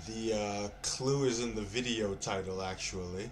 The clue is in the video title, actually.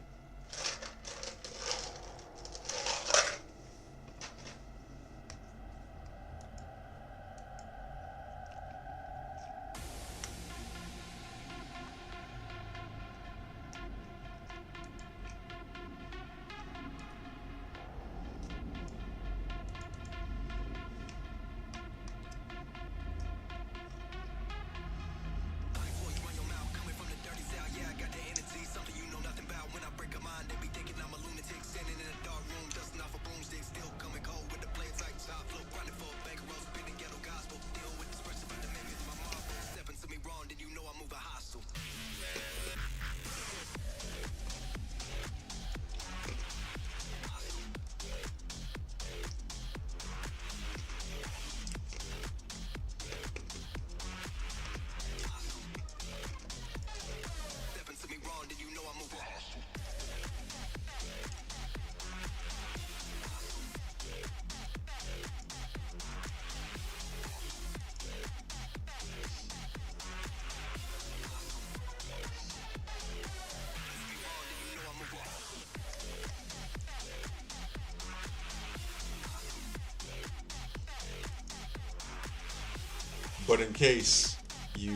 But in case you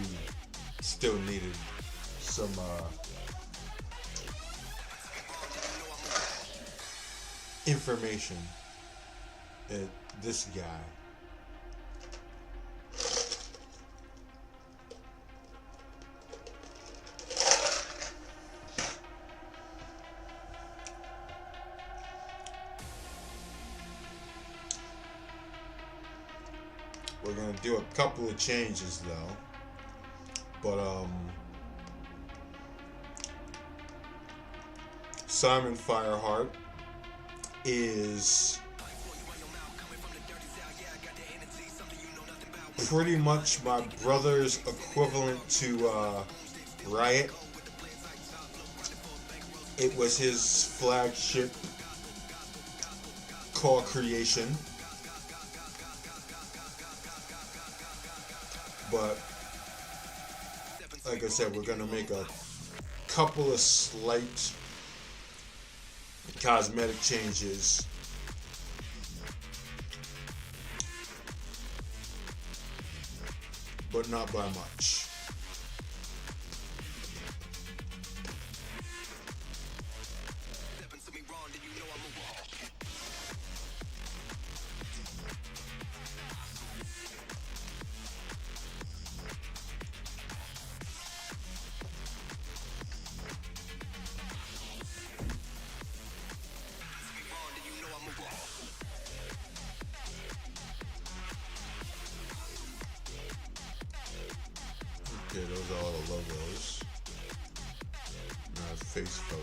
still needed some information, this guy. We're gonna do a couple of changes though, but Simon Fireheart is pretty much my brother's equivalent to Riot. It was his flagship core creation. But like I said, we're gonna make a couple of slight cosmetic changes. But not by much. Okay, those are all the logos. Now a face photo.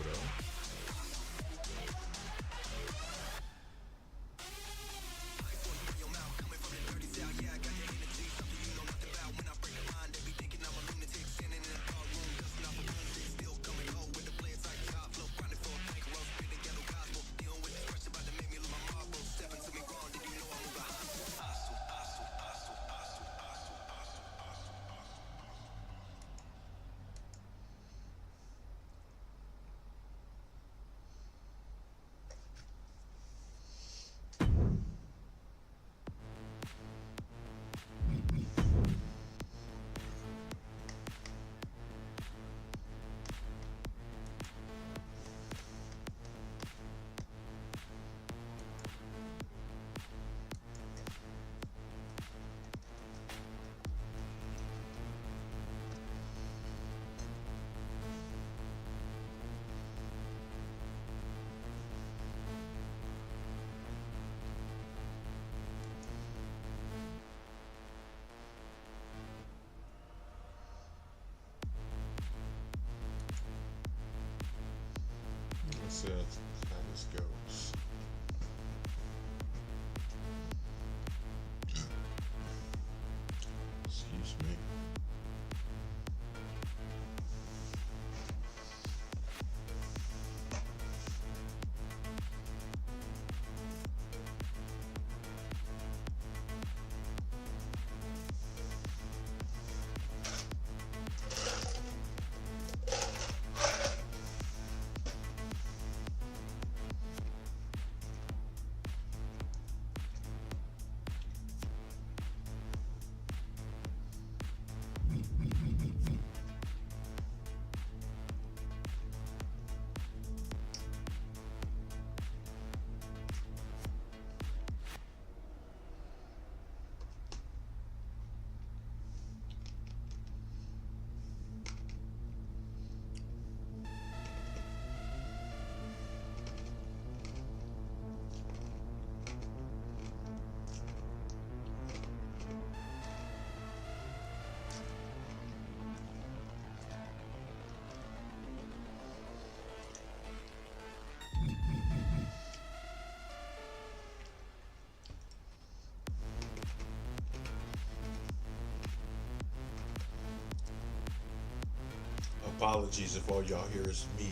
apologies if all y'all hear is me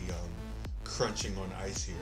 crunching on ice here.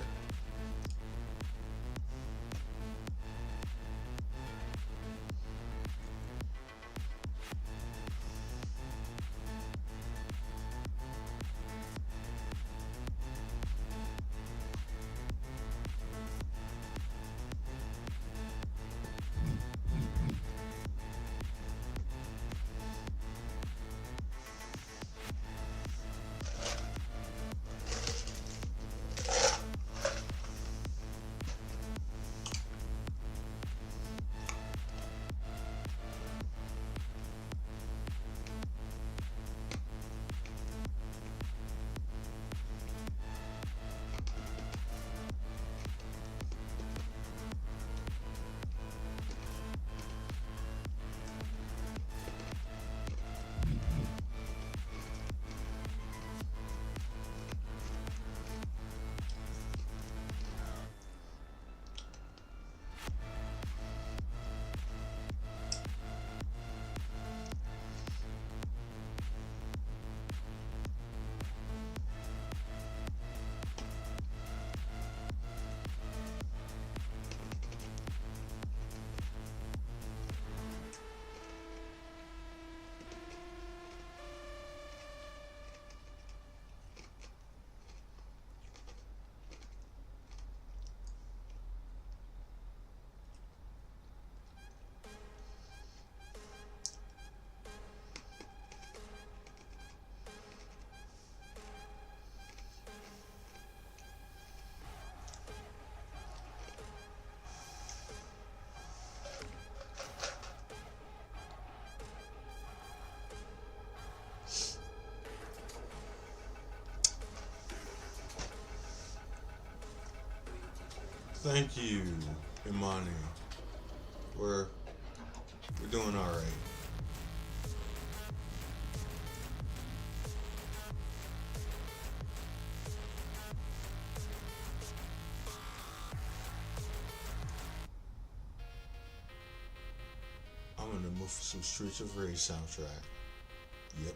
Thank you, Imani. We're doing all right. I'm in the mood for some Streets of Rage soundtrack. Yep.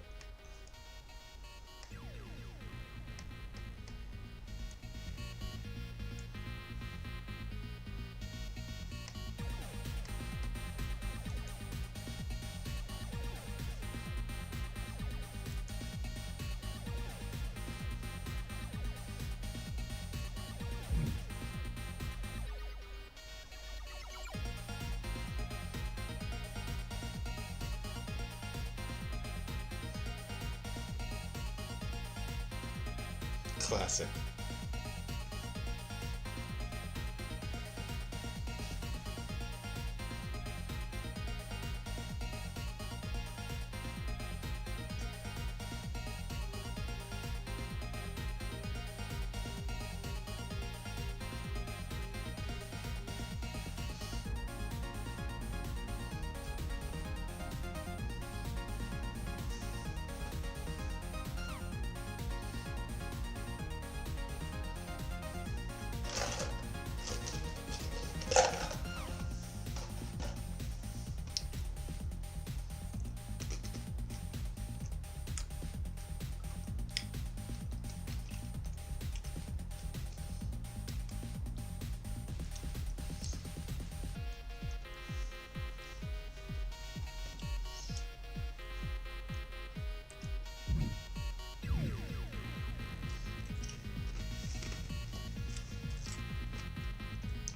Classic.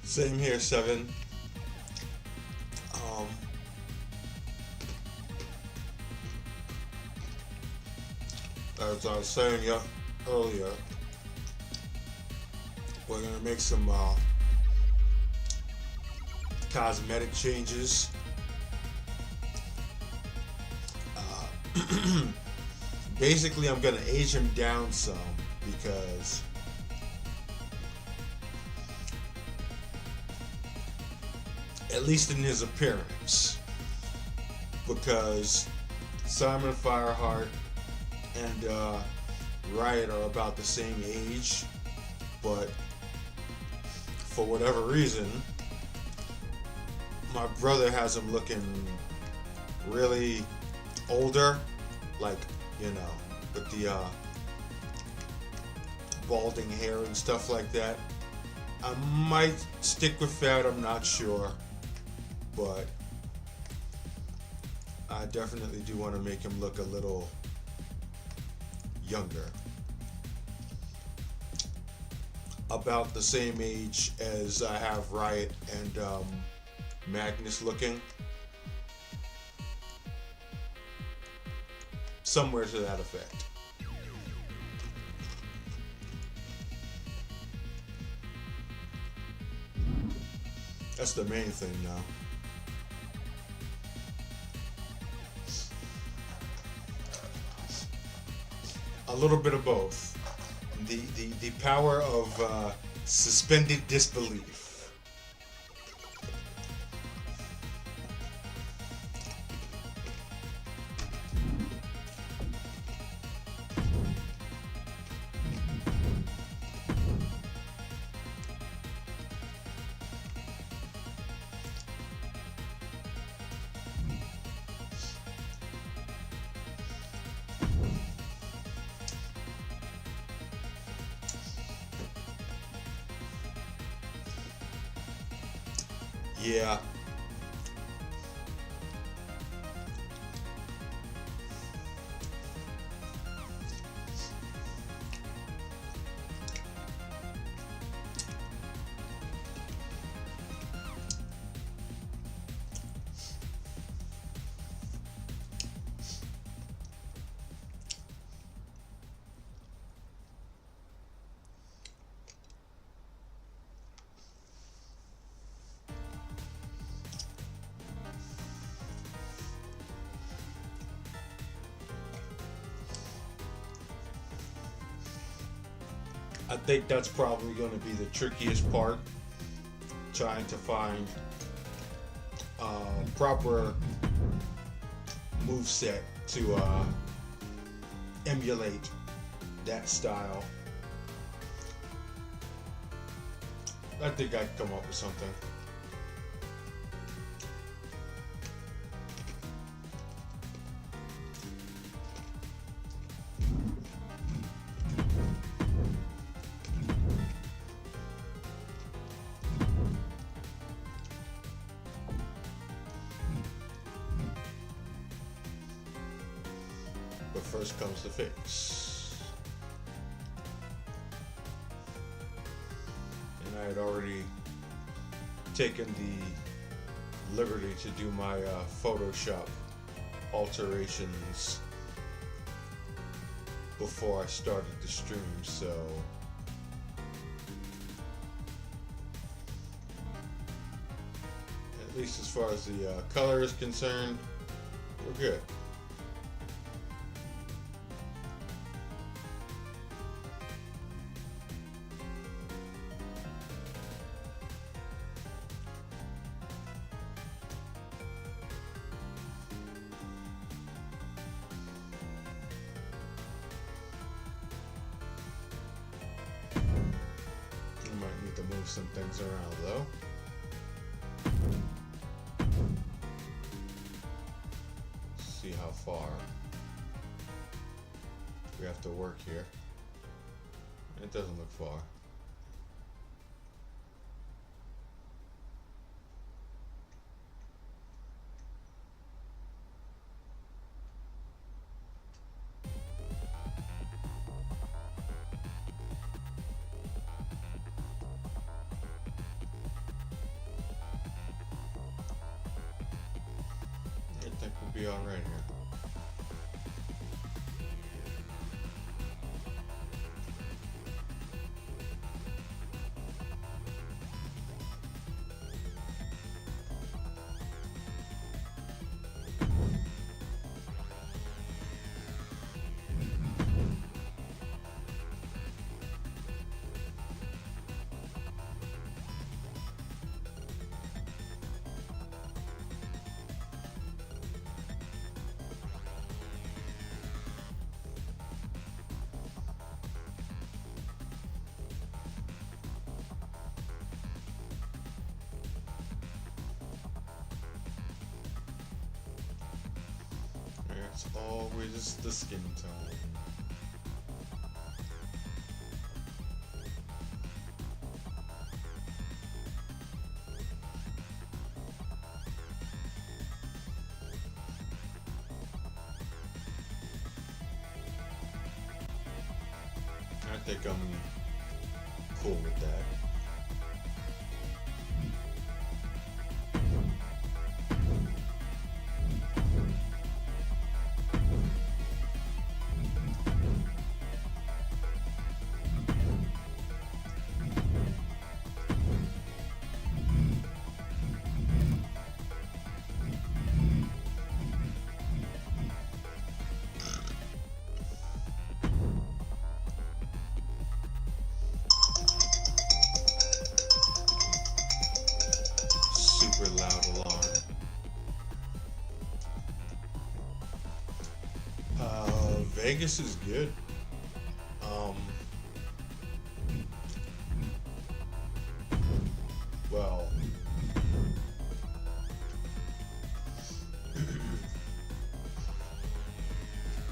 Same here, Seven. Um, as I was saying earlier, we're gonna make some cosmetic changes. Basically, I'm gonna age him down some because at least in his appearance, because Simon Fireheart and Riot are about the same age, but for whatever reason, my brother has him looking really older, like, you know, with the balding hair and stuff like that. I might stick with that, I'm not sure. But I definitely do want to make him look a little younger. About the same age as I have Riot and Magnus looking. Somewhere to that effect. That's the main thing now. A little bit of both. The power of suspended disbelief. Yeah. I think that's probably going to be the trickiest part, trying to find proper moveset to emulate that style. I think I can come up with something. But first comes the fix. And I had already taken the liberty to do my Photoshop alterations before I started the stream, so at least as far as the color is concerned, we're good. Move some things around though. See how far we have to work here. It doesn't look far. I think we'll be all right here. It's always the skin tone. think I'm cool with that. Super loud alarm. Vegas is good. Well,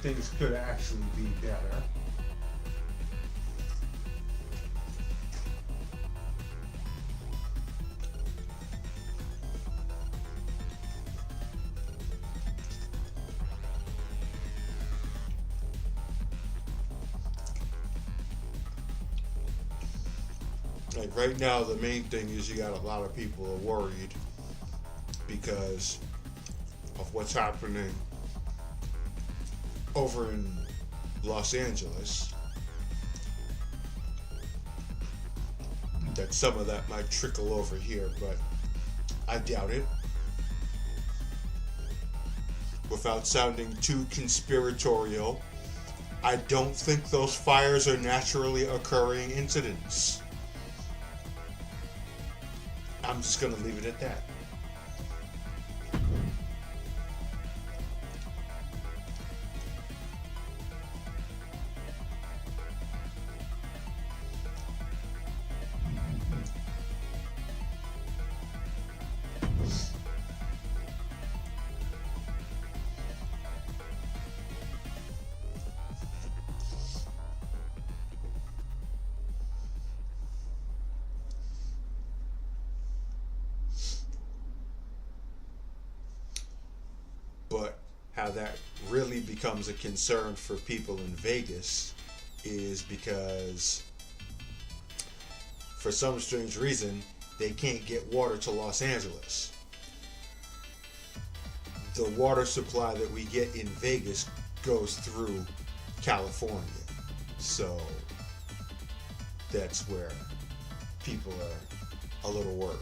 things could actually be better. Like right now, the main thing is you got a lot of people are worried because of what's happening over in Los Angeles. That some of that might trickle over here, but I doubt it. Without sounding too conspiratorial, I don't think those fires are naturally occurring incidents. I'm just going to leave it at that. But how that really becomes a concern for people in Vegas is because for some strange reason they can't get water to Los Angeles. The water supply that we get in Vegas goes through California. So that's where people are a little worried.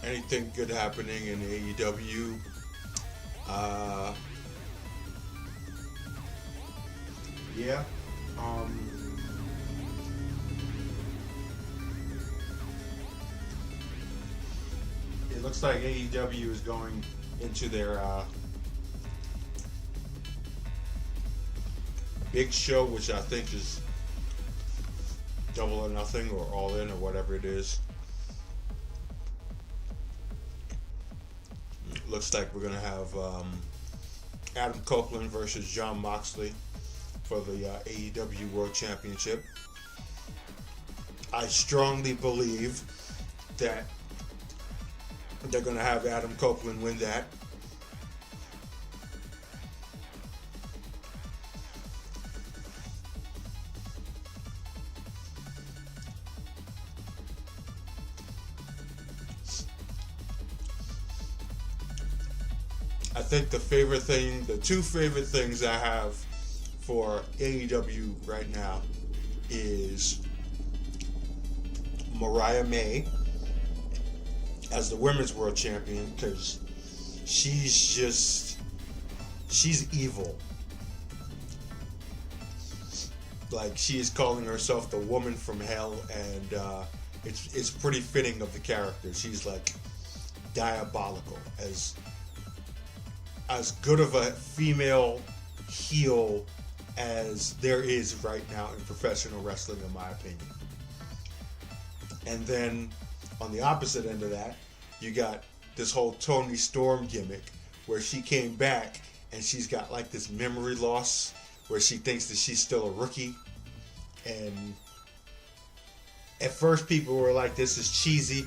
Anything good happening in AEW? Yeah. It looks like AEW is going into their big show, which I think is Double or Nothing or All In or whatever it is. Looks like we're going to have Adam Copeland versus Jon Moxley for the AEW World Championship. I strongly believe that they're going to have Adam Copeland win that. I think the two favorite things I have for AEW right now is Mariah May as the Women's World Champion, because she's evil. Like, she is calling herself the Woman from Hell, and it's pretty fitting of the character. She's like diabolical, as as good of a female heel as there is right now in professional wrestling, in my opinion. And then on the opposite end of that, you got this whole Toni Storm gimmick where she came back and she's got like this memory loss where she thinks that she's still a rookie. And at first people were like, this is cheesy,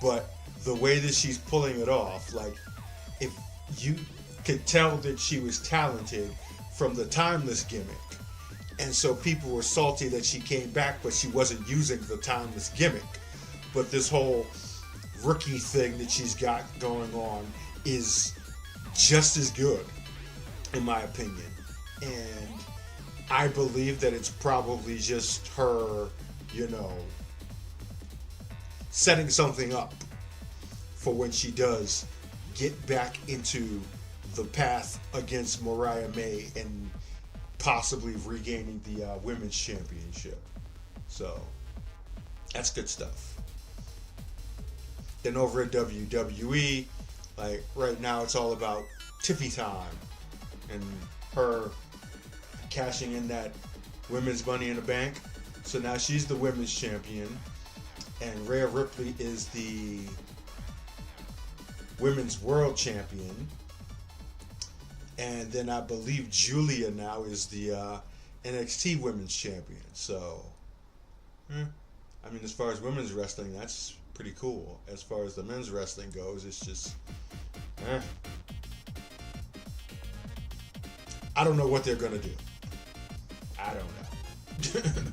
but the way that she's pulling it off, like, if you could tell that she was talented from the Timeless gimmick. And so people were salty that she came back, but she wasn't using the Timeless gimmick. But this whole rookie thing that she's got going on is just as good, in my opinion. And I believe that it's probably just her, you know, setting something up for when she does get back into the path against Mariah May and possibly regaining the women's championship. So that's good stuff. Then over at WWE, like right now it's all about Tiffy time and her cashing in that women's Money in the Bank. So now she's the women's champion, and Rhea Ripley is the women's world champion. And then I believe Julia now is the NXT women's champion. So, I mean, as far as women's wrestling, that's pretty cool. As far as the men's wrestling goes, it's just, I don't know what they're going to do. I don't know.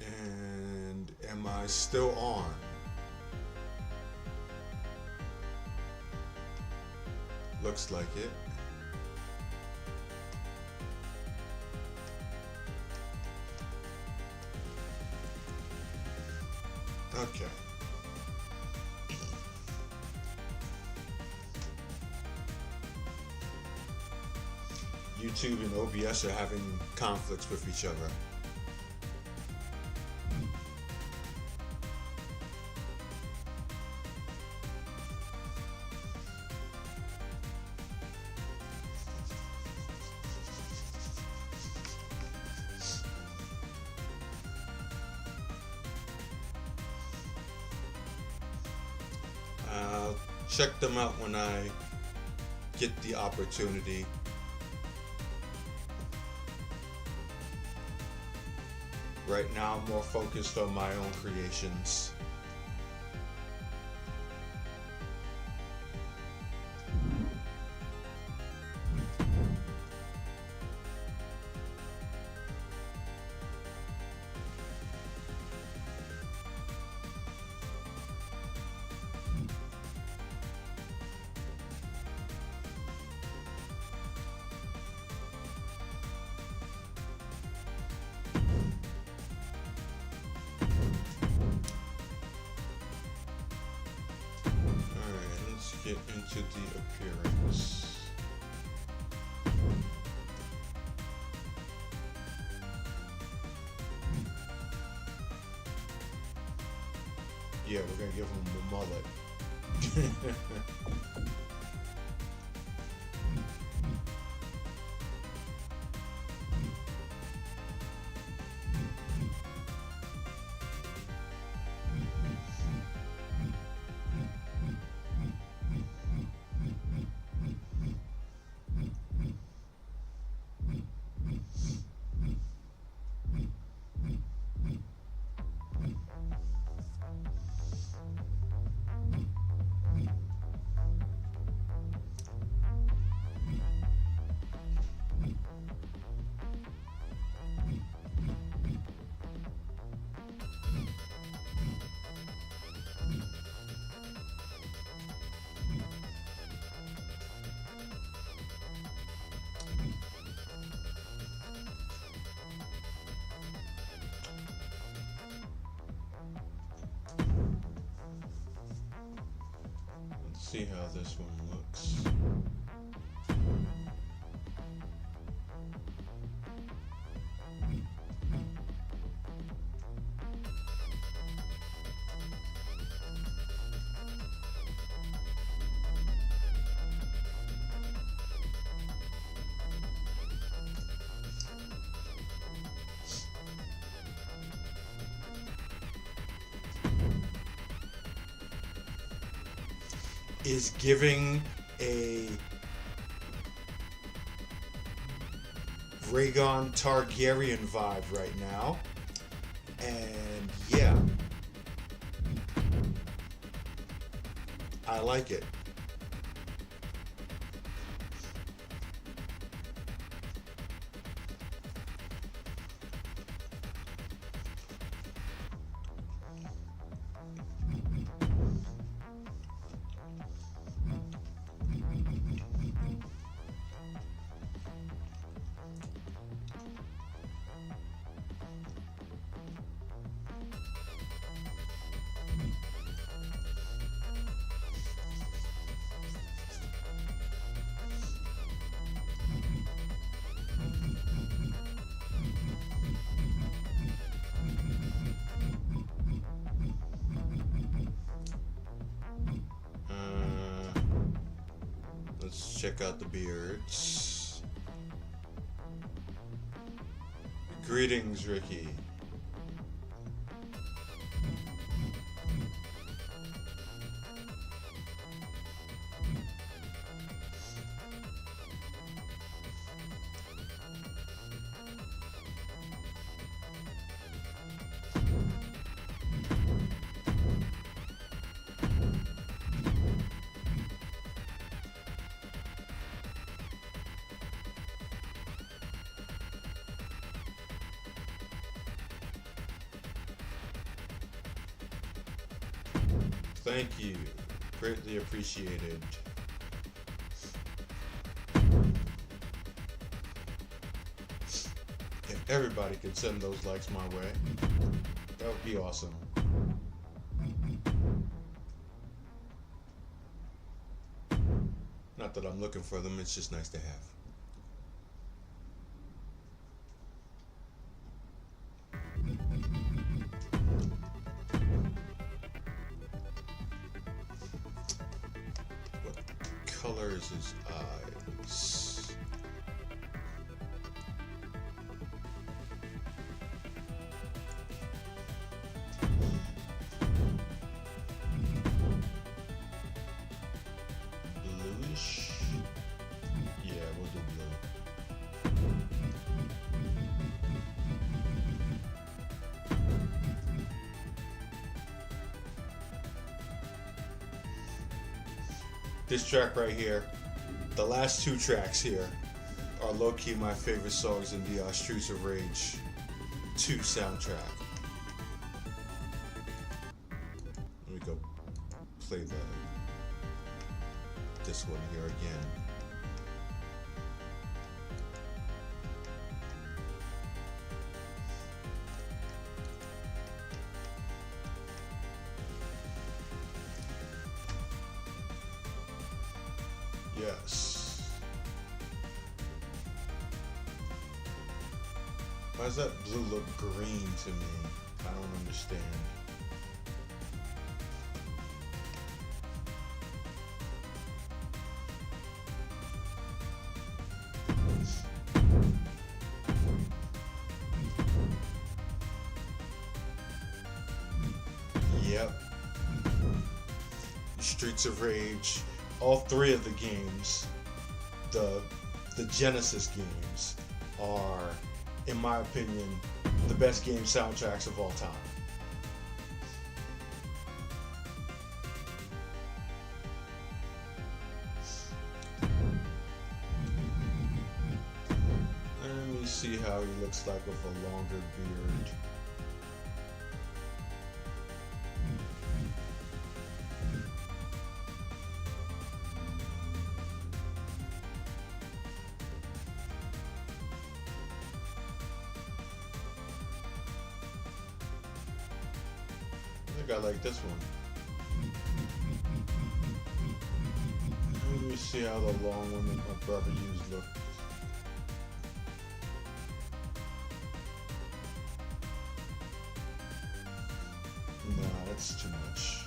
And am I still on? Looks like it. Okay. YouTube and OBS are having conflicts with each other. I'll check them out when I get the opportunity. Right now, I'm more focused on my own creations. get into the appearance. Yeah, we're gonna give him a mullet. See how this one looks. Is giving a Rhaegon Targaryen vibe right now. And yeah, I like it. Let's check out the beards. Greetings, Ricky. Thank you. Greatly appreciated. If everybody could send those likes my way, that would be awesome. Not that I'm looking for them, it's just nice to have. Colors his eyes. Bluish. Yeah, we'll do blue. This track right here, the last two tracks here, are low-key my favorite songs in the Streets of Rage 2 soundtrack. Let me go play this one here again. Yes. Why does that blue look green to me? I don't understand. Yep. Streets of Rage, all three of the games, the Genesis games, are, in my opinion, the best game soundtracks of all time. Let me see how he looks like with a longer beard. I think I like this one. Let me see how the long one that my brother used look. Nah, that's too much.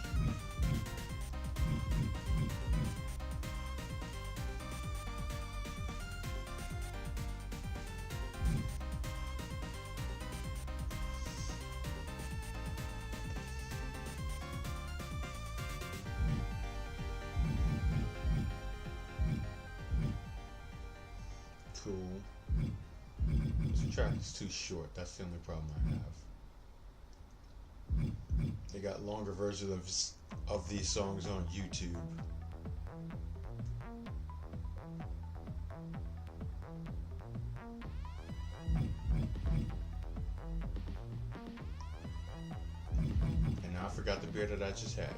Cool. This track is too short. That's the only problem I have. They got longer versions of these songs on YouTube. And now I forgot the beer that I just had.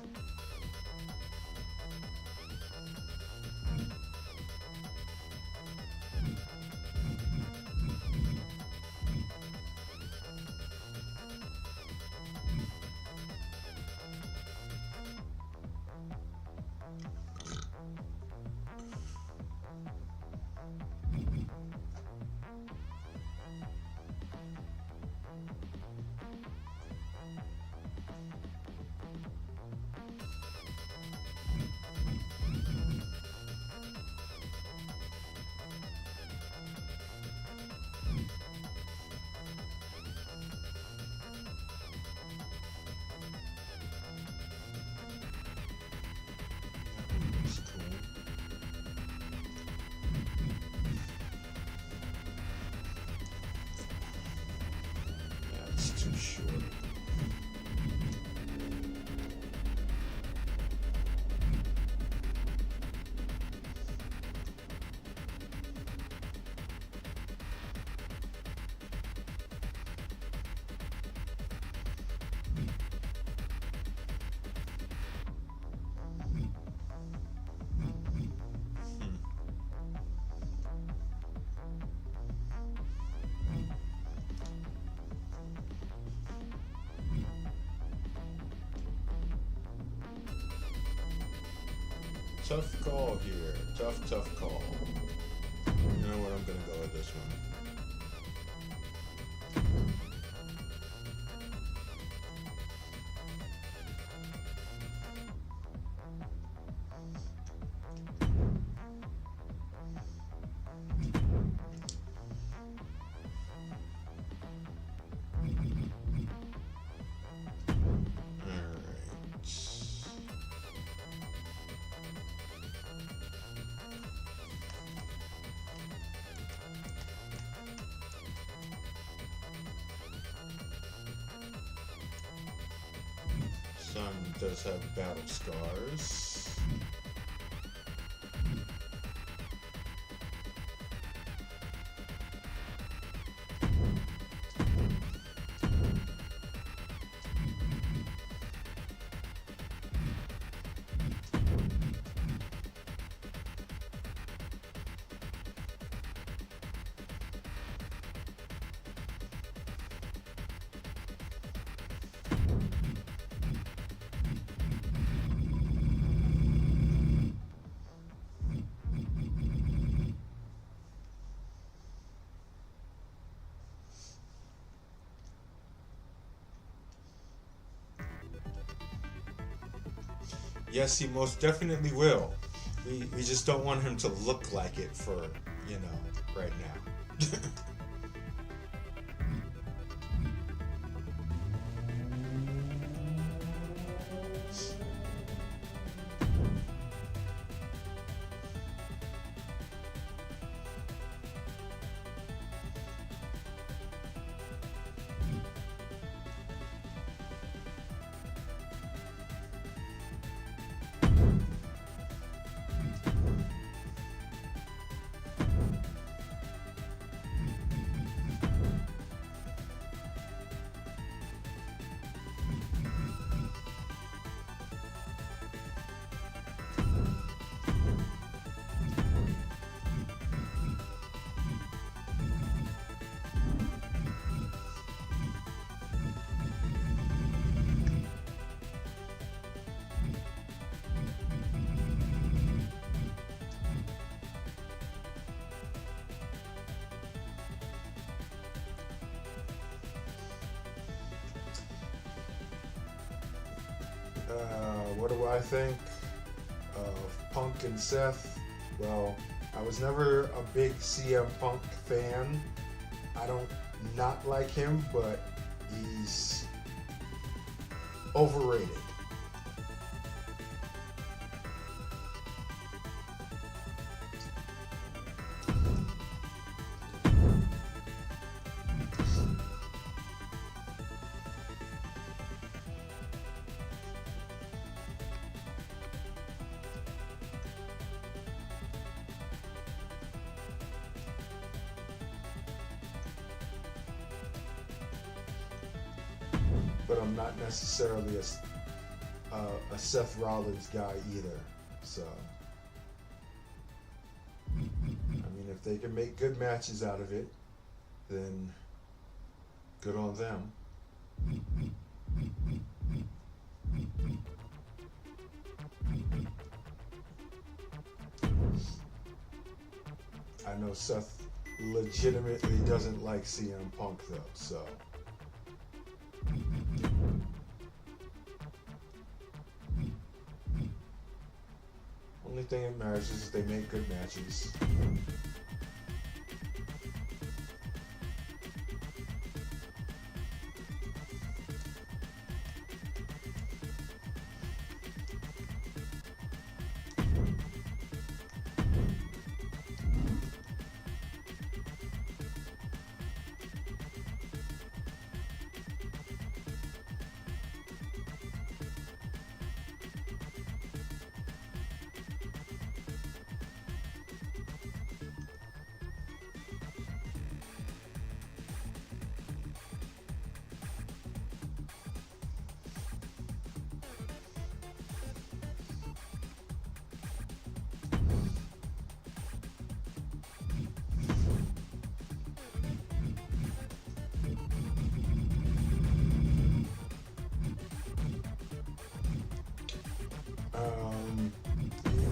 Too short. Tough call here. Tough call. You know what? I'm gonna go with this one. Sun does have battle scars. Yes, he most definitely will. We just don't want him to look like it for, right now. What do I think of Punk and Seth? Well, I was never a big CM Punk fan. I don't not like him, but he's overrated. But I'm not necessarily a Seth Rollins guy either. So, I mean, if they can make good matches out of it, then good on them. I know Seth legitimately doesn't like CM Punk though, so. Only thing that matters is they make good matches.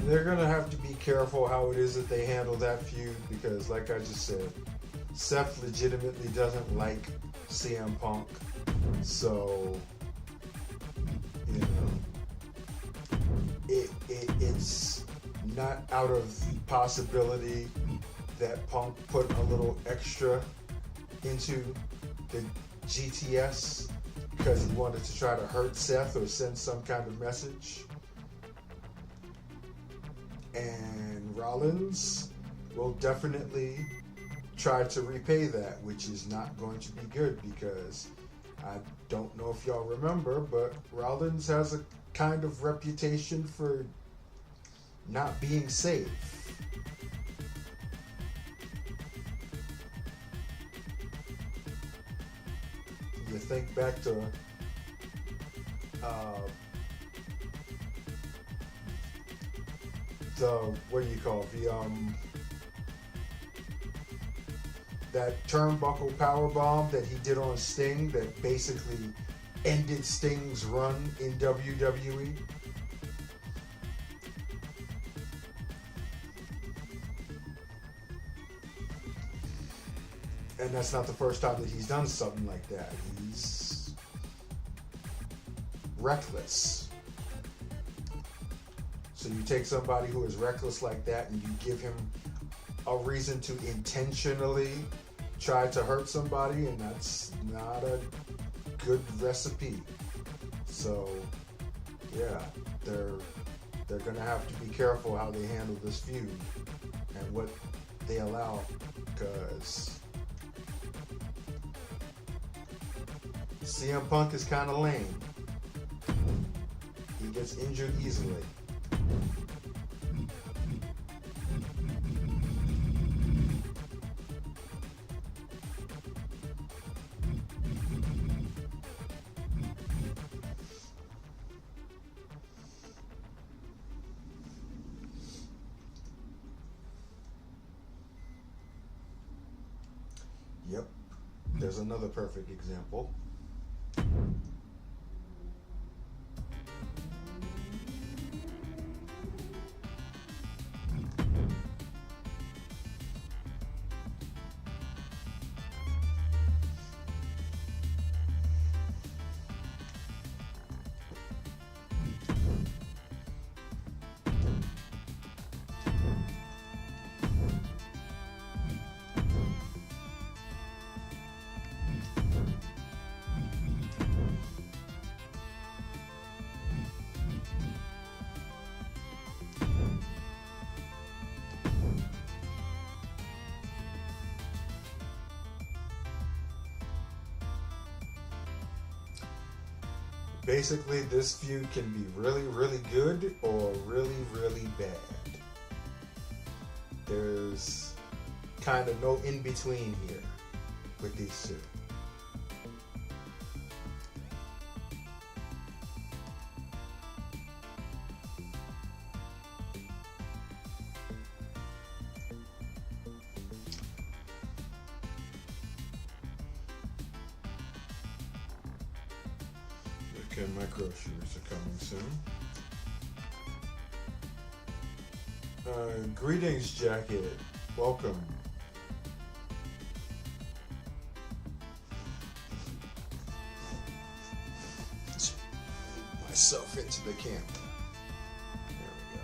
They're gonna have to be careful how it is that they handle that feud because, like I just said, Seth legitimately doesn't like CM Punk, so it's not out of possibility that Punk put a little extra into the GTS because he wanted to try to hurt Seth or send some kind of message. And Rollins will definitely try to repay that, which is not going to be good because I don't know if y'all remember, but Rollins has a kind of reputation for not being safe. You think back to that turnbuckle power bomb that he did on Sting that basically ended Sting's run in WWE. And that's not the first time that he's done something like that. He's reckless. So you take somebody who is reckless like that and you give him a reason to intentionally try to hurt somebody, and that's not a good recipe. So yeah, they're gonna have to be careful how they handle this feud and what they allow, because CM Punk is kind of lame. He gets injured easily. Yep, there's another perfect example. Basically, this feud can be really, really good or really, really bad. There's kind of no in between here with these two. Okay, my groceries are coming soon. Greetings, Jacket. Welcome. Let's move myself into the camera. There we go.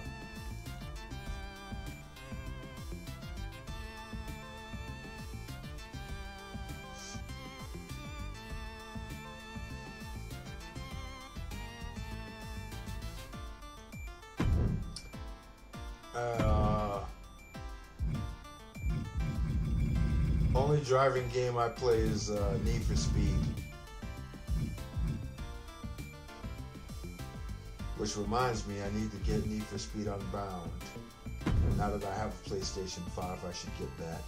Only driving game I play is Need for Speed. Which reminds me, I need to get Need for Speed Unbound. Now that I have a PlayStation 5, I should get that.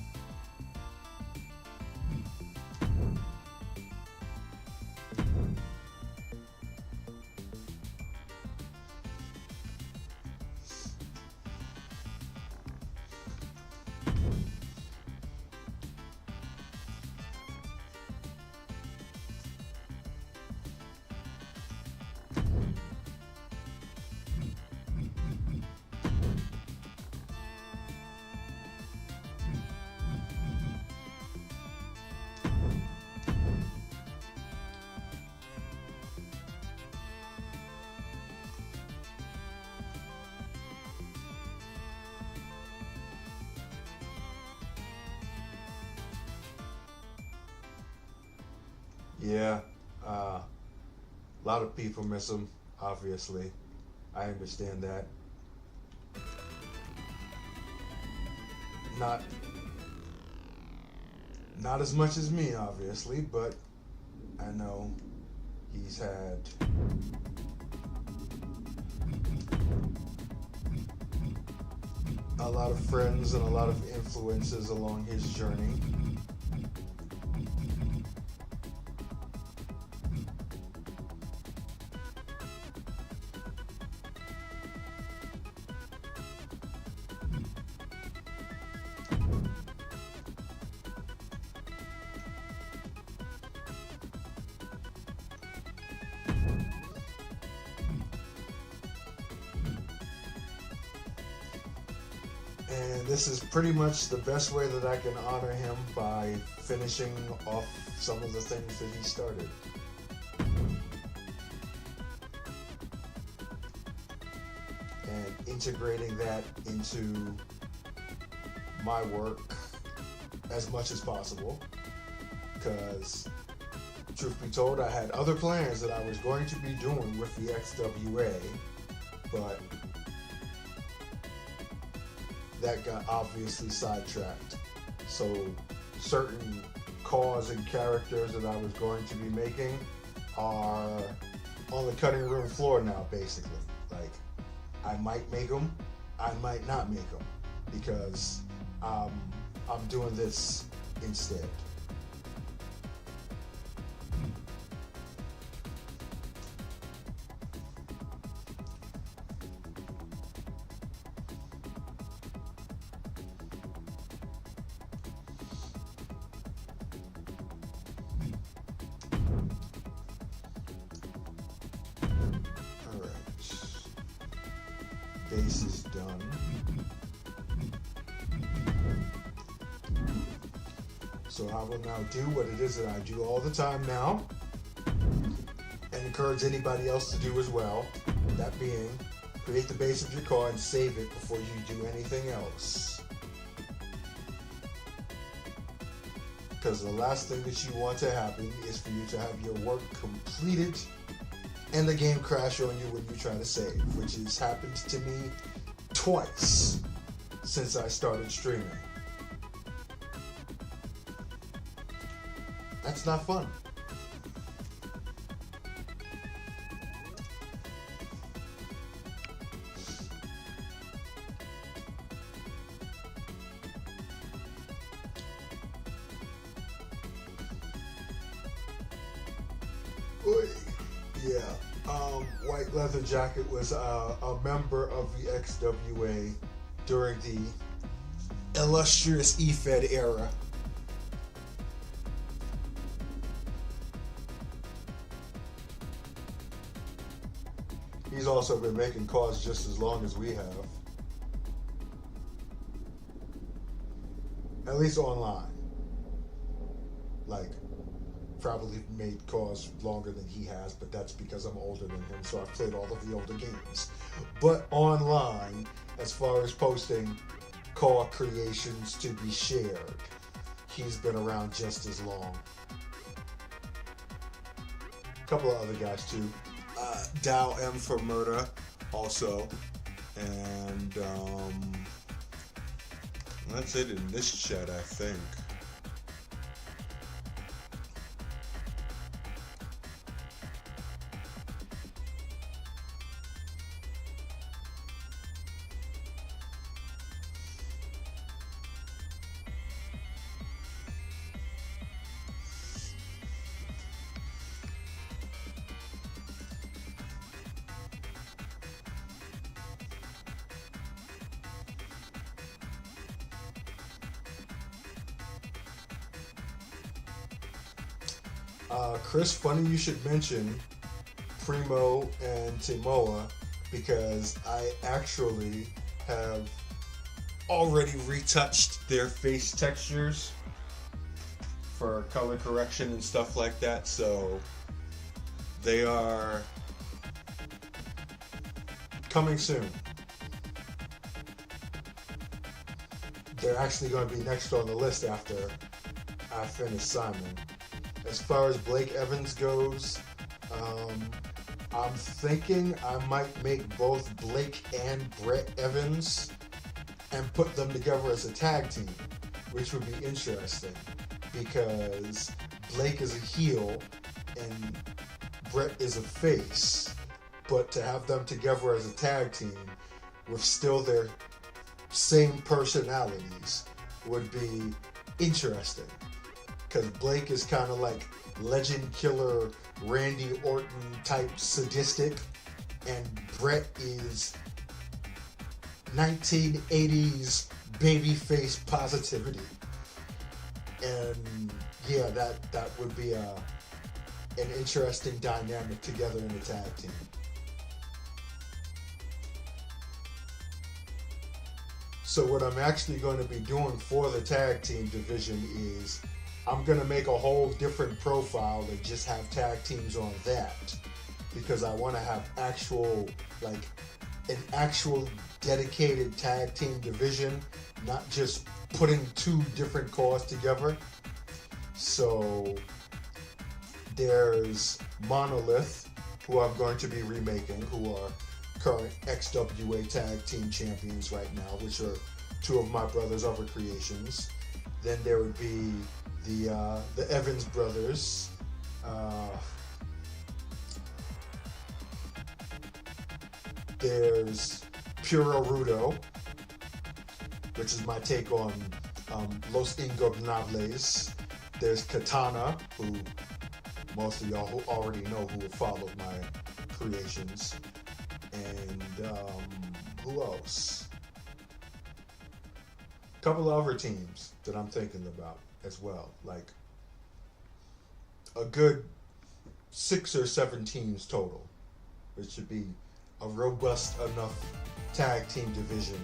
Yeah, a lot of people miss him, obviously. I understand that. Not as much as me, obviously, but I know he's had a lot of friends and a lot of influences along his journey. And this is pretty much the best way that I can honor him, by finishing off some of the things that he started. and integrating that into my work as much as possible, because truth be told, I had other plans that I was going to be doing with the XWA, but that got obviously sidetracked. So certain cars and characters that I was going to be making are on the cutting room floor now, basically. Like, I might make them, I might not make them, because I'm doing this instead. Base is done. So I will now do what it is that I do all the time now, and encourage anybody else to do as well. That being, create the base of your car and save it before you do anything else. Because the last thing that you want to happen is for you to have your work completed and the game crash on you when you try to save, which has happened to me twice since I started streaming. That's not fun. Yeah, White Leather Jacket was a member of the XWA during the illustrious EFED era. He's also been making cars just as long as we have. At least online. Like, probably made cars longer than he has, but that's because I'm older than him, so I've played all of the older games. But online, as far as posting car creations to be shared, he's been around just as long. A couple of other guys too. Dow M for Murder also. And that's it in this chat, I think. Chris, funny you should mention Primo and Timoa, because I actually have already retouched their face textures for color correction and stuff like that, so they are coming soon. They're actually going to be next on the list after I finish Simon. As far as Blake Evans goes, I'm thinking I might make both Blake and Brett Evans and put them together as a tag team, which would be interesting because Blake is a heel and Brett is a face, but to have them together as a tag team with still their same personalities would be interesting. Because Blake is kind of like legend killer Randy Orton type sadistic, and Brett is 1980s babyface positivity. And yeah, that would be an interesting dynamic together in a tag team. So what I'm actually going to be doing for the tag team division is I'm going to make a whole different profile and just have tag teams on that, because I want to have actual like an actual dedicated tag team division, not just putting two different cores together. So there's Monolith, who I'm going to be remaking, who are current XWA Tag Team Champions right now, which are two of my brother's other creations. Then there would be the Evans brothers. There's Puro Rudo, which is my take on Los Ingobernables. There's Katana, who most of y'all who already know who have followed my creations. And who else? A couple of other teams that I'm thinking about as well. Like a good 6 or 7 teams total. It should be a robust enough tag team division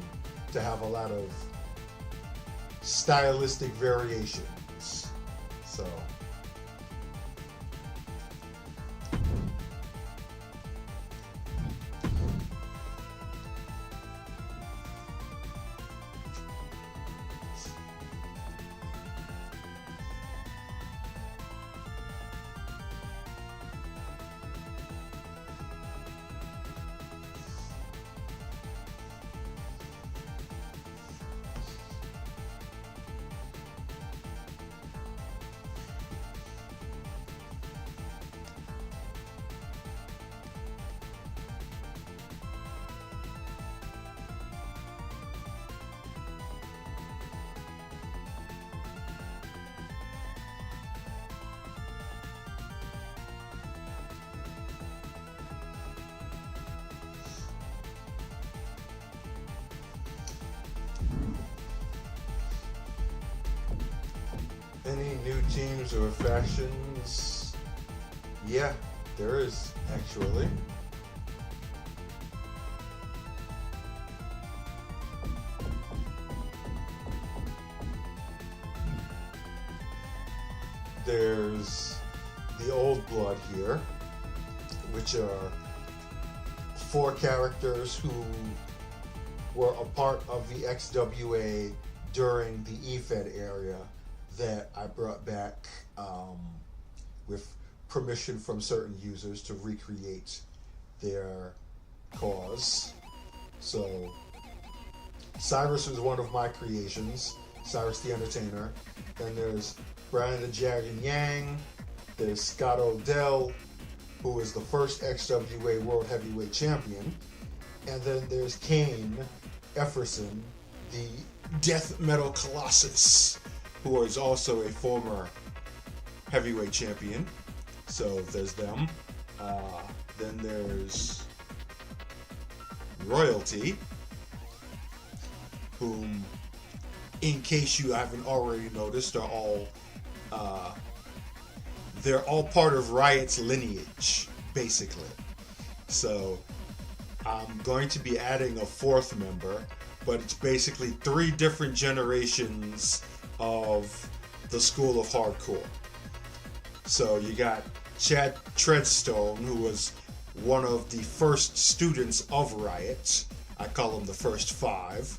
to have a lot of stylistic variations. So any new teams or factions? Yeah, there is actually. There's the Old Blood here, which are 4 characters who were a part of the XWA during the EFED area that I brought back with permission from certain users to recreate their cause. So Cyrus was one of my creations, Cyrus the Entertainer. Then there's Brian the Dragon Yang. There's Scott Odell, who is the first XWA World Heavyweight Champion. And then there's Kane Efferson, the Death Metal Colossus, who is also a former heavyweight champion. So there's them. Then there's Royalty, whom, in case you haven't already noticed, are all they're all part of Riot's lineage, basically. So I'm going to be adding a 4th member, but it's basically 3 different generations of the School of Hardcore. So you got Chad Treadstone, who was one of the first students of Riot. I call him the first 5,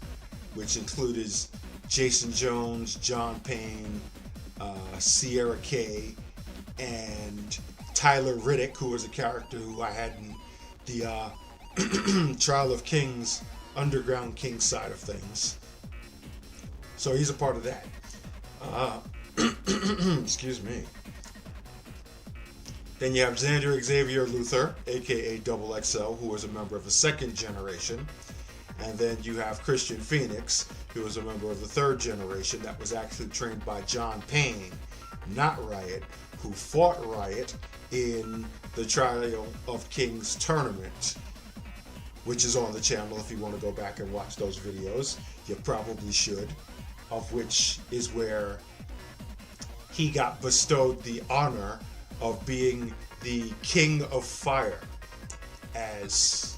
which included Jason Jones, John Payne, Sierra Kay, and Tyler Riddick, who was a character who I had in the Trial of Kings, Underground King side of things. So he's a part of that. Excuse me. Then you have Xander Xavier Luther, aka Double XL, who was a member of the 2nd generation. And then you have Christian Phoenix, who was a member of the 3rd generation that was actually trained by John Payne, not Riot, who fought Riot in the Trial of Kings tournament, which is on the channel if you want to go back and watch those videos. You probably should, of which is where he got bestowed the honor of being the King of Fire, as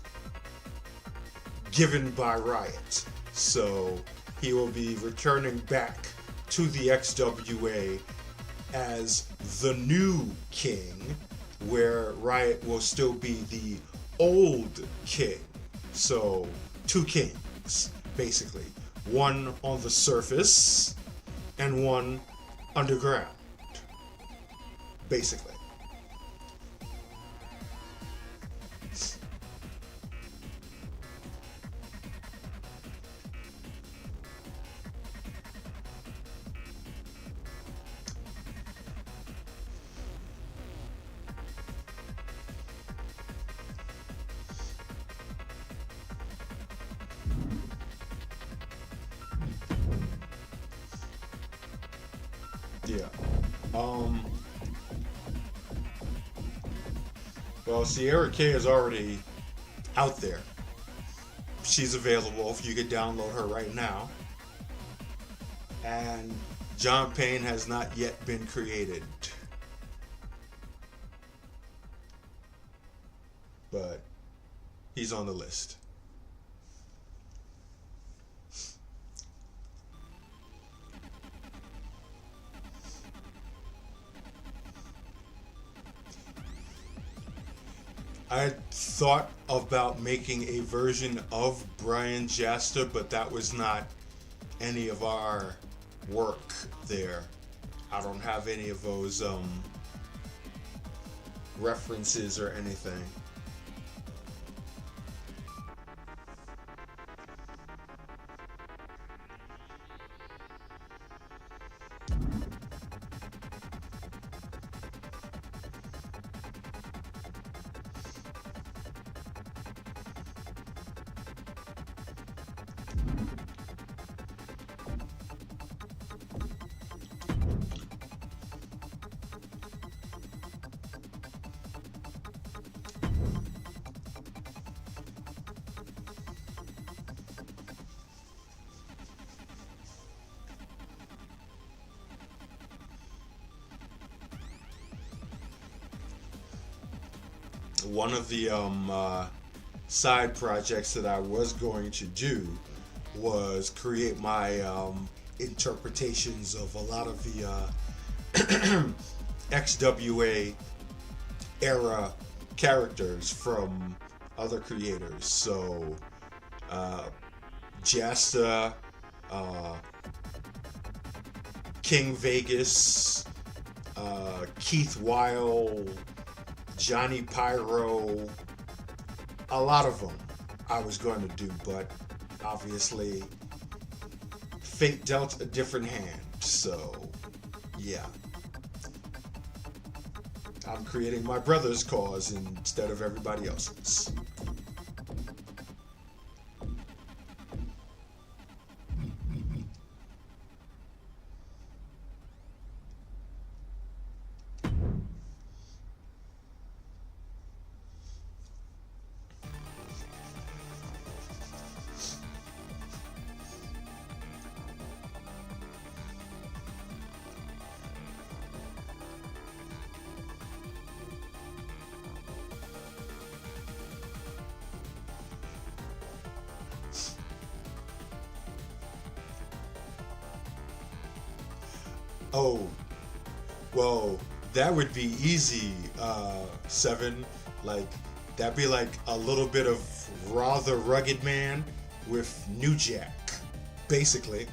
given by Riot. So he will be returning back to the XWA as the new king, where Riot will still be the old king. So, two kings, basically. One on the surface and one underground, basically. Yeah. Um, well, Sierra K is already out there. She's available. You could download her right now. And John Payne has not yet been created. But he's on the list. I thought about making a version of Brian Jasta, but that was not any of our work there. I don't have any of those references or anything. One of the side projects that I was going to do was create my interpretations of a lot of the XWA era characters from other creators. So, Jasta, uh, King Vegas, Keith Weil, Johnny Pyro, a lot of them I was going to do, but obviously fate dealt a different hand. So, yeah. I'm creating my brother's cause instead of everybody else's. Oh, well, that would be easy, Seven. Like, that'd be like a little bit of Raw the Rugged Man with New Jack, basically.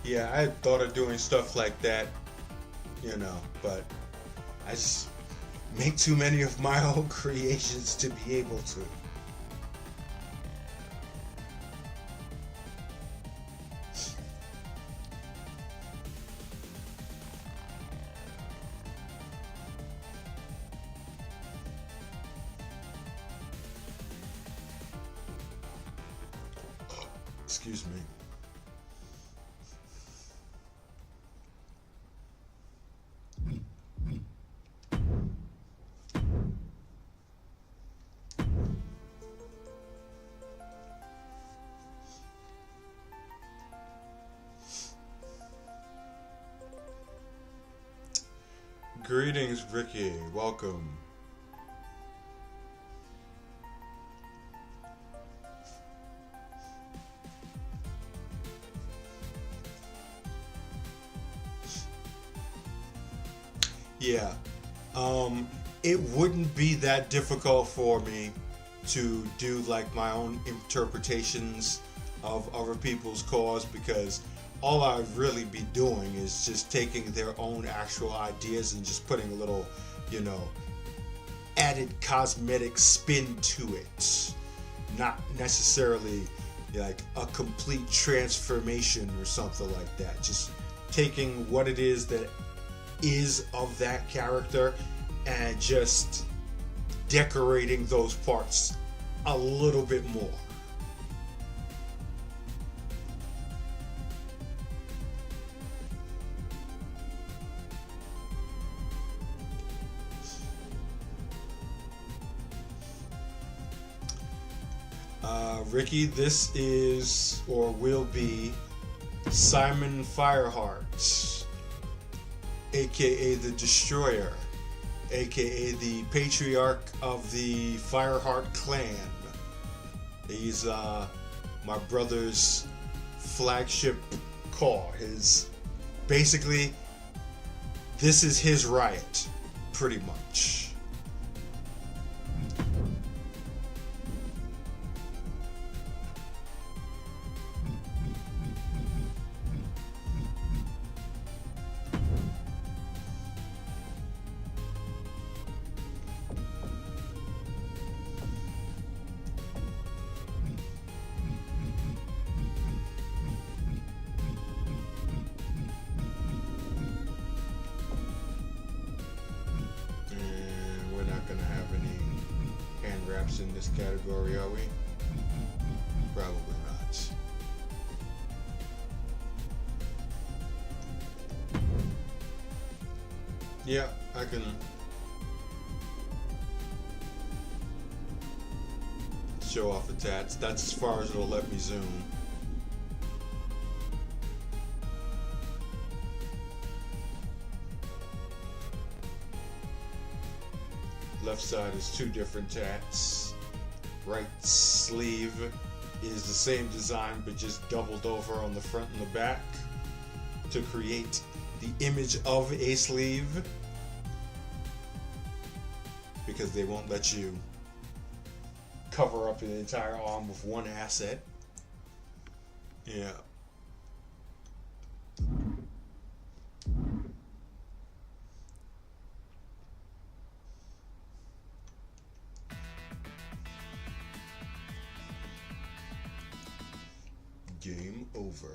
Yeah, I had thought of doing stuff like that, but I just make too many of my own creations to be able to. Excuse me. Greetings, Ricky. Welcome. Yeah. It wouldn't be that difficult for me to do like my own interpretations of other people's cause, because all I'd really be doing is just taking their own actual ideas and just putting a little, added cosmetic spin to it. Not necessarily like a complete transformation or something like that. Just taking what it is that is of that character and just decorating those parts a little bit more. Ricky, this is or will be Simon Fireheart, aka the Destroyer, aka the Patriarch of the Fireheart clan. He's my brother's flagship car. Basically, this is his riot, pretty much. In this category, are we? Probably not. Yeah, I can show off the tats. That's as far as it'll let me zoom. Left side is two different tats. Right sleeve is the same design but just doubled over on the front and the back to create the image of a sleeve, because they won't let you cover up an entire arm with one asset. Yeah. Game over.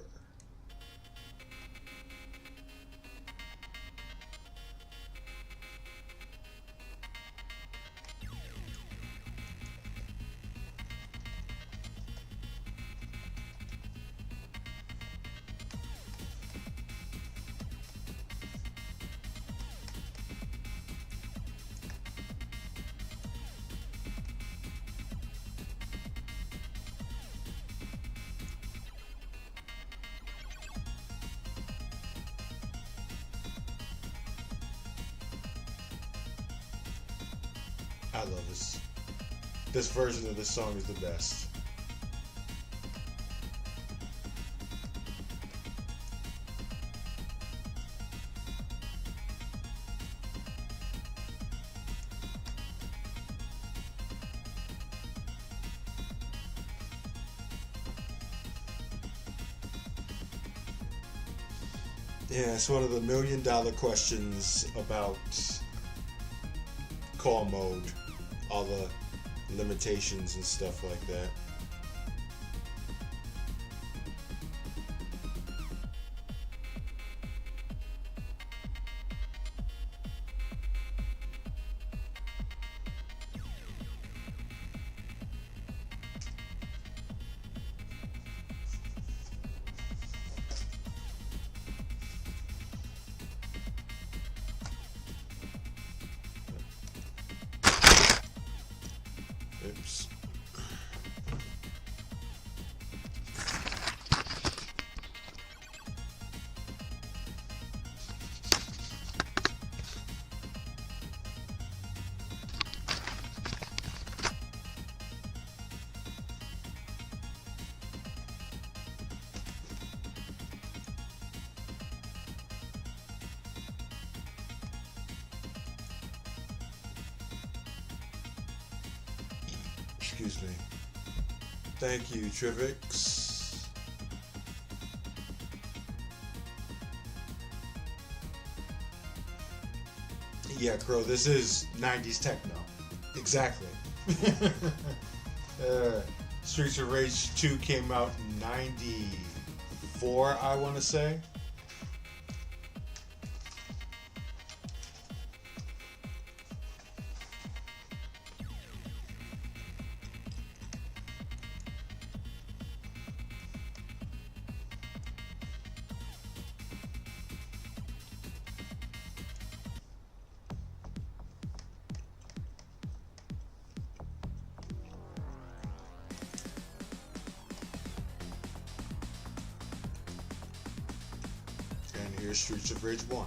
I love this. This version of this song is the best. Yeah, it's one of the $1,000,000 questions about call mode, all the limitations and stuff like that. times. Excuse me. Thank you, Trivix. Yeah, Crow, this is 90s techno. Exactly. Streets of Rage 2 came out in 94, I want to say. And here's Streets of Rage 1.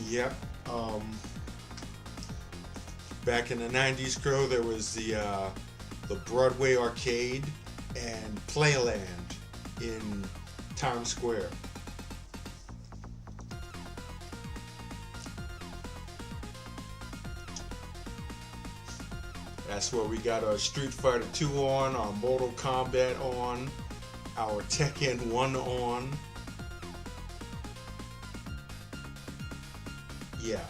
Yep. Back in the 90s, Crow, there was the Broadway Arcade and Playland in Times Square. That's where we got our Street Fighter 2 on, our Mortal Kombat on, our Tekken 1 on. Yeah.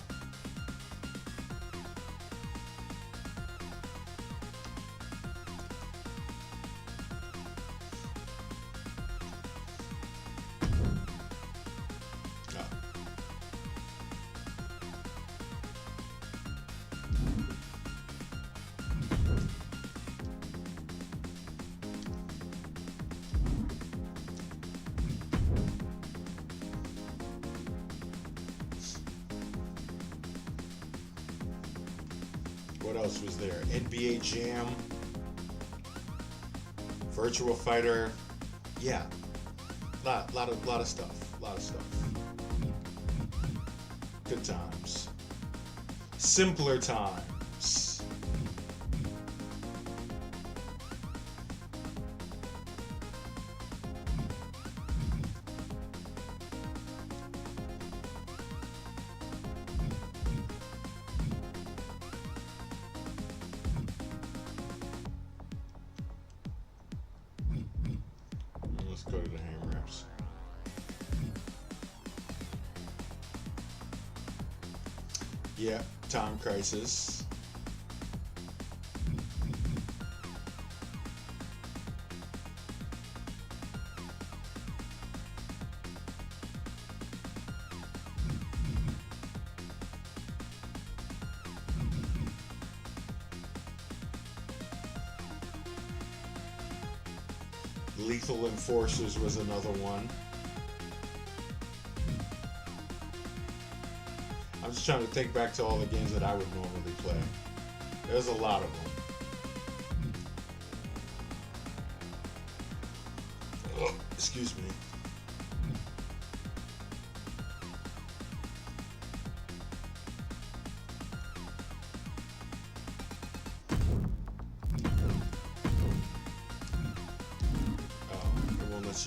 Oh. What else was there? NBA Jam, Virtua Fighter, yeah, lot of stuff, Good times, simpler times. Let's go to the hang reps. Yeah, Time Crisis. Lethal Enforcers was another one. I'm just trying to think back to all the games that I would normally play. There's a lot of them. Oh, excuse me.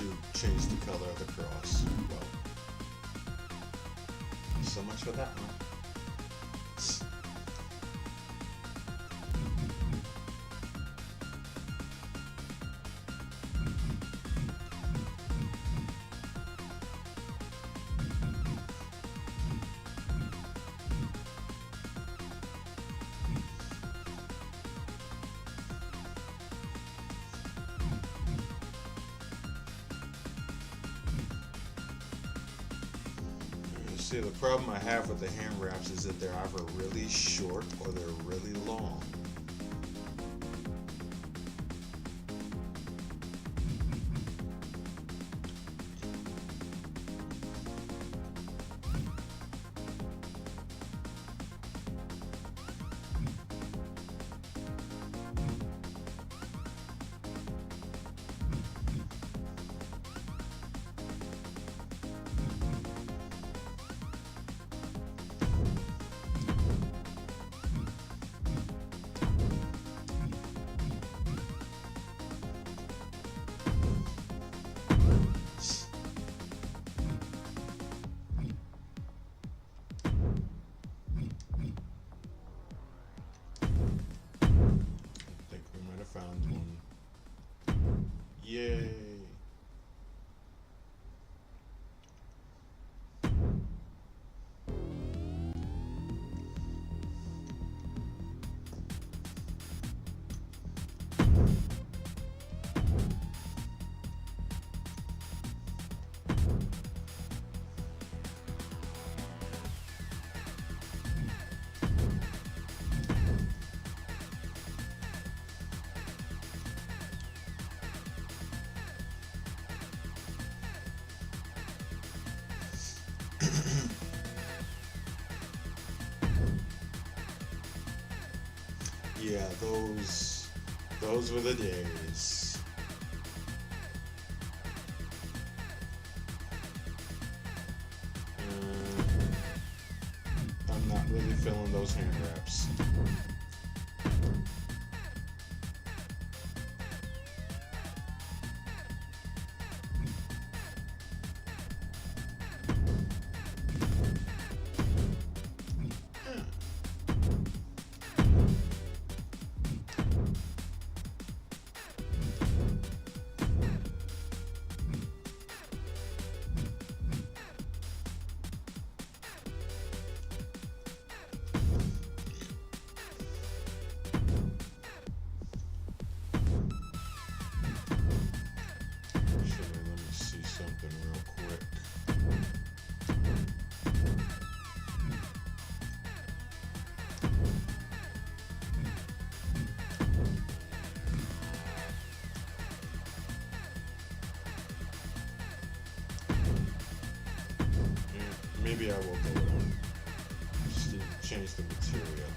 You change the color of the cross. Well, so much for that one. See, the problem I have with the hand wraps is that they're either really short or they're really long. Found one. Yay! Yeah, those were the days. I'm not really feeling those hand wraps. Maybe I will go on. Just change the material.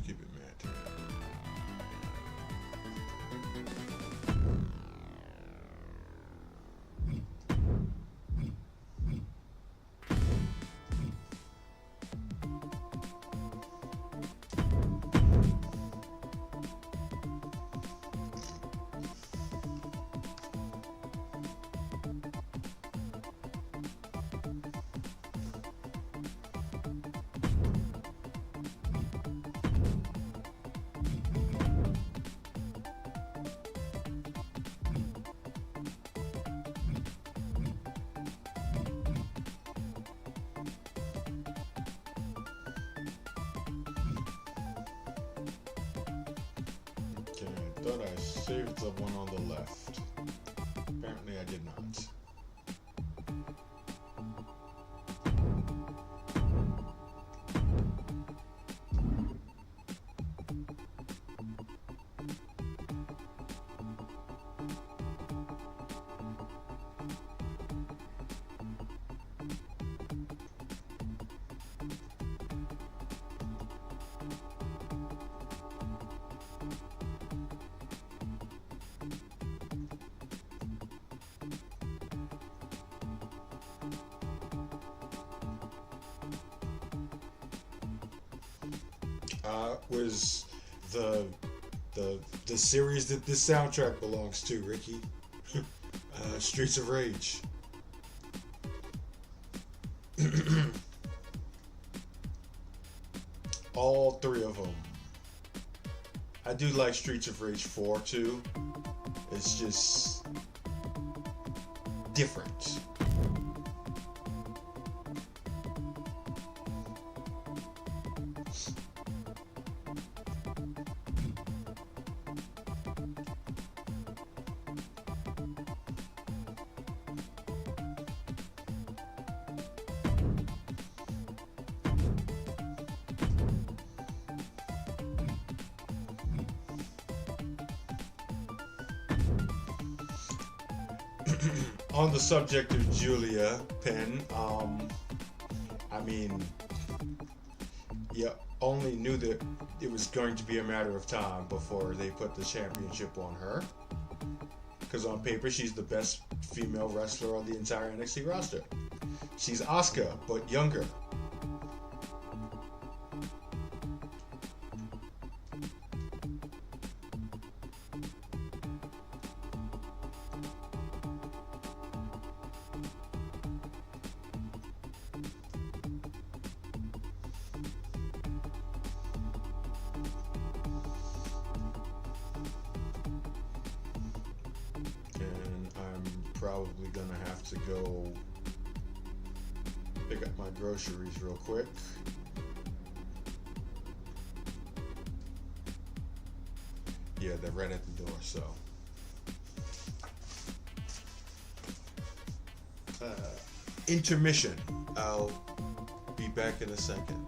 Keep it matte. thought I saved the one on the left. Apparently I did not. Was the series that this soundtrack belongs to, Ricky. Streets of Rage. All three of them. I do like Streets of Rage 4 too. It's just different. On the subject of Julia Penn, I mean, you only knew that it was going to be a matter of time before they put the championship on her. Because on paper, she's the best female wrestler on the entire NXT roster. She's Asuka, but younger. Probably gonna have to go pick up my groceries real quick. Yeah, they're right at the door, so. Intermission. I'll be back in a second.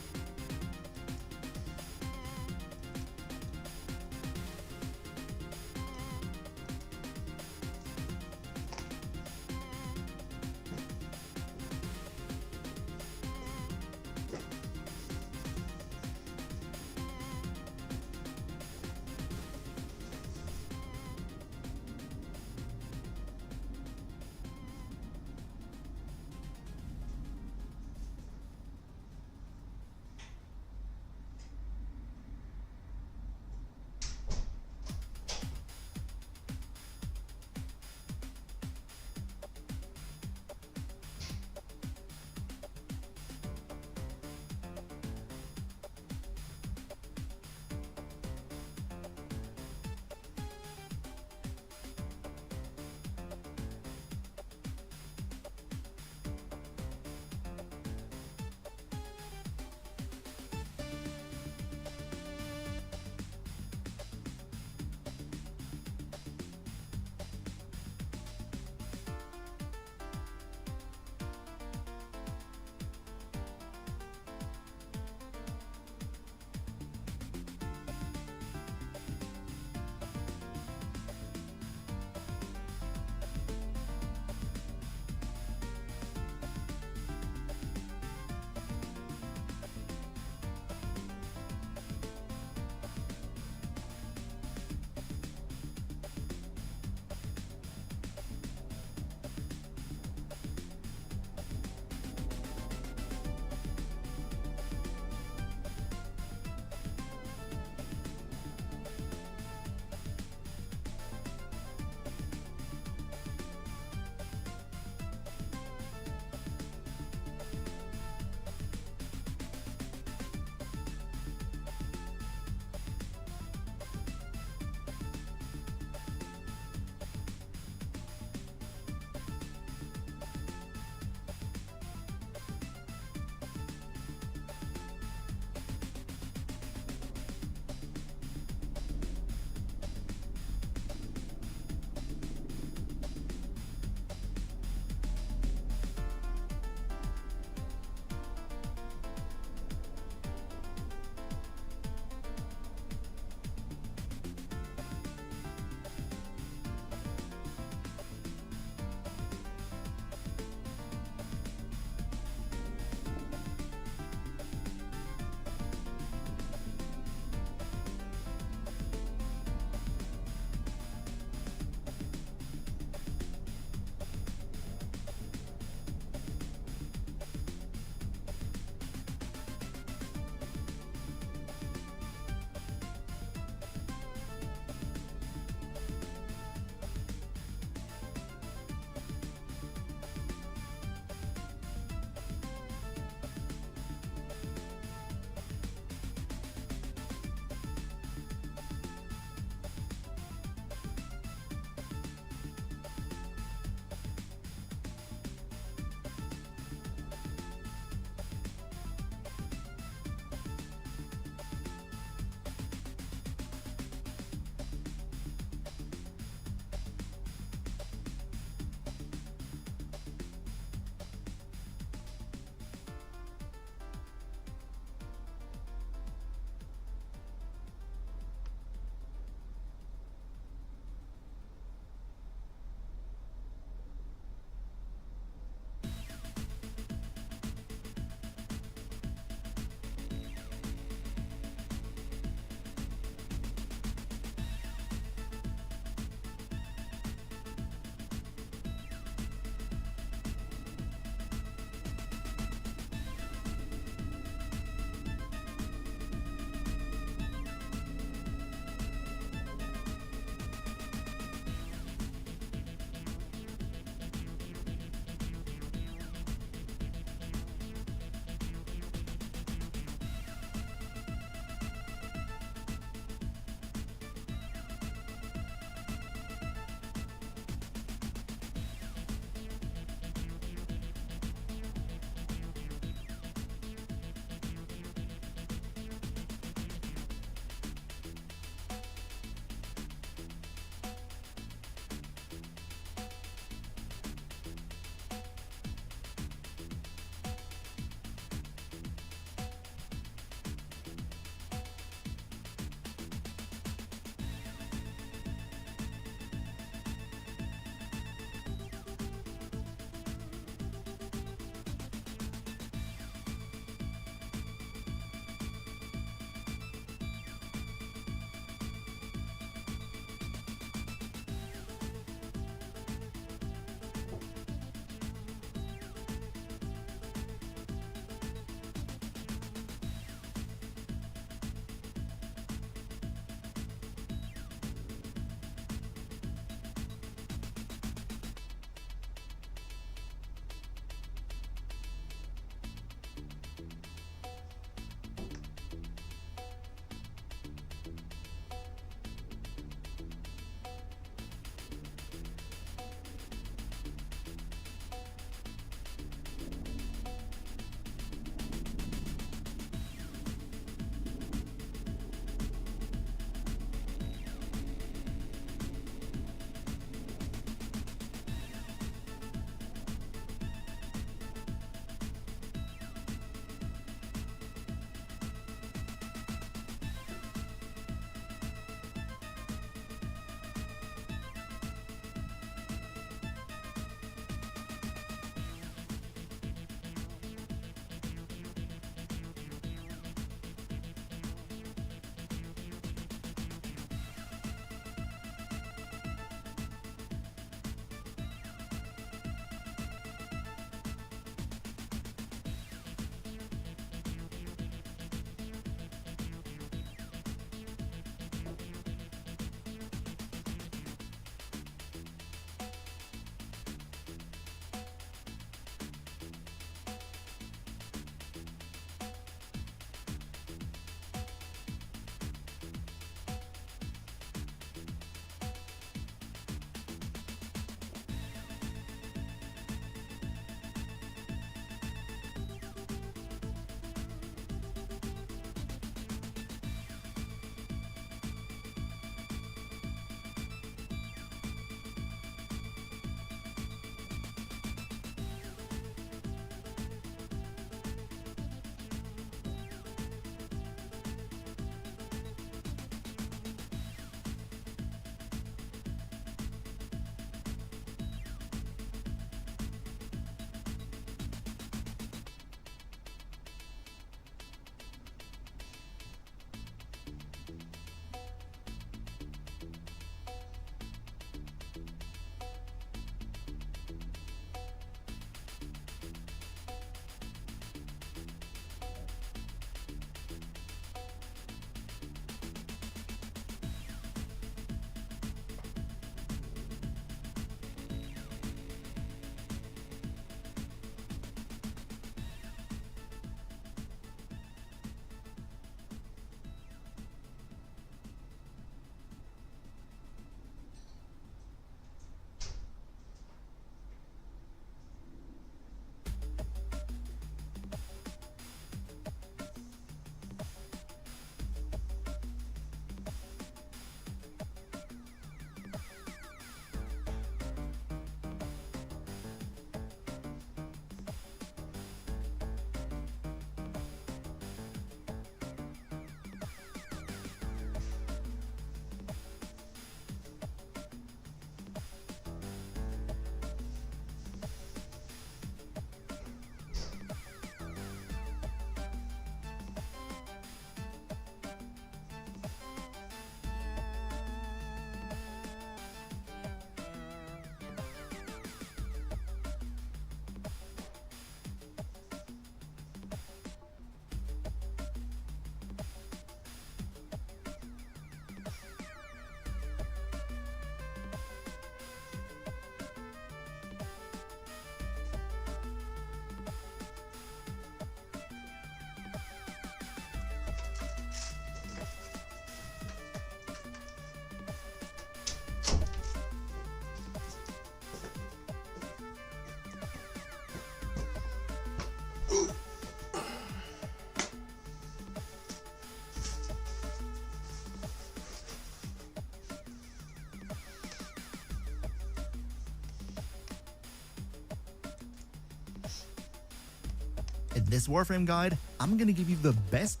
In this Warframe guide, I'm gonna give you the best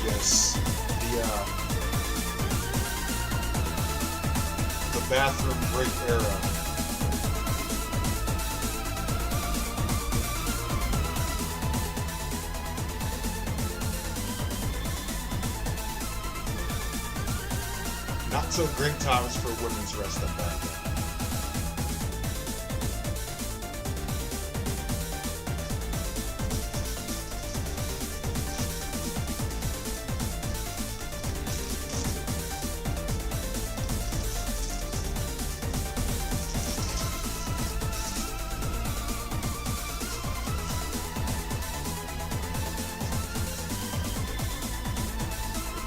Yes, the bathroom break era. Not so great times for women's wrestling back then.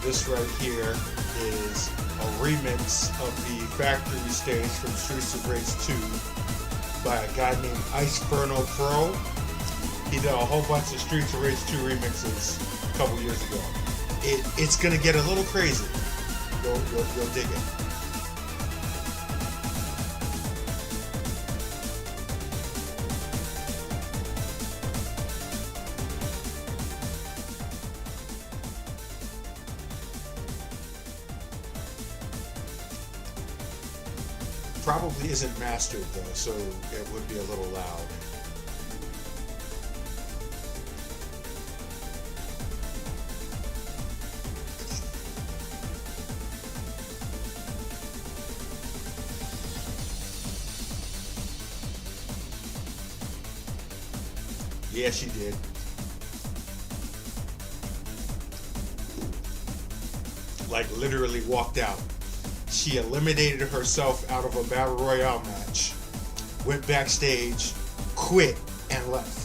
This right here is a remix of the factory stage from Streets of Rage 2 by a guy named Iceferno Pro. He did a whole bunch of Streets of Rage 2 remixes a couple years ago. It's gonna get a little crazy. You'll dig it. Probably isn't mastered though, so it would be a little loud. Yeah, she did. Like literally walked out. She eliminated herself out of a battle royale match, went backstage, quit, and left.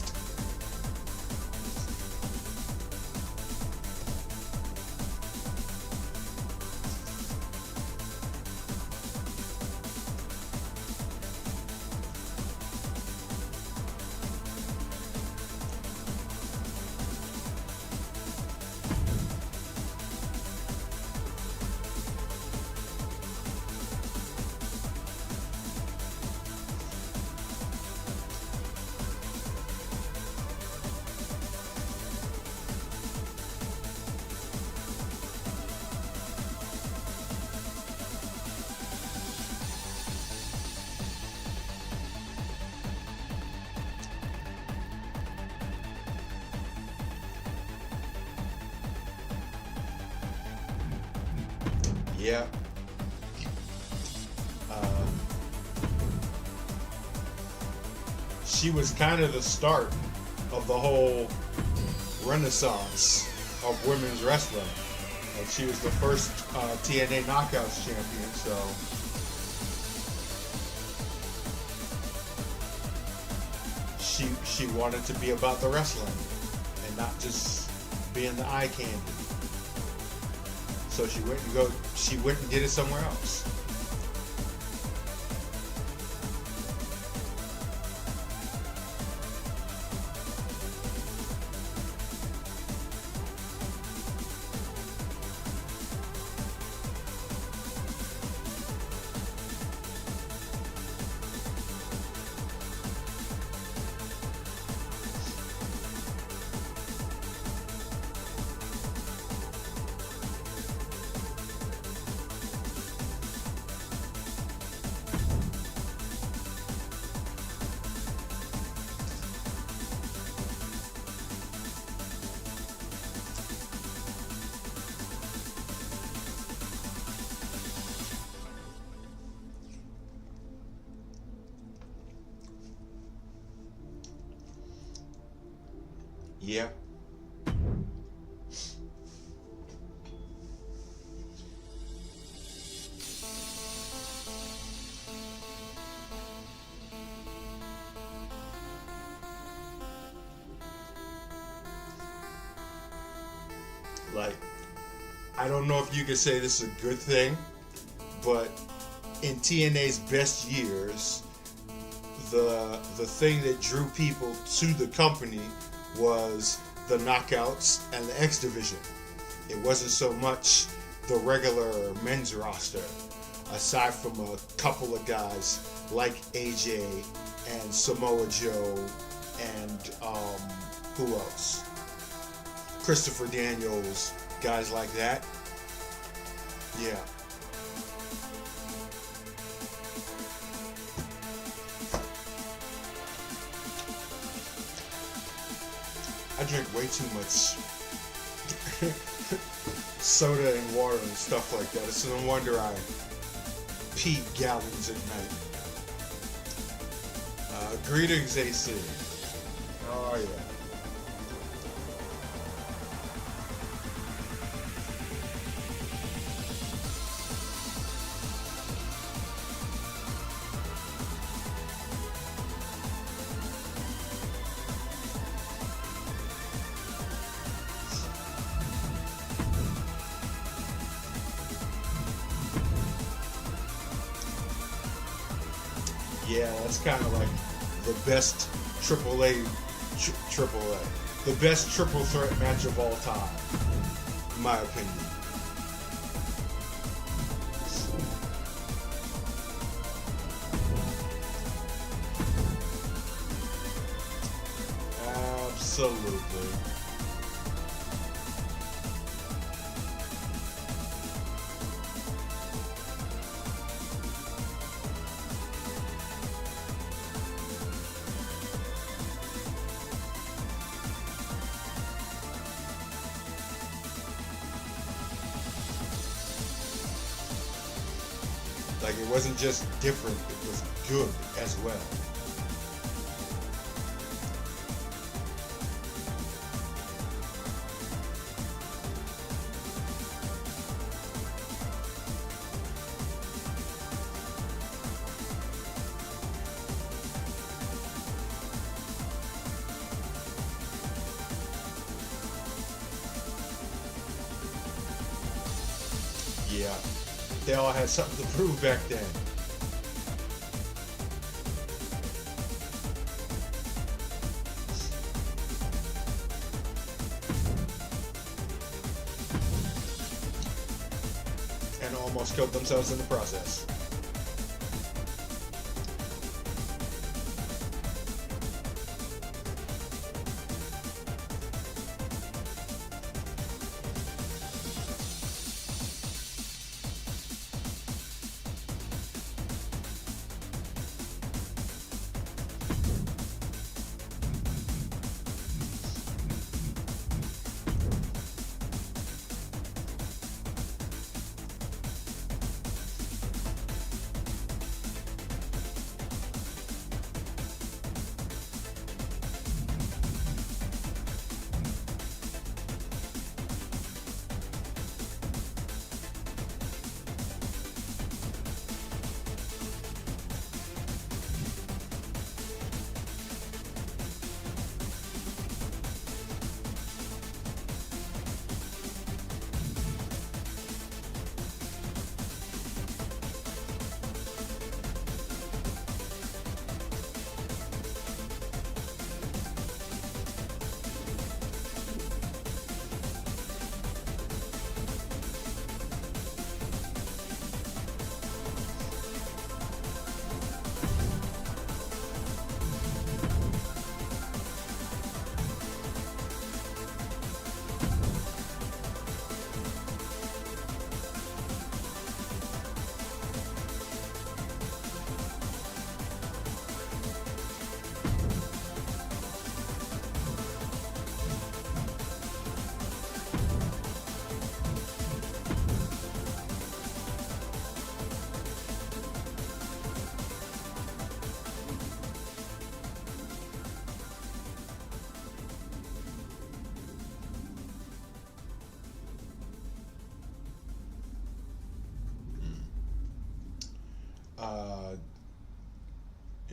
Yeah. She was kind of the start of the whole renaissance of women's wrestling. Like she was the first TNA Knockouts champion, so she wanted to be about the wrestling and not just being the eye candy. So she went and did it somewhere else. Yeah. Like, I don't know if you could say this is a good thing, but in TNA's best years, the thing that drew people to the company was the knockouts and the X division. It wasn't so much the regular men's roster, aside from a couple of guys like AJ and Samoa Joe and who else? Christopher Daniels, guys like that. Yeah. I drink way too much soda and water and stuff like that. It's no wonder I pee gallons at night. Greetings, AC. Oh, yeah. Yeah, that's kind of like the best the best triple threat match of all time, in my opinion. Absolutely. Like, it wasn't just different, it was good as well. Yeah. They all had something to prove back then. And almost killed themselves in the process.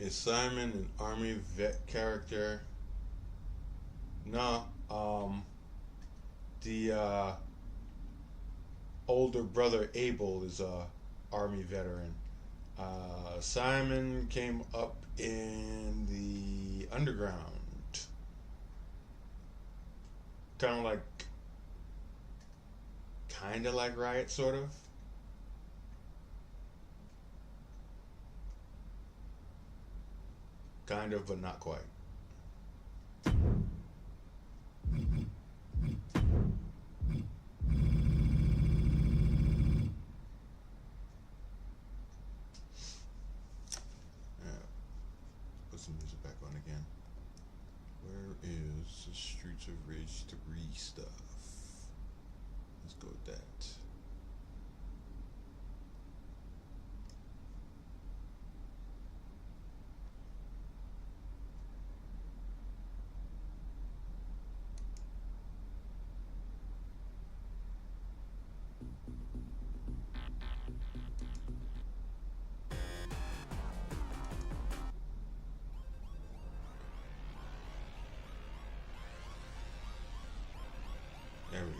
Is Simon an army vet character? No. The older brother Abel is a army veteran. Simon came up in the underground. Kind of like Riot, sort of. Kind of, but not quite. Put some music back on again. Where is the Streets of Rage 3 stuff? Let's go with that. There we go.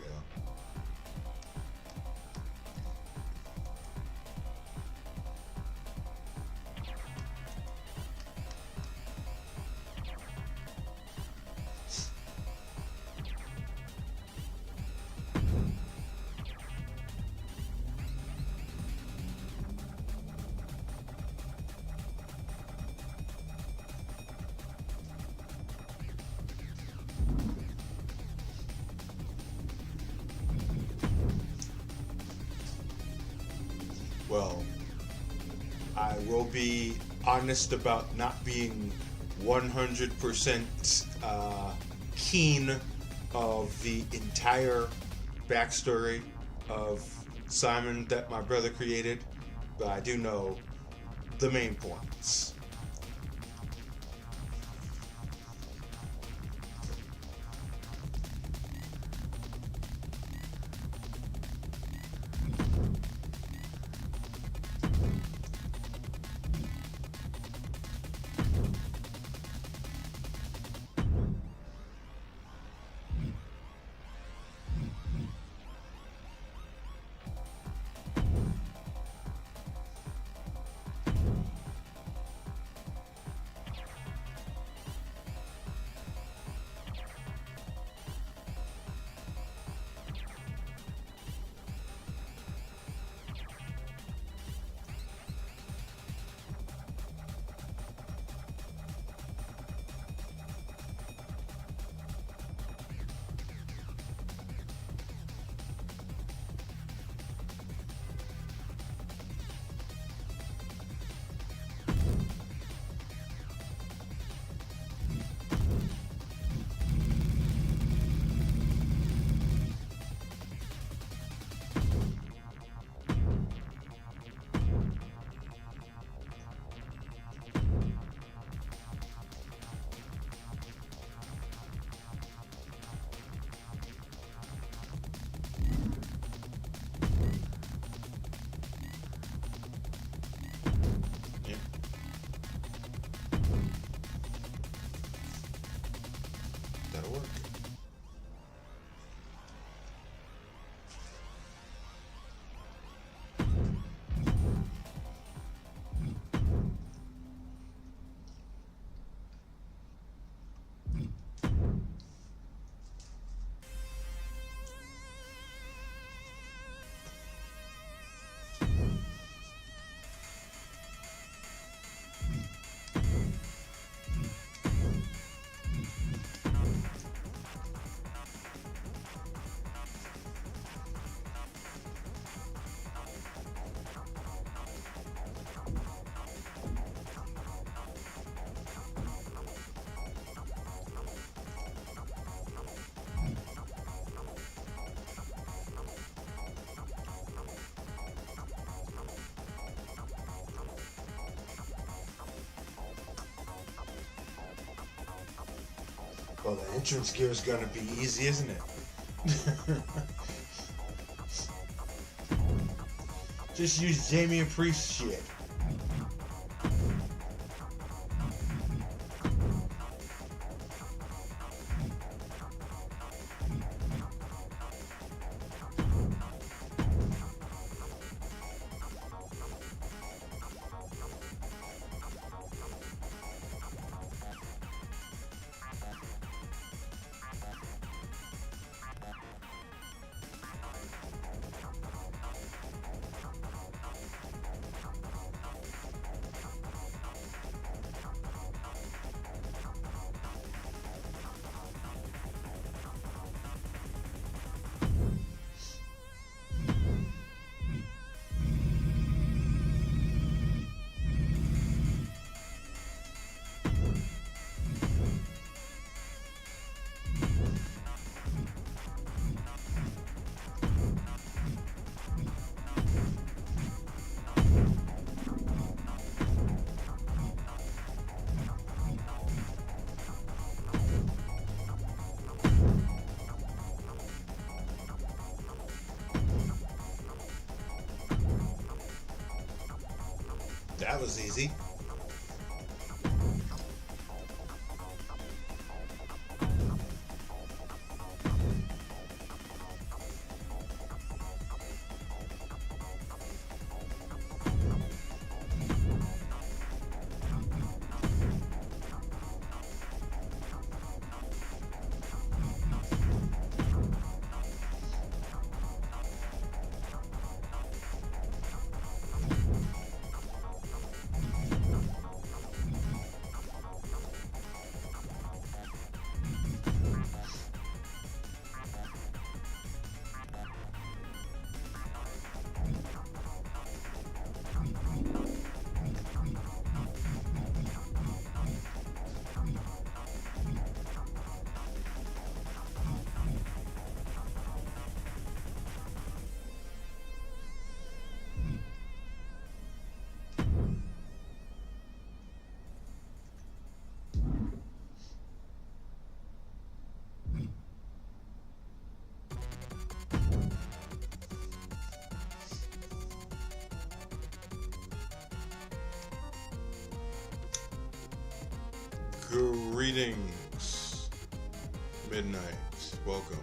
Well, I will be honest about not being 100% keen of the entire backstory of Simon that my brother created, but I do know the main points. That'll work. Well, the entrance gear is gonna be easy, isn't it? Just use Jamie and Priest shit. That was easy. Greetings, midnight. Welcome.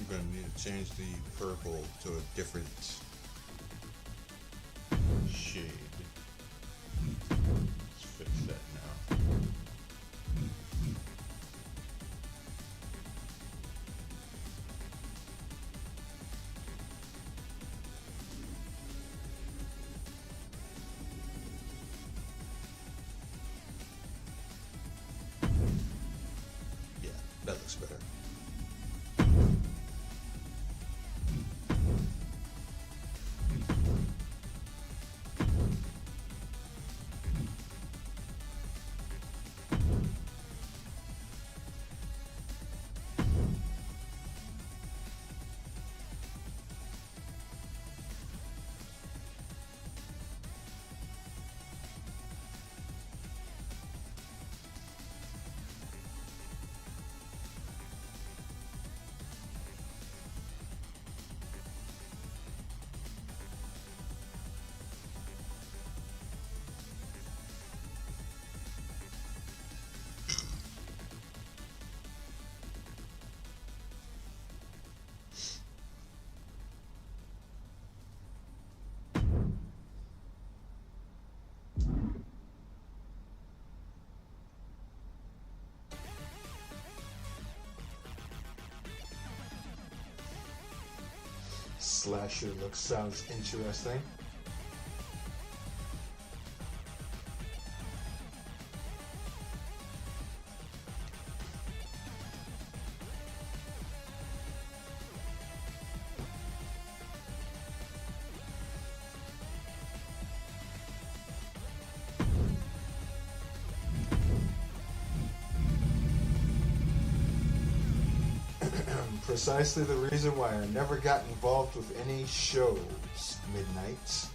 Going to need to change the purple to a different shade. Let's fix that now. Yeah, that looks better. Slasher look sounds interesting. Precisely the reason why I never got involved with any shows, Midnight.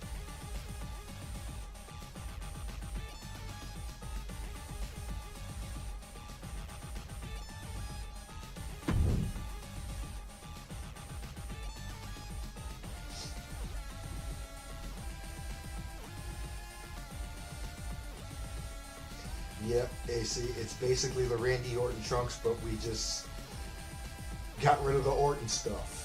Yep, AC, it's basically the Randy Orton trunks, but we just got rid of the Orton stuff.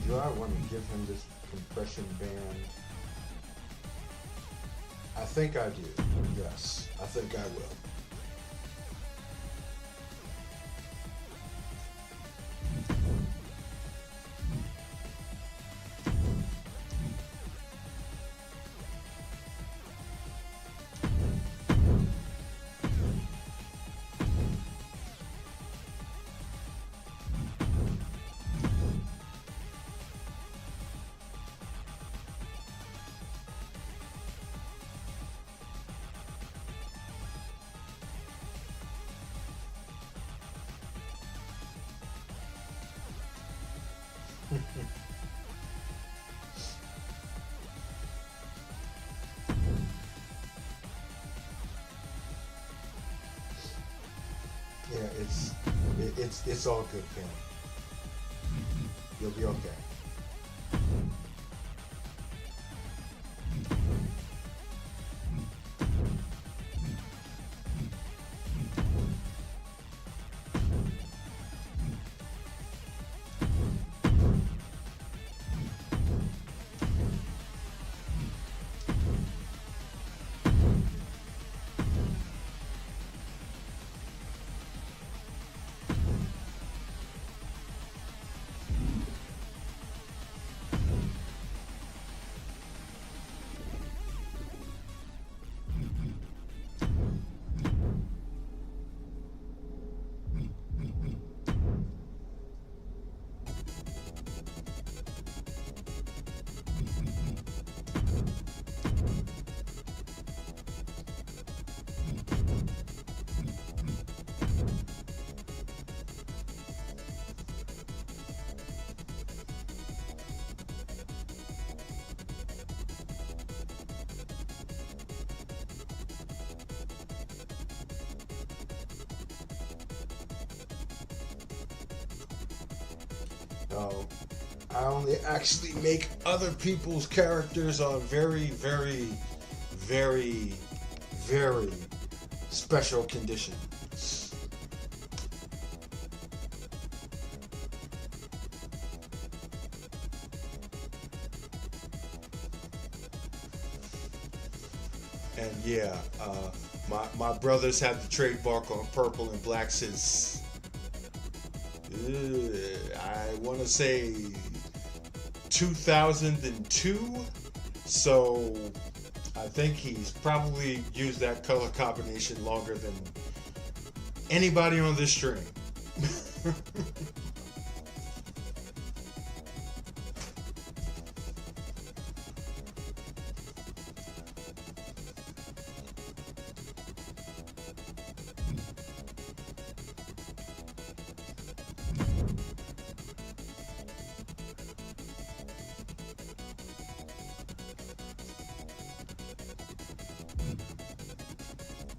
Do I want to give him this compression band? I think I do. Yes, I think I will. Yeah, it's all good, Pam. You'll be okay. I only actually make other people's characters on very, very, very, very special conditions. And yeah, my brothers have the trademark on purple and black since I want to say 2002. So I think he's probably used that color combination longer than anybody on this stream.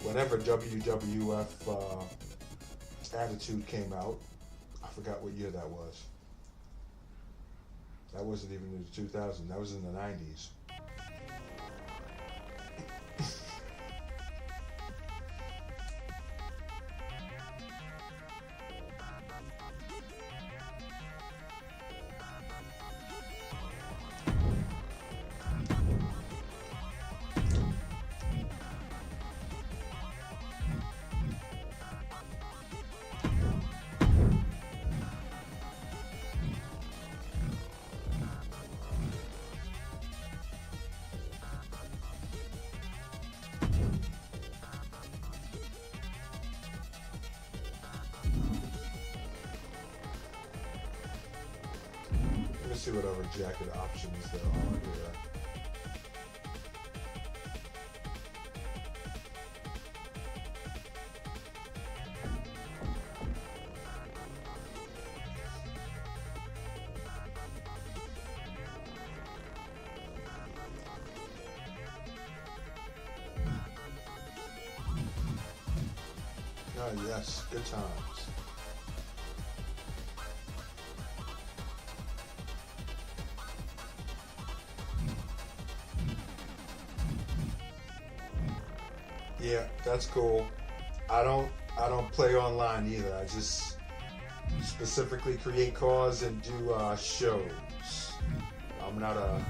whenever WWF Attitude came out, I forgot what year that was. That wasn't even in the 2000s. That was in the 90s. See what other jacket options there are here. Oh yes, good times. Yeah, that's cool. I don't play online either. I just specifically create cars and do shows. I'm not a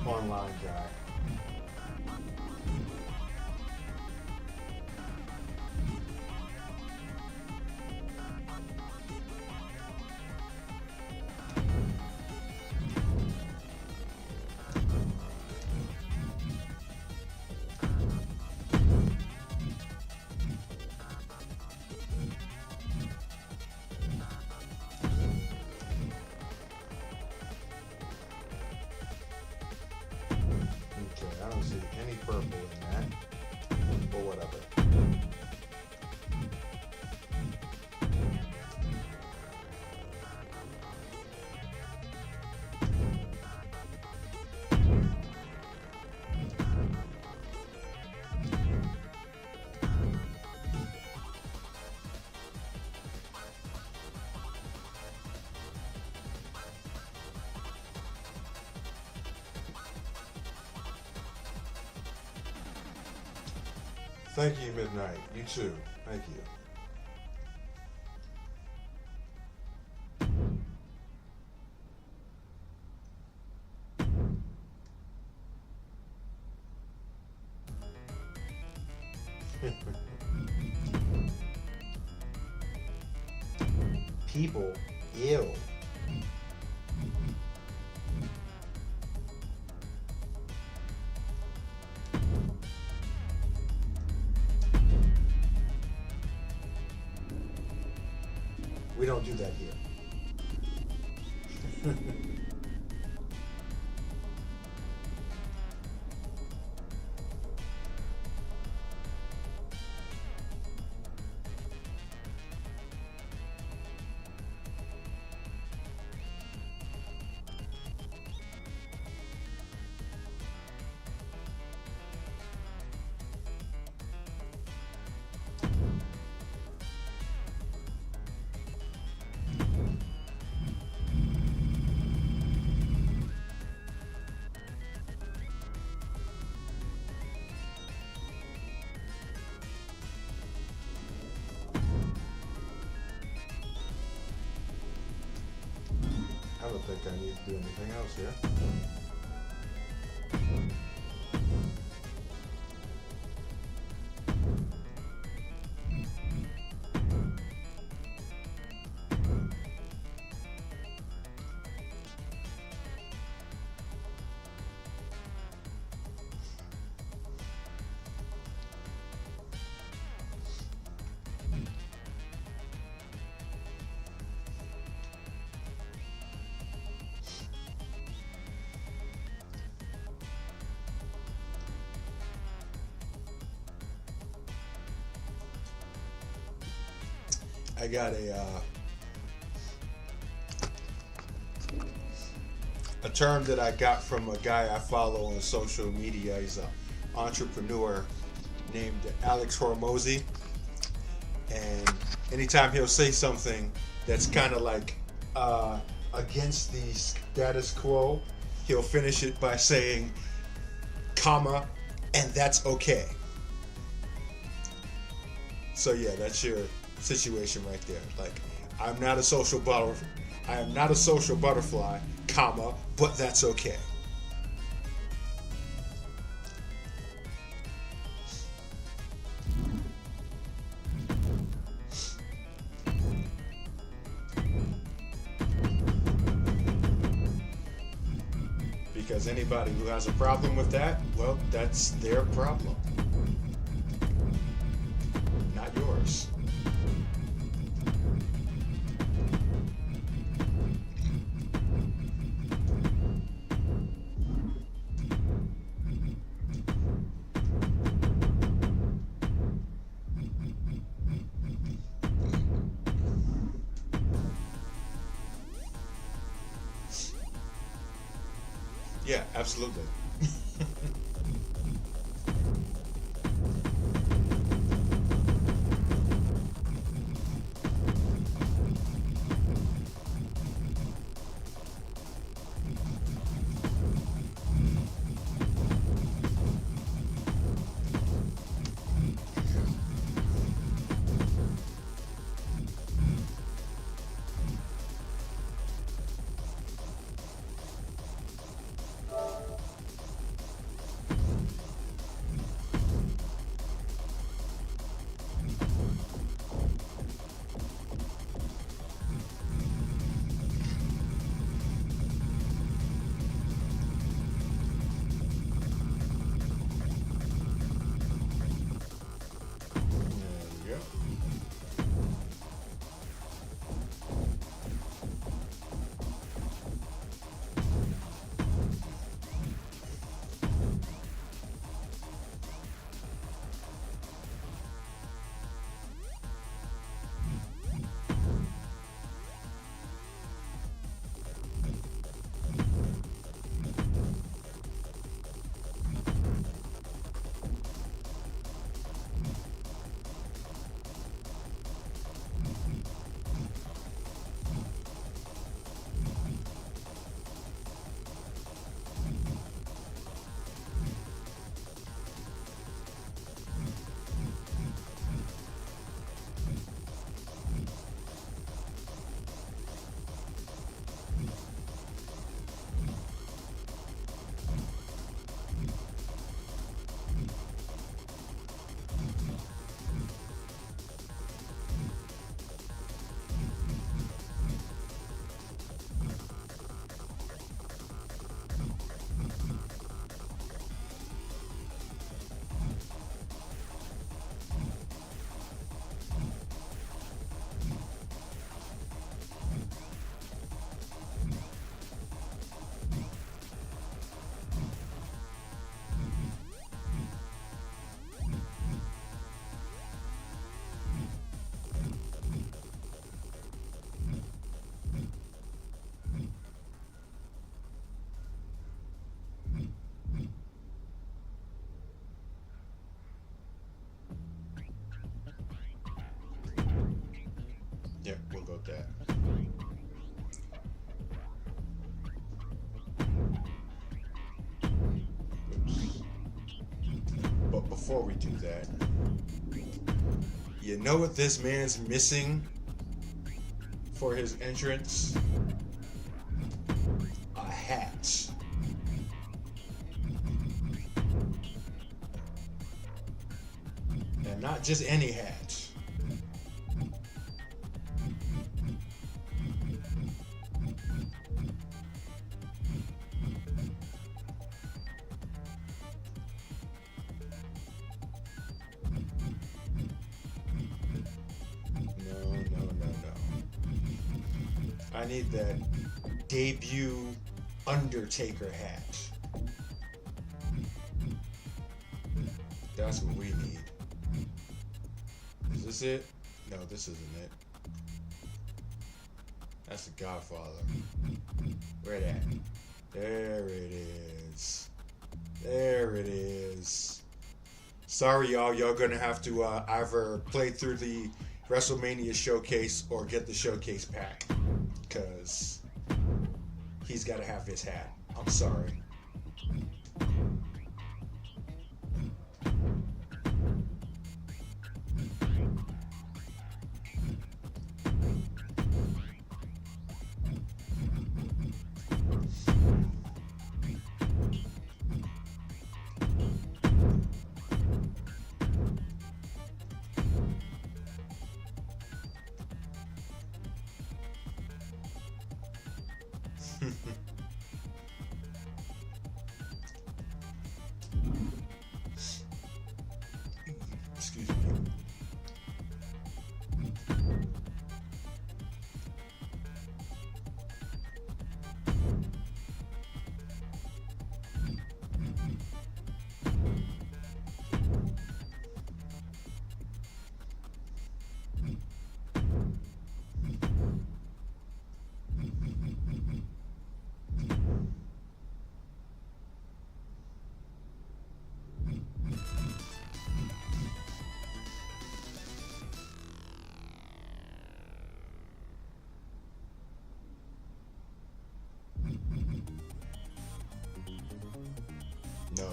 online guy. I don't see any purple in that, or whatever. Thank you, Midnight. You too. Thank you. People ill. We don't do that here. I don't think I need to do anything else here. I got a term that I got from a guy I follow on social media. He's an entrepreneur. named Alex Hormozy, and anytime he'll say something that's kind of like against the status quo, he'll finish it by saying, comma, and that's okay. So yeah, that's your situation right there. Like, I am not a social butterfly, comma, but that's okay. Because anybody who has a problem with that, well, that's their problem, not yours. Yeah, absolutely. There we go. Yeah, we'll go with that. Oops. But before we do that, you know what this man's missing for his entrance? A hat. And not just any hat. I need that debut Undertaker hat. That's what we need. Is this it? No, this isn't it. That's the Godfather. Where it at? There it is. There it is. Sorry, y'all. Y'all gonna have to either play through the WrestleMania showcase or get the showcase pack, because he's got to have his hat. I'm sorry. Excuse me. No.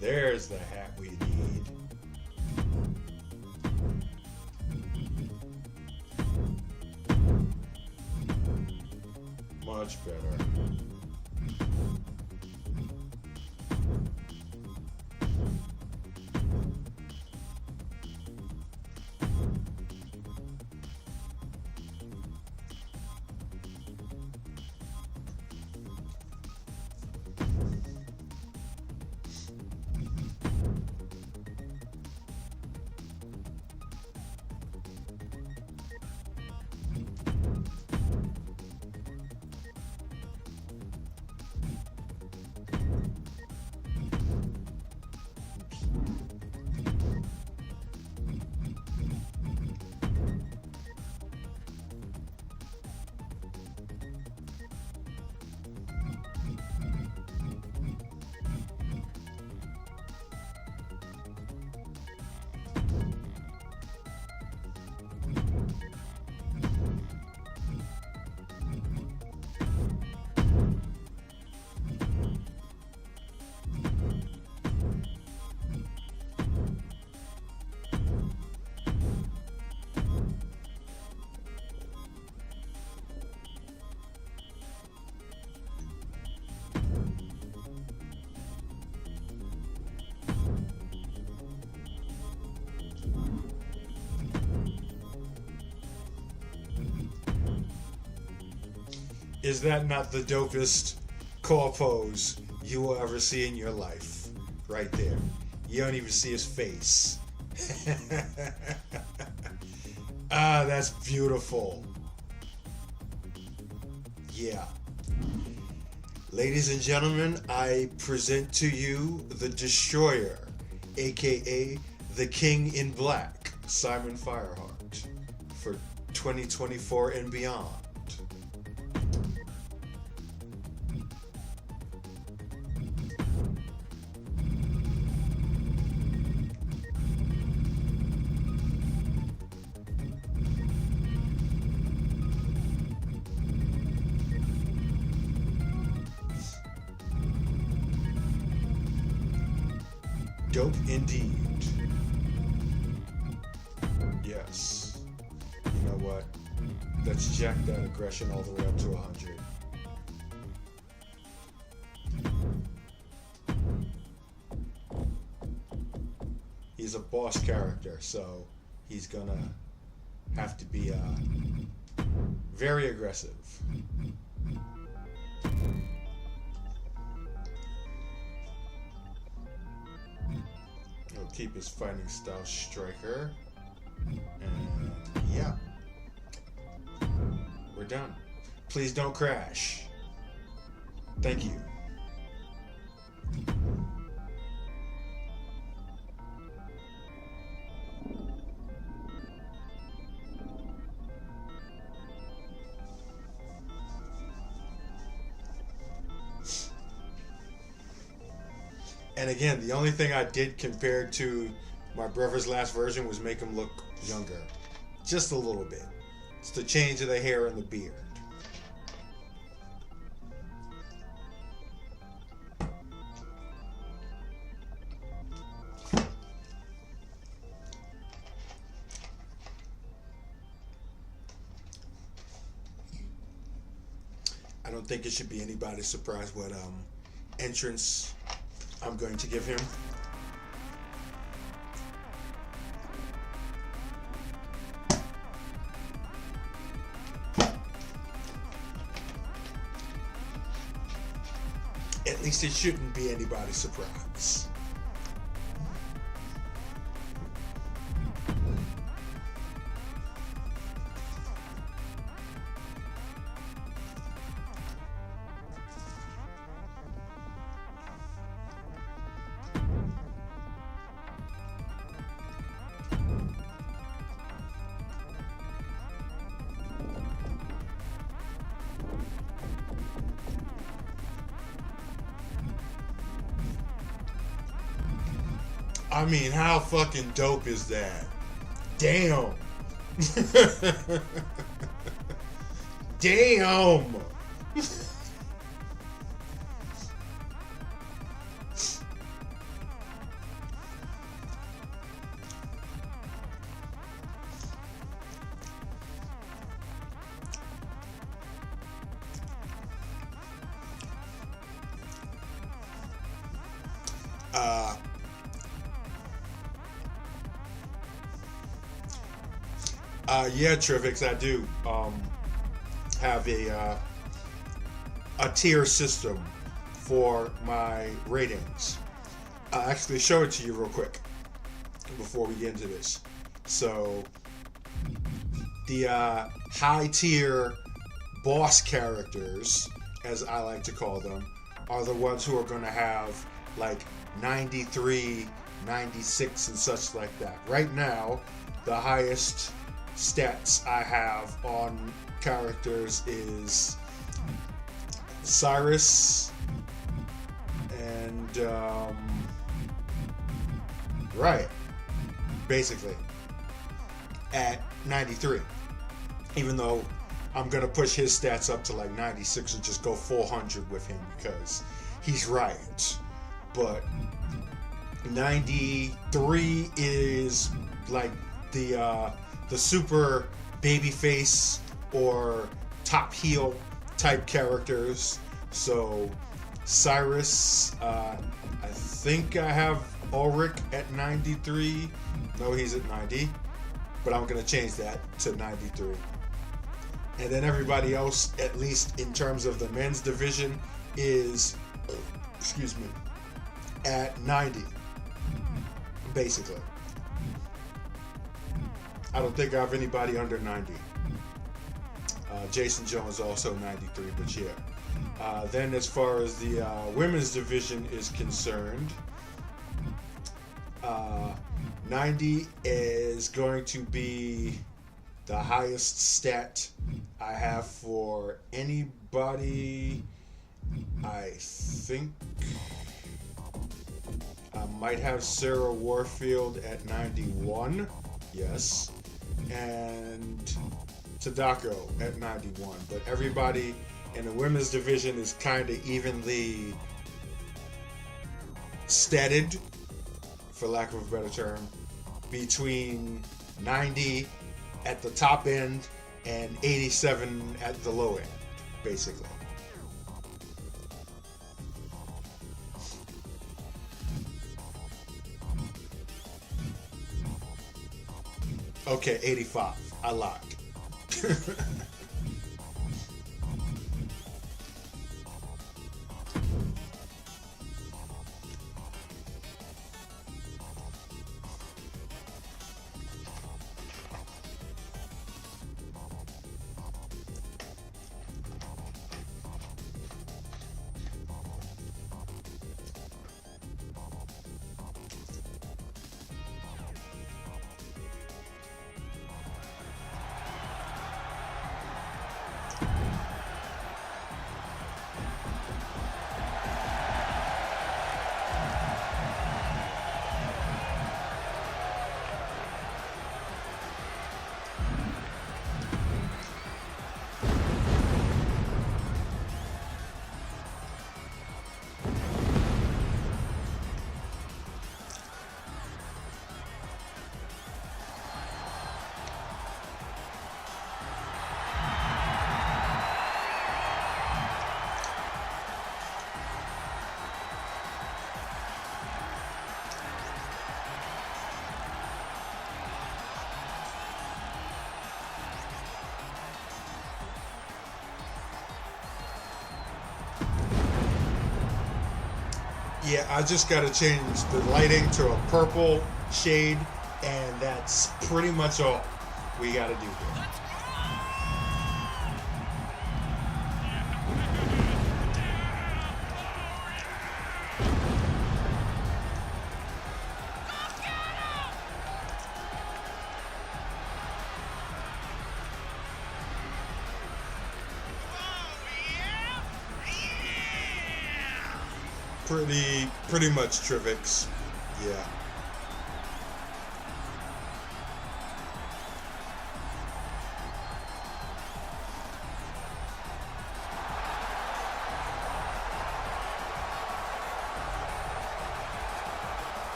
There's the hat we need. Much better. Is that not the dopest call pose you will ever see in your life? Right there. You don't even see his face. Ah, that's beautiful. Yeah. Ladies and gentlemen, I present to you the Destroyer, aka the King in Black, Simon Fireheart, for 2024 and beyond. Dope indeed. Yes. You know what? Let's jack that aggression all the way up to 100. He's a boss character, so he's gonna have to be very aggressive. He'll keep his fighting style striker. And yeah. We're done. Please don't crash. Thank you. And again, the only thing I did compared to my brother's last version was make him look younger. Just a little bit. It's the change of the hair and the beard. I don't think it should be anybody's surprise what entrance I'm going to give him. At least it shouldn't be anybody's surprise. I mean, how fucking dope is that? Damn. Damn. Yeah, Trivix, I do have a tier system for my ratings. I'll actually show it to you real quick before we get into this. So, the high tier boss characters, as I like to call them, are the ones who are going to have like 93, 96, and such like that. Right now, the highest stats I have on characters is Cyrus and Riot, basically, at 93. Even though I'm gonna push his stats up to like 96 or just go 400 with him because he's Riot. But 93 is like the super babyface or top heel type characters. So Cyrus, I think I have Ulrich at 93. No, he's at 90, but I'm gonna change that to 93. And then everybody else, at least in terms of the men's division, is, excuse me, at 90, basically. I don't think I have anybody under 90. Jason Jones also 93, but yeah. Then as far as the women's division is concerned, 90 is going to be the highest stat I have for anybody. I think I might have Sarah Warfield at 91. Yes. And Tadako at 91. But everybody in the women's division is kind of evenly statted, for lack of a better term, between 90 at the top end and 87 at the low end, basically. Okay, 85. I lied. Yeah, I just got to change the lighting to a purple shade, and that's pretty much all we got to do here. Pretty much Trivix. Yeah.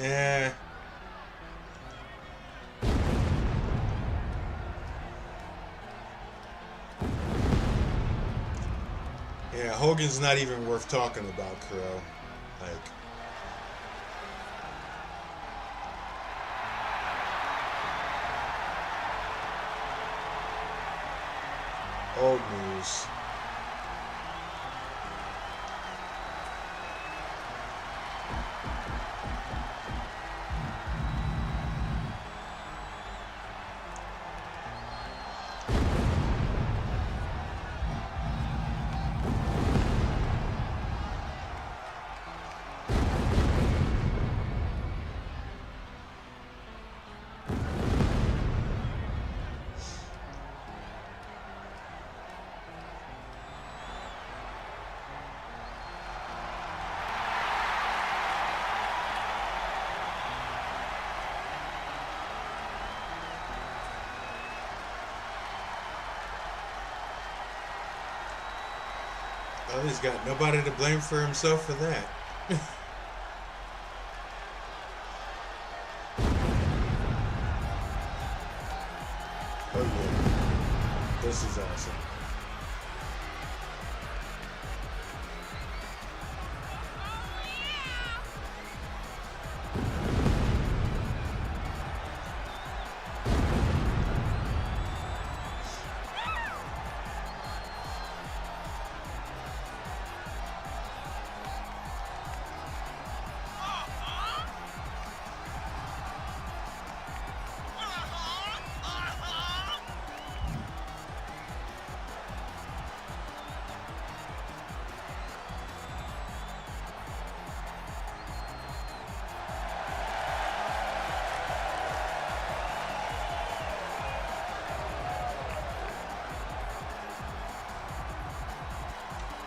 Eh. Yeah, Hogan's not even worth talking about, Crow. Like, old news. Well, he's got nobody to blame for himself for that. Oh yeah, this is awesome.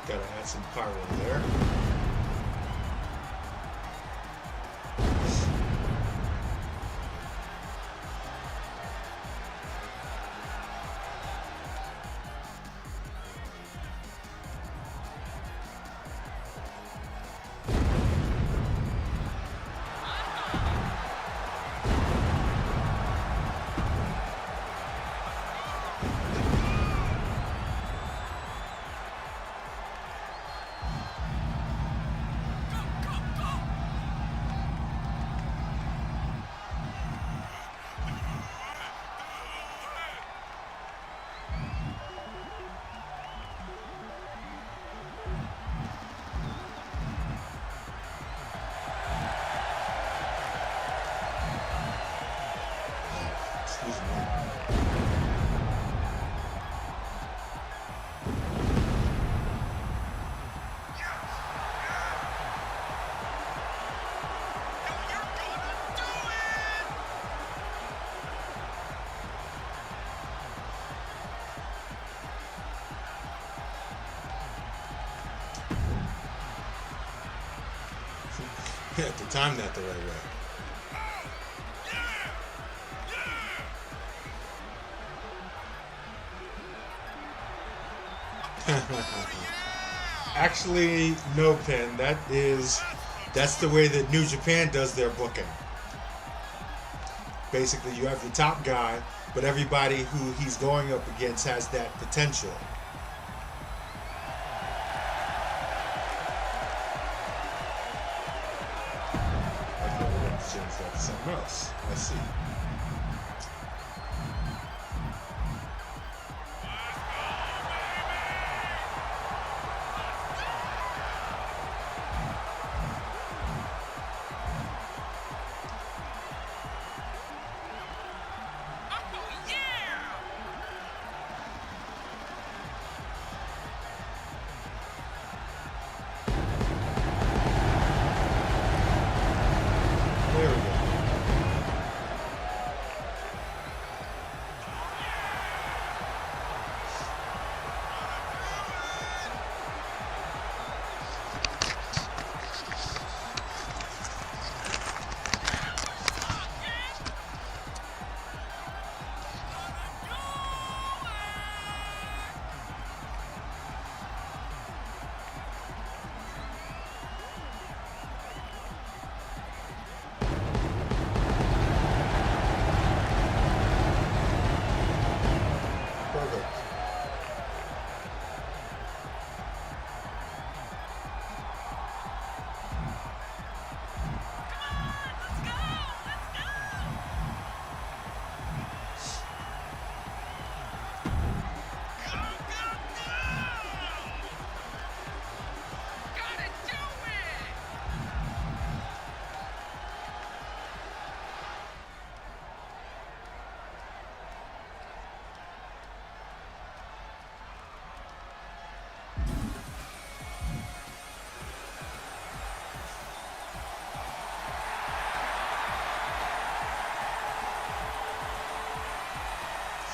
Gotta add some pyro there. Excuse me. You have to time that the right way. Actually, no, Pin. That's the way that New Japan does their booking. Basically, you have the top guy, but everybody who he's going up against has that potential. Yes, I see. There we go.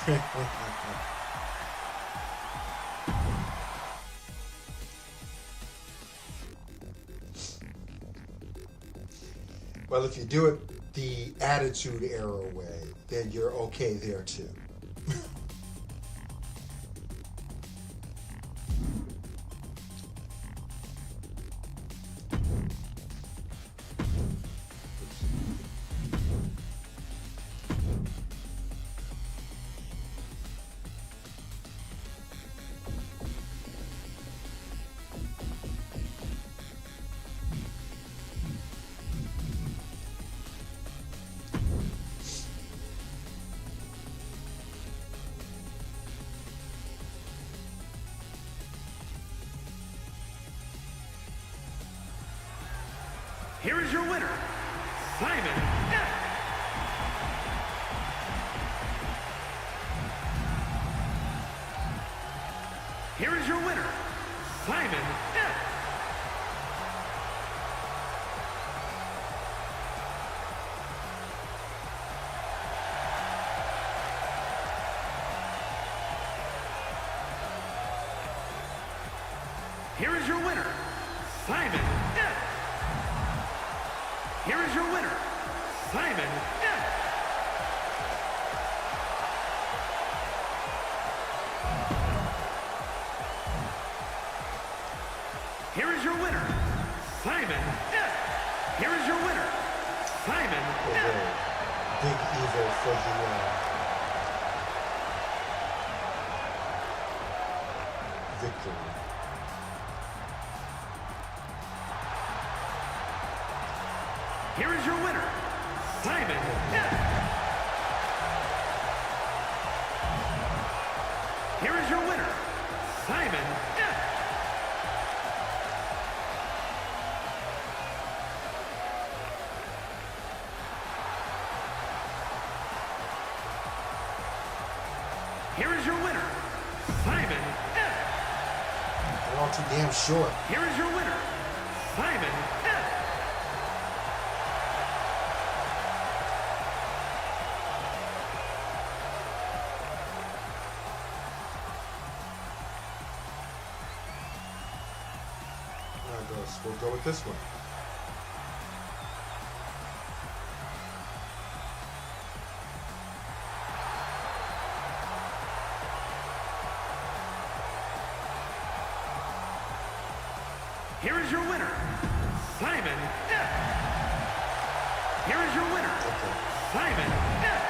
Perfect. Well, if you do it the Attitude Era way, then you're okay there too. Here is your winner, Simon F. Here is your winner, Simon F. Here is your winner, Simon F. Here is your winner, Simon F. Here is your winner, Simon F. Here is your winner, Simon F. Big evil for the victory. Here is your winner, Simon F. Here is your winner, Simon F. Here is your winner, Simon F. They're all too damn short. Here is your winner, Simon F. We'll go with this one. Here is your winner, Simon F. Here is your winner, Simon F.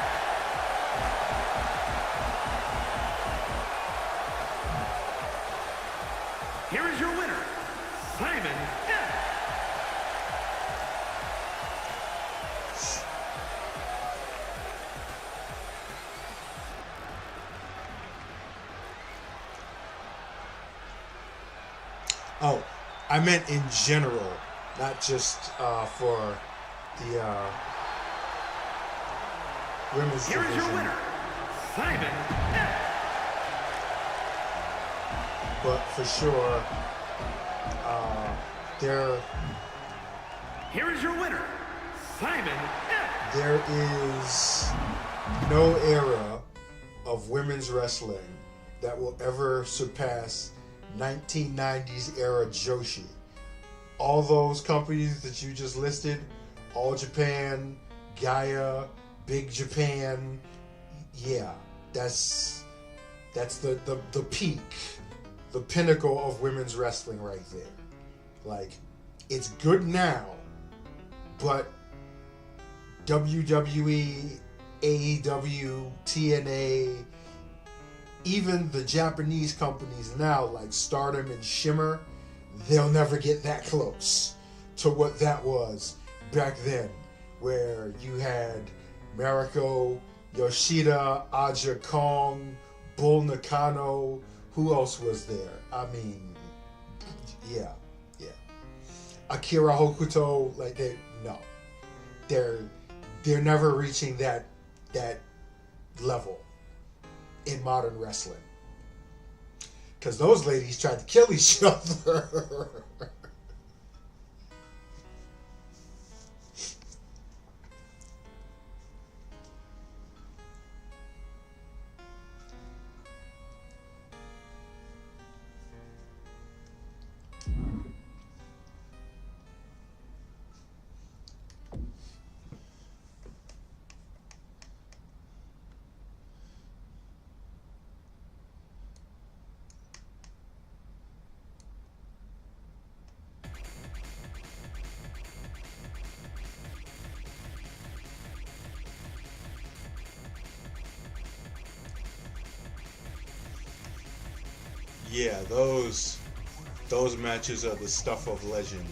Here is your winner, Simon F. Oh, I meant in general, not just for the women's Here is division. your winner, Simon F. But for sure, there Here is your winner, Simon F. there is no era of women's wrestling that will ever surpass 1990s era Joshi. All those companies that you just listed, All Japan, Gaia, Big Japan, yeah, that's the peak, the pinnacle of women's wrestling right there. Like, it's good now, but WWE, AEW, TNA, even the Japanese companies now like Stardom and Shimmer, they'll never get that close to what that was back then, where you had Mariko, Yoshida, Aja Kong, Bull Nakano. Who else was there? I mean, yeah. Akira Hokuto, like they're never reaching that level in modern wrestling, because those ladies tried to kill each other. Yeah, those matches are the stuff of legend.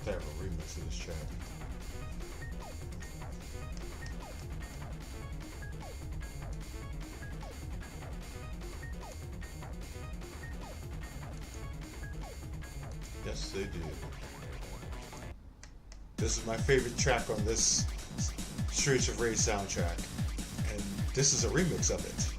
They have a remix of this track. Yes, they do. This is my favorite track on this Streets of Rage soundtrack, and this is a remix of it.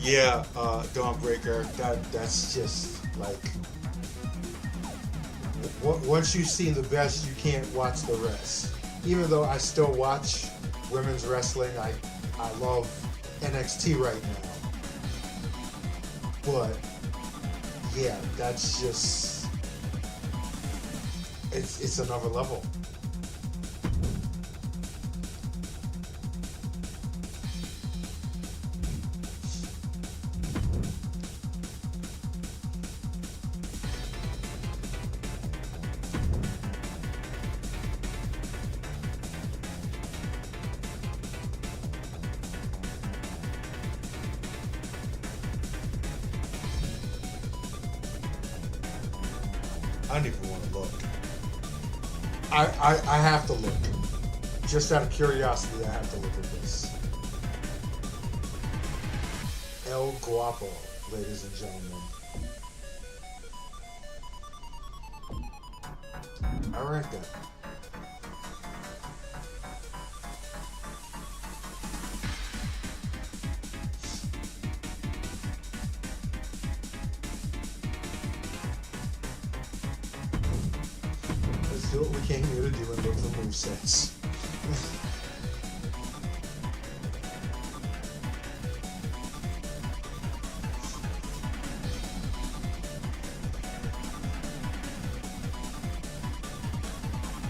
Yeah, Dawnbreaker. That's just like once you've seen the best, you can't watch the rest. Even though I still watch women's wrestling, I love NXT right now. But yeah, that's just it's another level. I don't even want to look. I have to look. Just out of curiosity, I have to look at this. El Guapo, ladies and gentlemen. Alright then. do what we came here to do and look for movesets.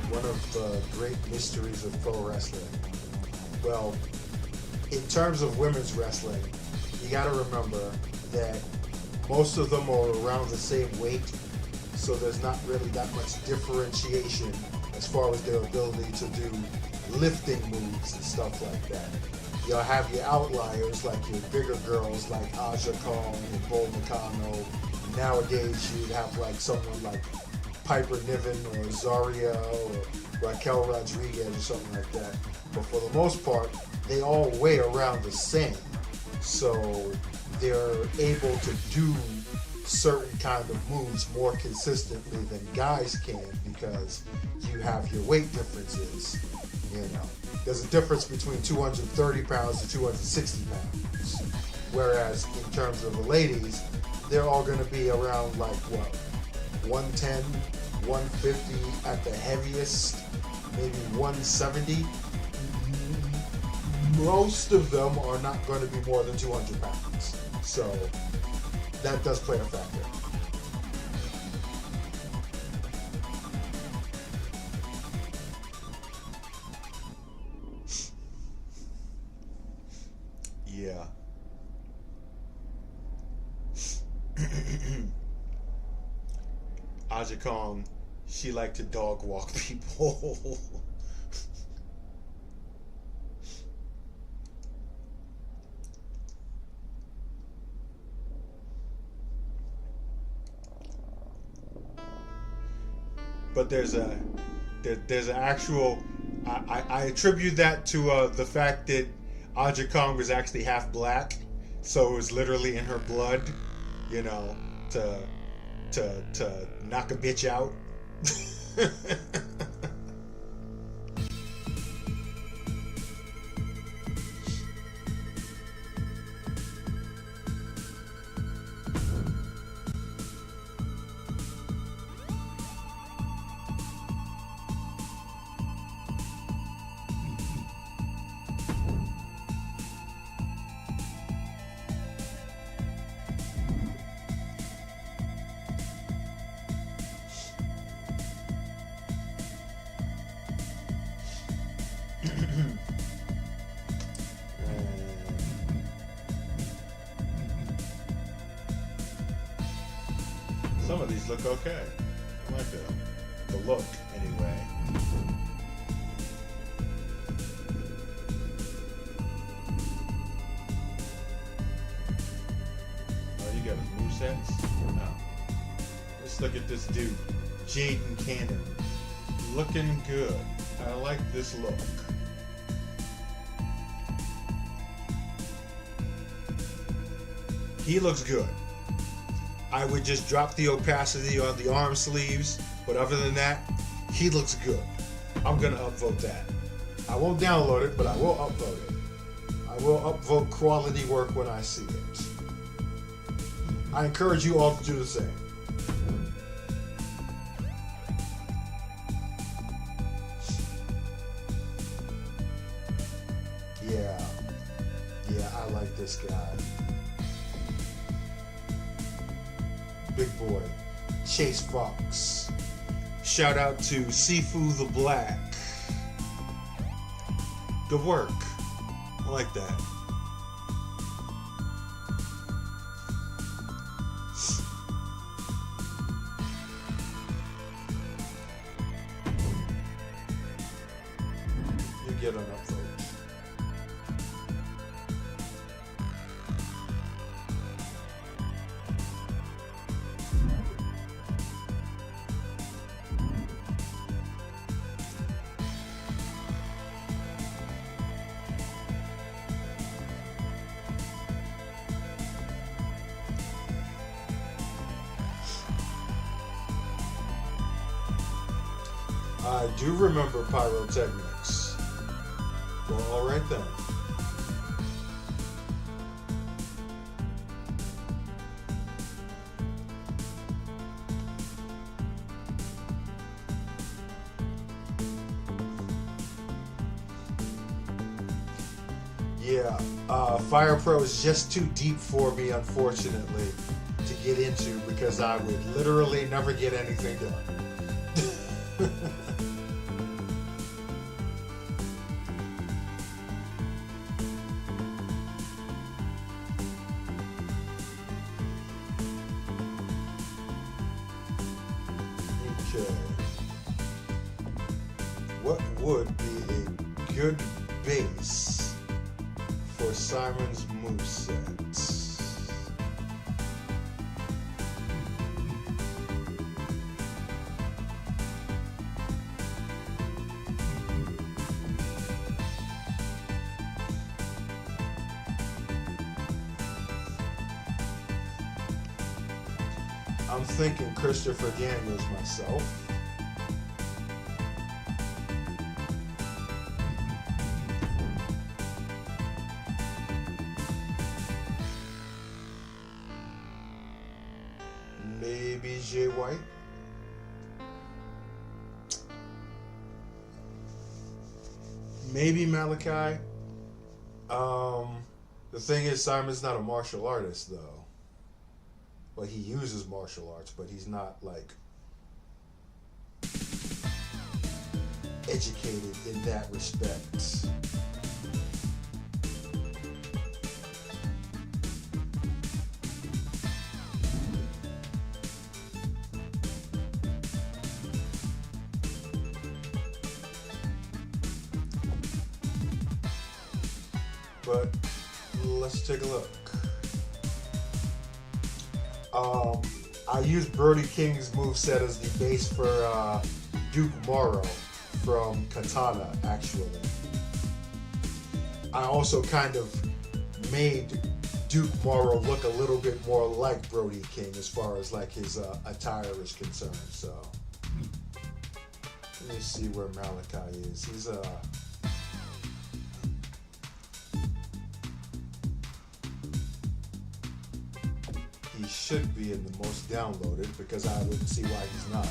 One of the great mysteries of pro wrestling. Well, in terms of women's wrestling, you gotta remember that most of them are around the same weight, so there's not really that much differentiation as far as their ability to do lifting moves and stuff like that. You'll have your outliers like your bigger girls like Aja Kong and Bull Nakano. Nowadays you'd have like someone like Piper Niven or Zaria or Raquel Rodriguez or something like that. But for the most part, they all weigh around the same. So they're able to do certain kind of moves more consistently than guys can because you have your weight differences. You know, there's a difference between 230 pounds and 260 pounds. Whereas in terms of the ladies, they're all going to be around like what, 110, 150 at the heaviest, maybe 170. Most of them are not going to be more than 200 pounds. So that does play a factor. Yeah. Aja Kong, she liked to dog walk people. But there's an actual, I attribute that to the fact that Aja Kong was actually half black, so it was literally in her blood, you know, to knock a bitch out. Some of these look okay. I like the look, anyway. Oh, you got his movesets? No. Let's look at this dude, Jaden Cannon. Looking good. I like this look. He looks good. I would just drop the opacity on the arm sleeves, but other than that, he looks good. I'm gonna upvote that. I won't download it, but I will upvote it. I will upvote quality work when I see it. I encourage you all to do the same. Yeah, I like this guy. Big boy, Chase Fox. Shout out to Sifu the Black. Good work. I like that. You get an upvote. I do remember pyrotechnics. Well, all right then. Yeah, Fire Pro is just too deep for me, unfortunately, to get into because I would literally never get anything done. Okay. What would be a good base for Simon's moveset? I'm thinking Christopher Daniels myself. Maybe Jay White. Maybe Malachi. The thing is, Simon's not a martial artist, though. Well, he uses martial arts, but he's not, like, educated in that respect. But let's take a look. I used Brody King's moveset as the base for Duke Morrow from Katana, actually. I also kind of made Duke Morrow look a little bit more like Brody King as far as like his attire is concerned. So let me see where Malachi is. He's he should be in the most downloaded because I wouldn't see why he's not.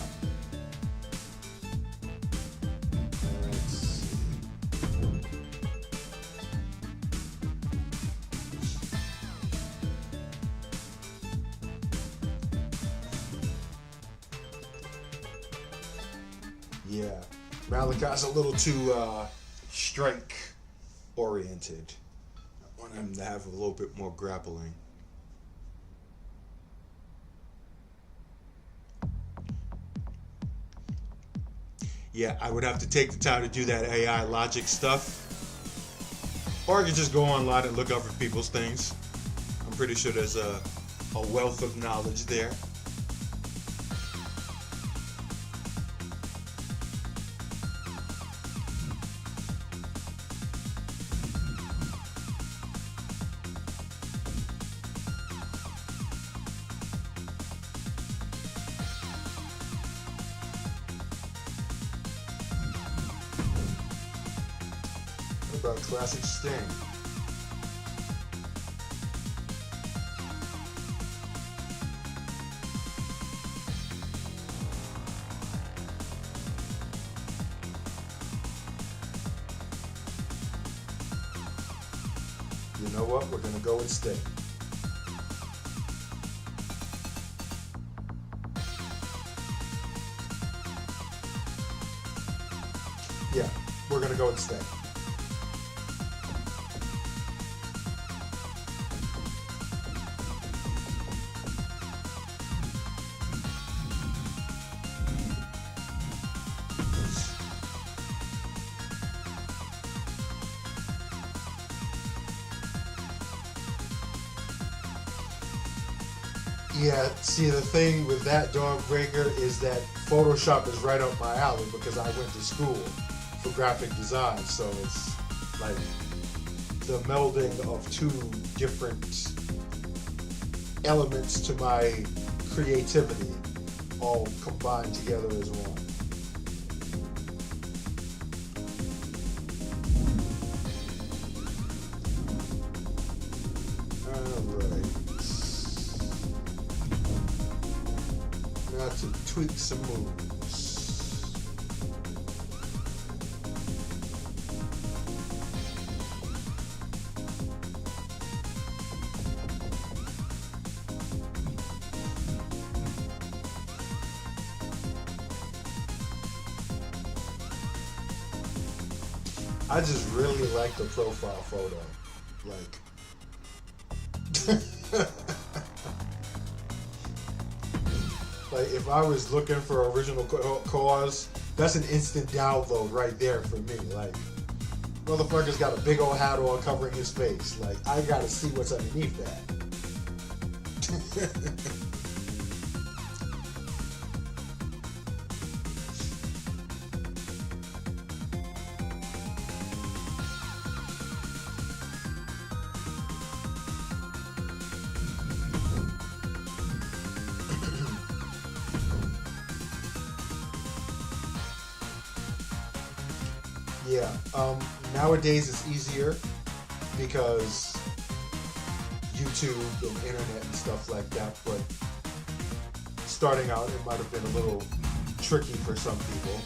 Let's see. Yeah, Malachi's a little too strike oriented. I want him to have a little bit more grappling. Yeah, I would have to take the time to do that AI logic stuff. Or I could just go online and look up for people's things. I'm pretty sure there's a wealth of knowledge there. What about classic Sting? You know what? We're gonna go with Sting. Yeah, we're gonna go with Sting. Yeah, see, the thing with that Dog Breaker is that Photoshop is right up my alley because I went to school for graphic design, so it's like the melding of two different elements to my creativity all combined together as one. To tweak some moves. I just really like the profile photo. Like if I was looking for original cause, that's an instant download right there for me. Like, motherfucker's got a big old hat on covering his face. Like, I gotta see what's underneath that. Yeah, nowadays it's easier because YouTube and internet and stuff like that, but starting out it might have been a little tricky for some people.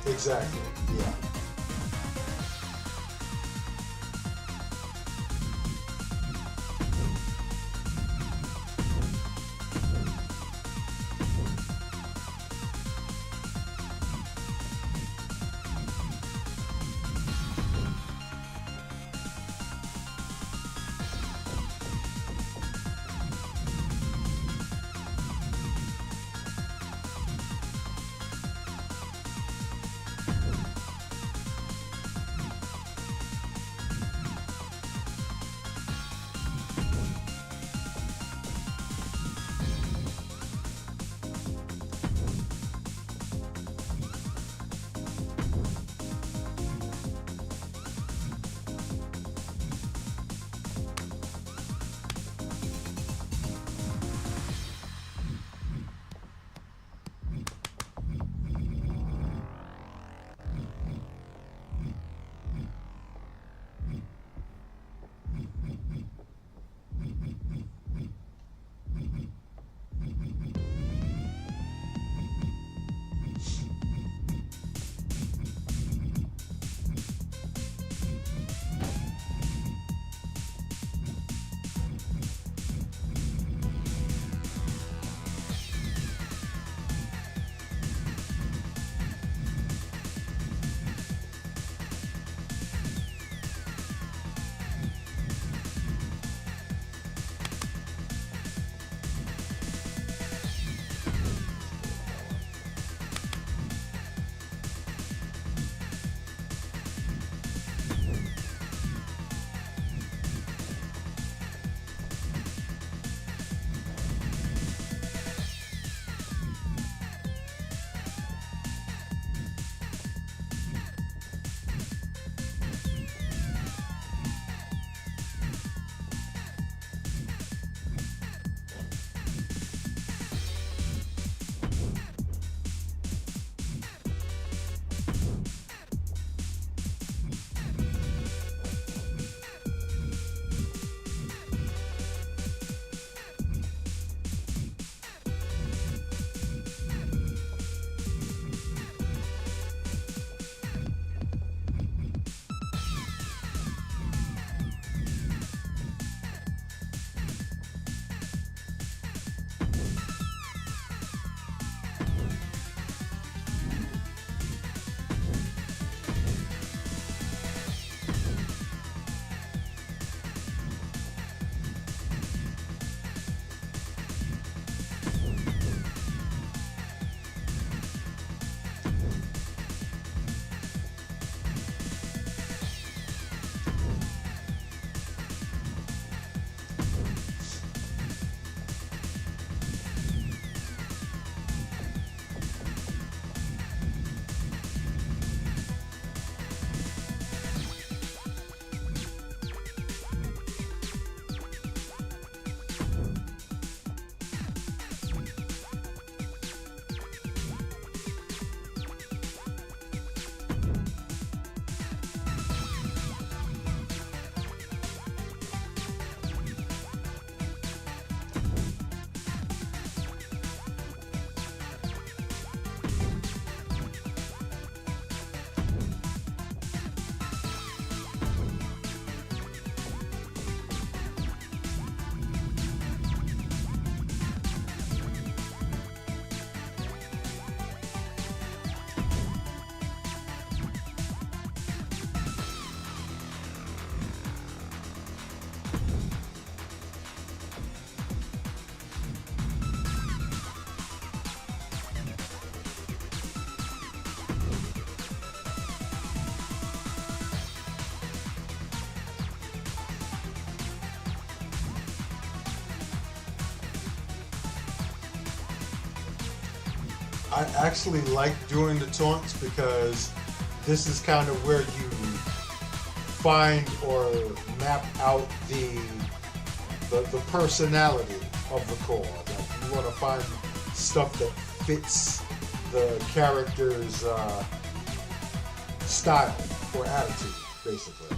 Exactly, yeah. I actually like doing the taunts because this is kind of where you find or map out the personality of the core. Like you want to find stuff that fits the character's style or attitude, basically.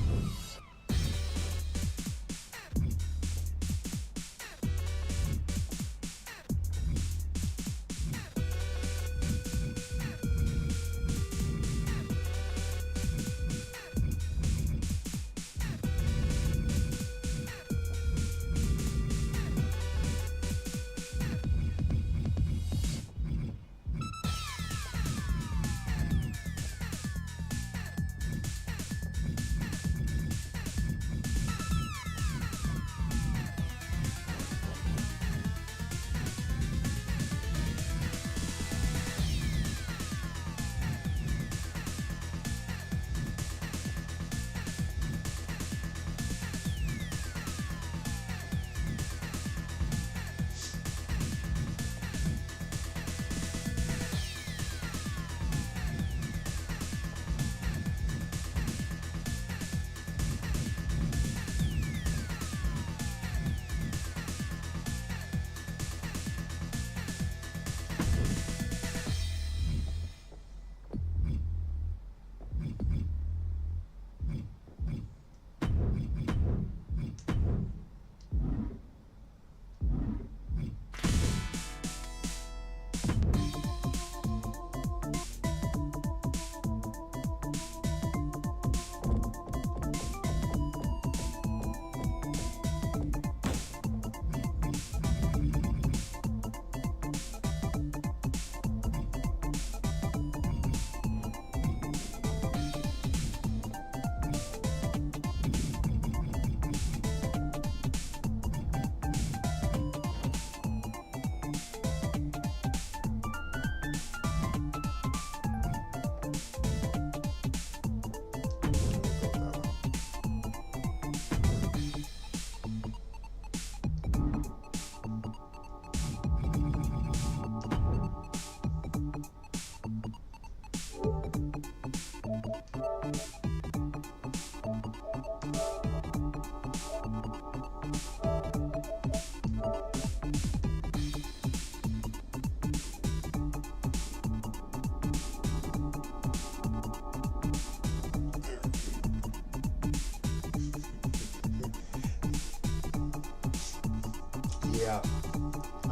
Yeah,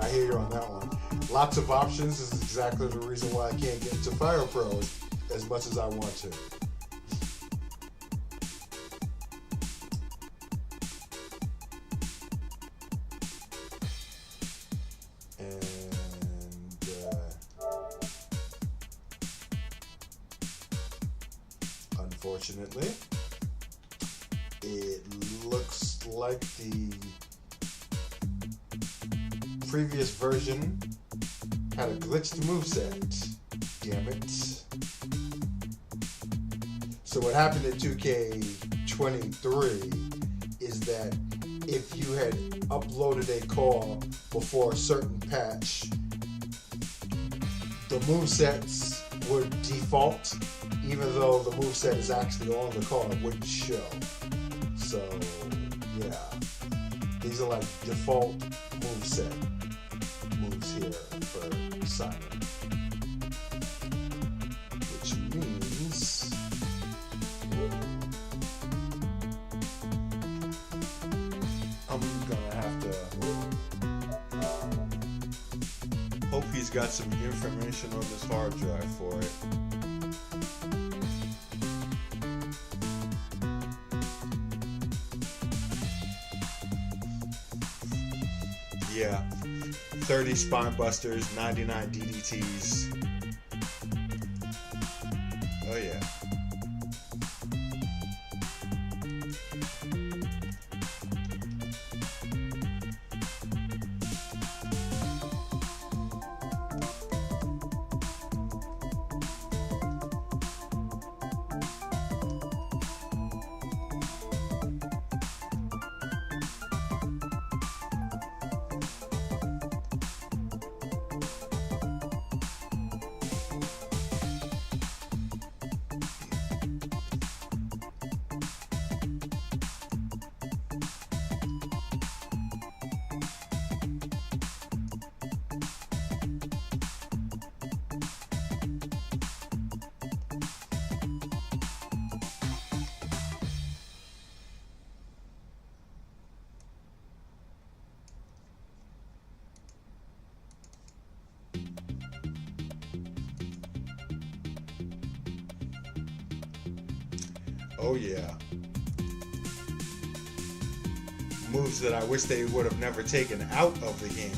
I hear you on that one. Lots of options is exactly the reason why I can't get into Fire Pro as much as I want to. Unfortunately, it looks like the previous version had a glitched moveset. Damn it. So what happened in 2K23 is that if you had uploaded a call before a certain patch, the movesets would default, even though the moveset is actually on the call, it wouldn't show. So, yeah. These are like default moveset moves here for Simon. Which means I'm gonna have to hope he's got some information on this hard drive for it. Yeah, 30 spine busters, 99 DDTs. Oh yeah. Oh yeah. Moves that I wish they would have never taken out of the game.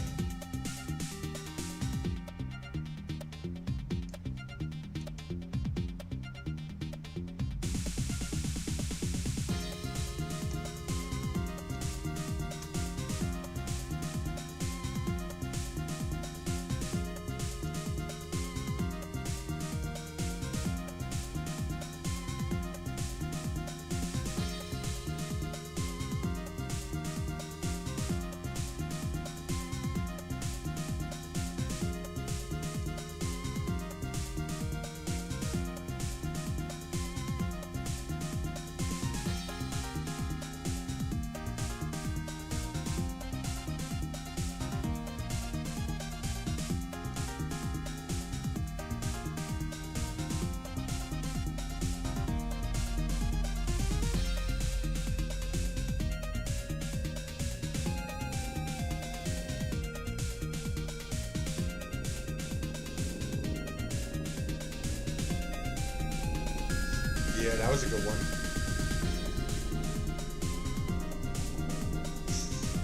Yeah, that was a good one.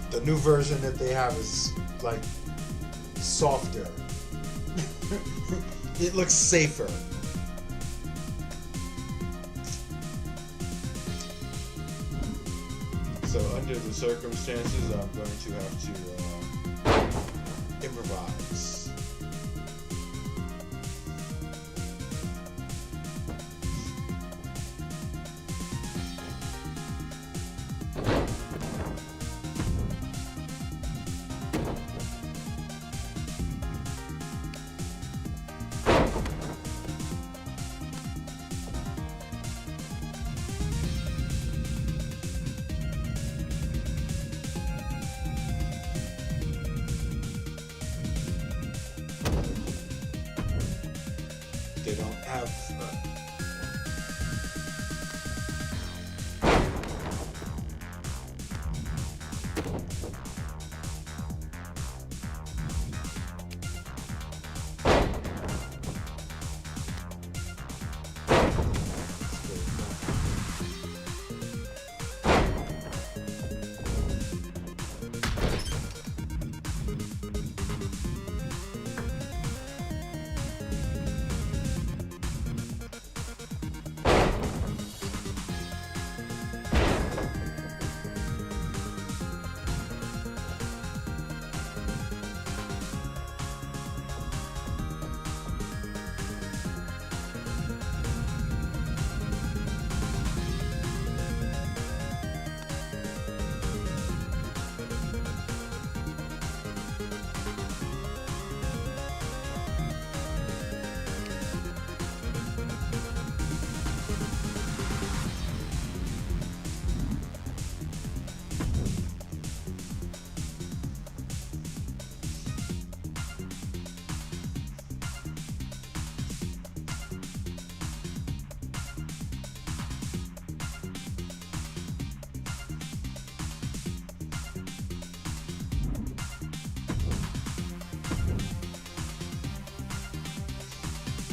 The new version that they have is like softer. It looks safer. So under the circumstances, I'm going to have to improvise. They don't have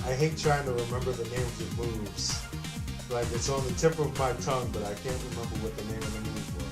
I hate trying to remember the names of moves. Like, it's on the tip of my tongue, but I can't remember what the name of the move was.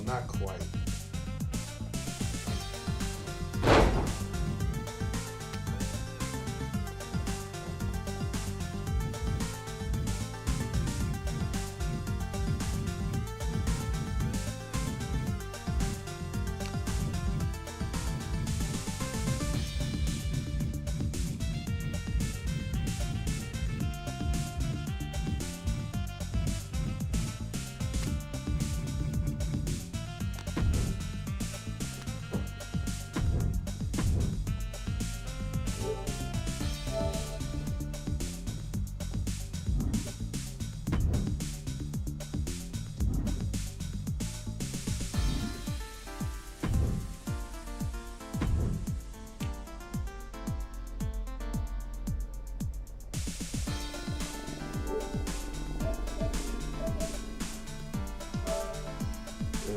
not quite.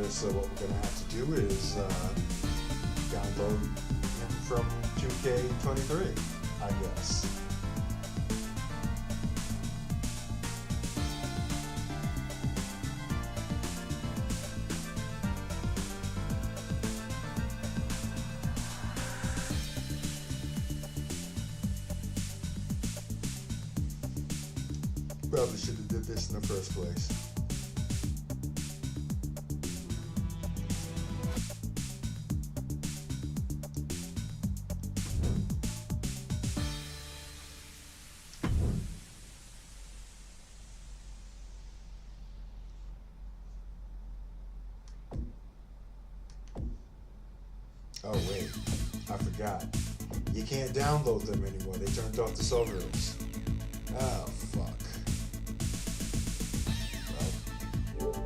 So what we're going to have to do is download him from 2K23, I guess. Probably should have did this in the first place. Oh wait, I forgot. You can't download them anymore. They turned off the servers. Oh fuck. Well.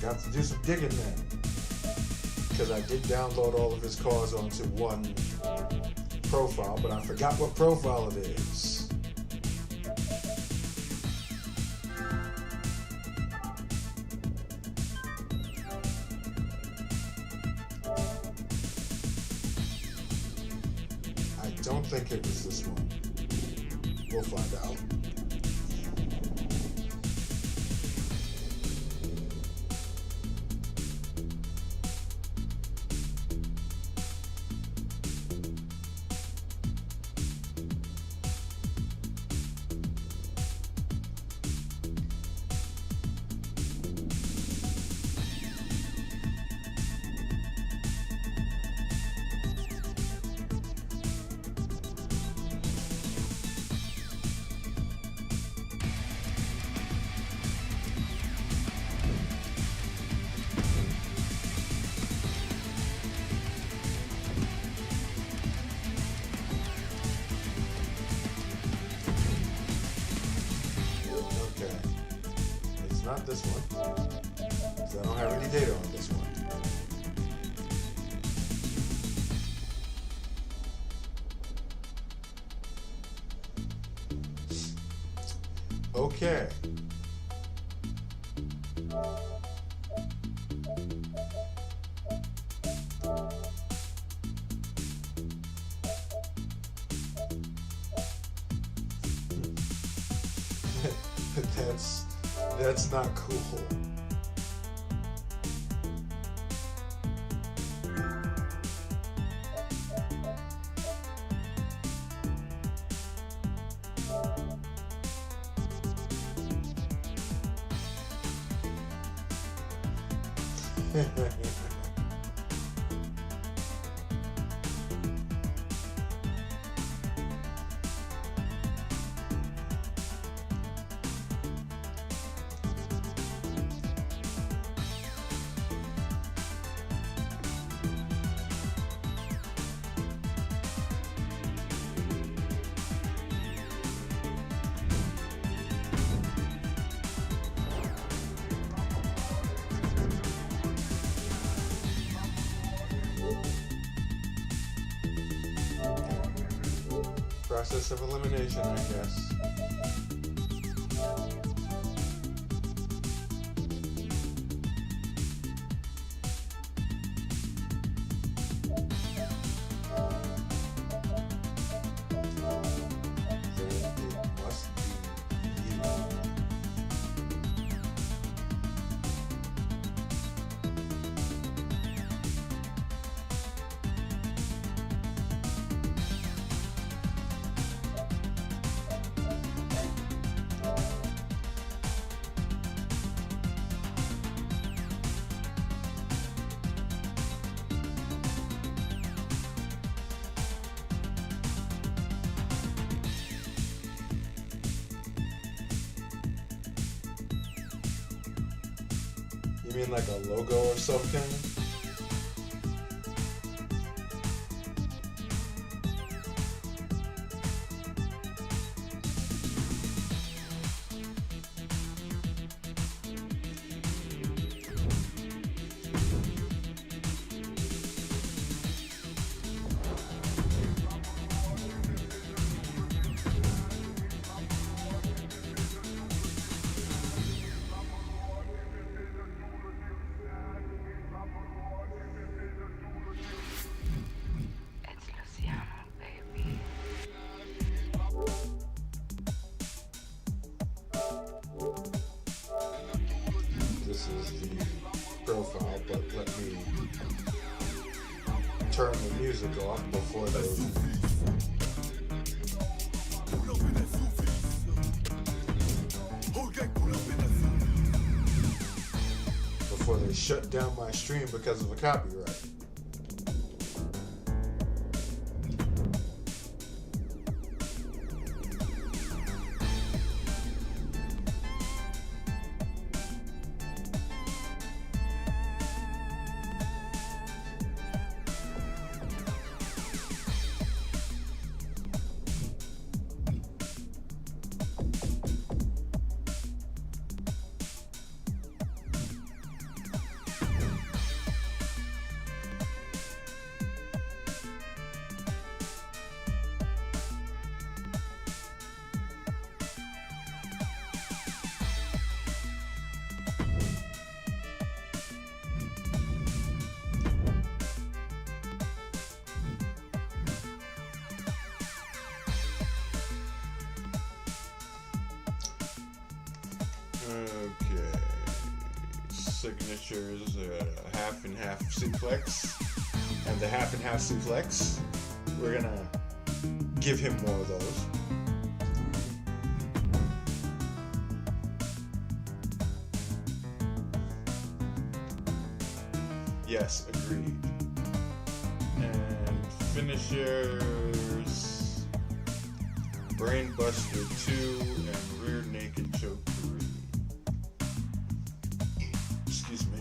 Got to do some digging then. Because I did download all of his cars onto one profile, but I forgot what profile it is. I don't think it was this one. We'll find out. Not this one, because I don't have any data on this one. Okay. That's not cool. Process of elimination, I guess. mean like a logo or something? This is the profile, but let me turn the music off before they shut down my stream because of a copyright. Okay, signatures, half and half suplex, and the half and half suplex, we're gonna give him more of those. Yes, agreed. And finishers, Brainbuster 2 and Rear Naked Choke 3. Excuse me.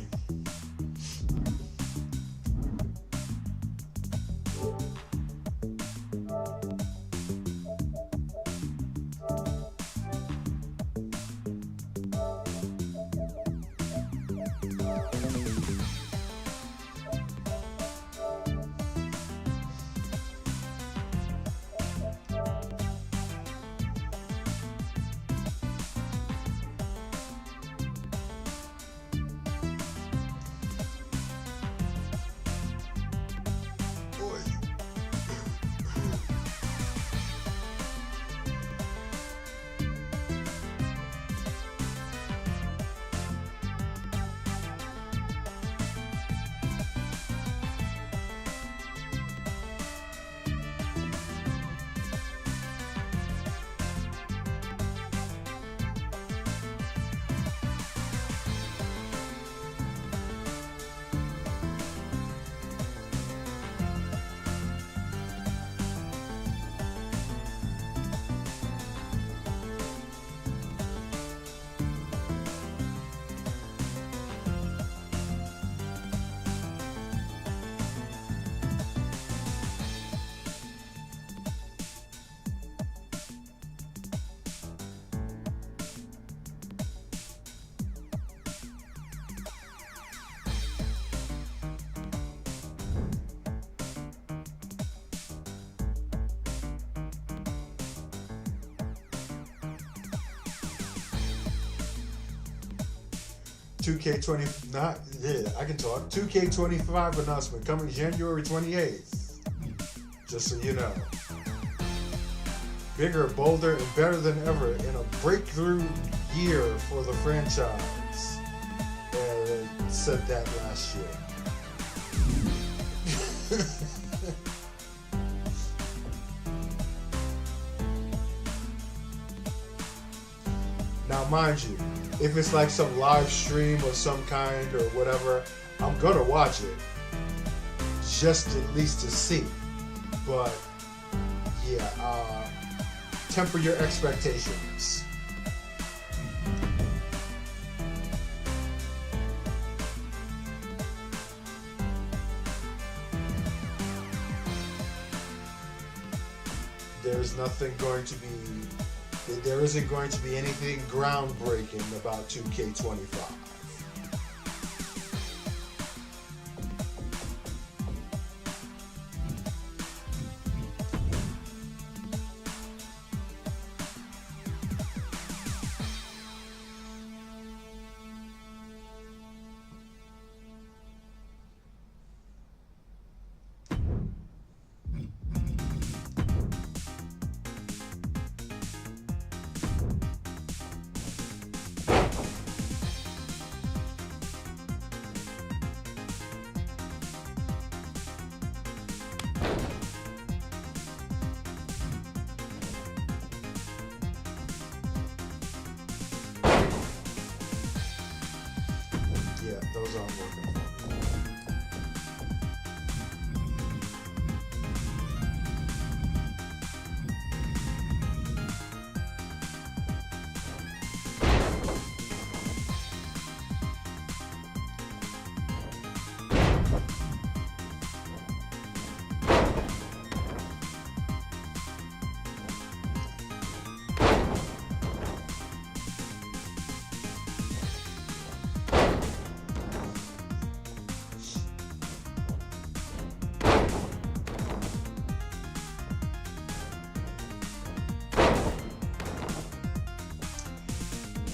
I can talk. 2K25 announcement coming January 28th. Just so you know. Bigger, bolder, and better than ever in a breakthrough year for the franchise. And said that last year. Now, mind you, if it's like some live stream of some kind or whatever, I'm gonna watch it. Just at least to see. But, yeah, temper your expectations. there's nothing going to be, there isn't going to be anything groundbreaking about 2K25. Yeah, those aren't working for me.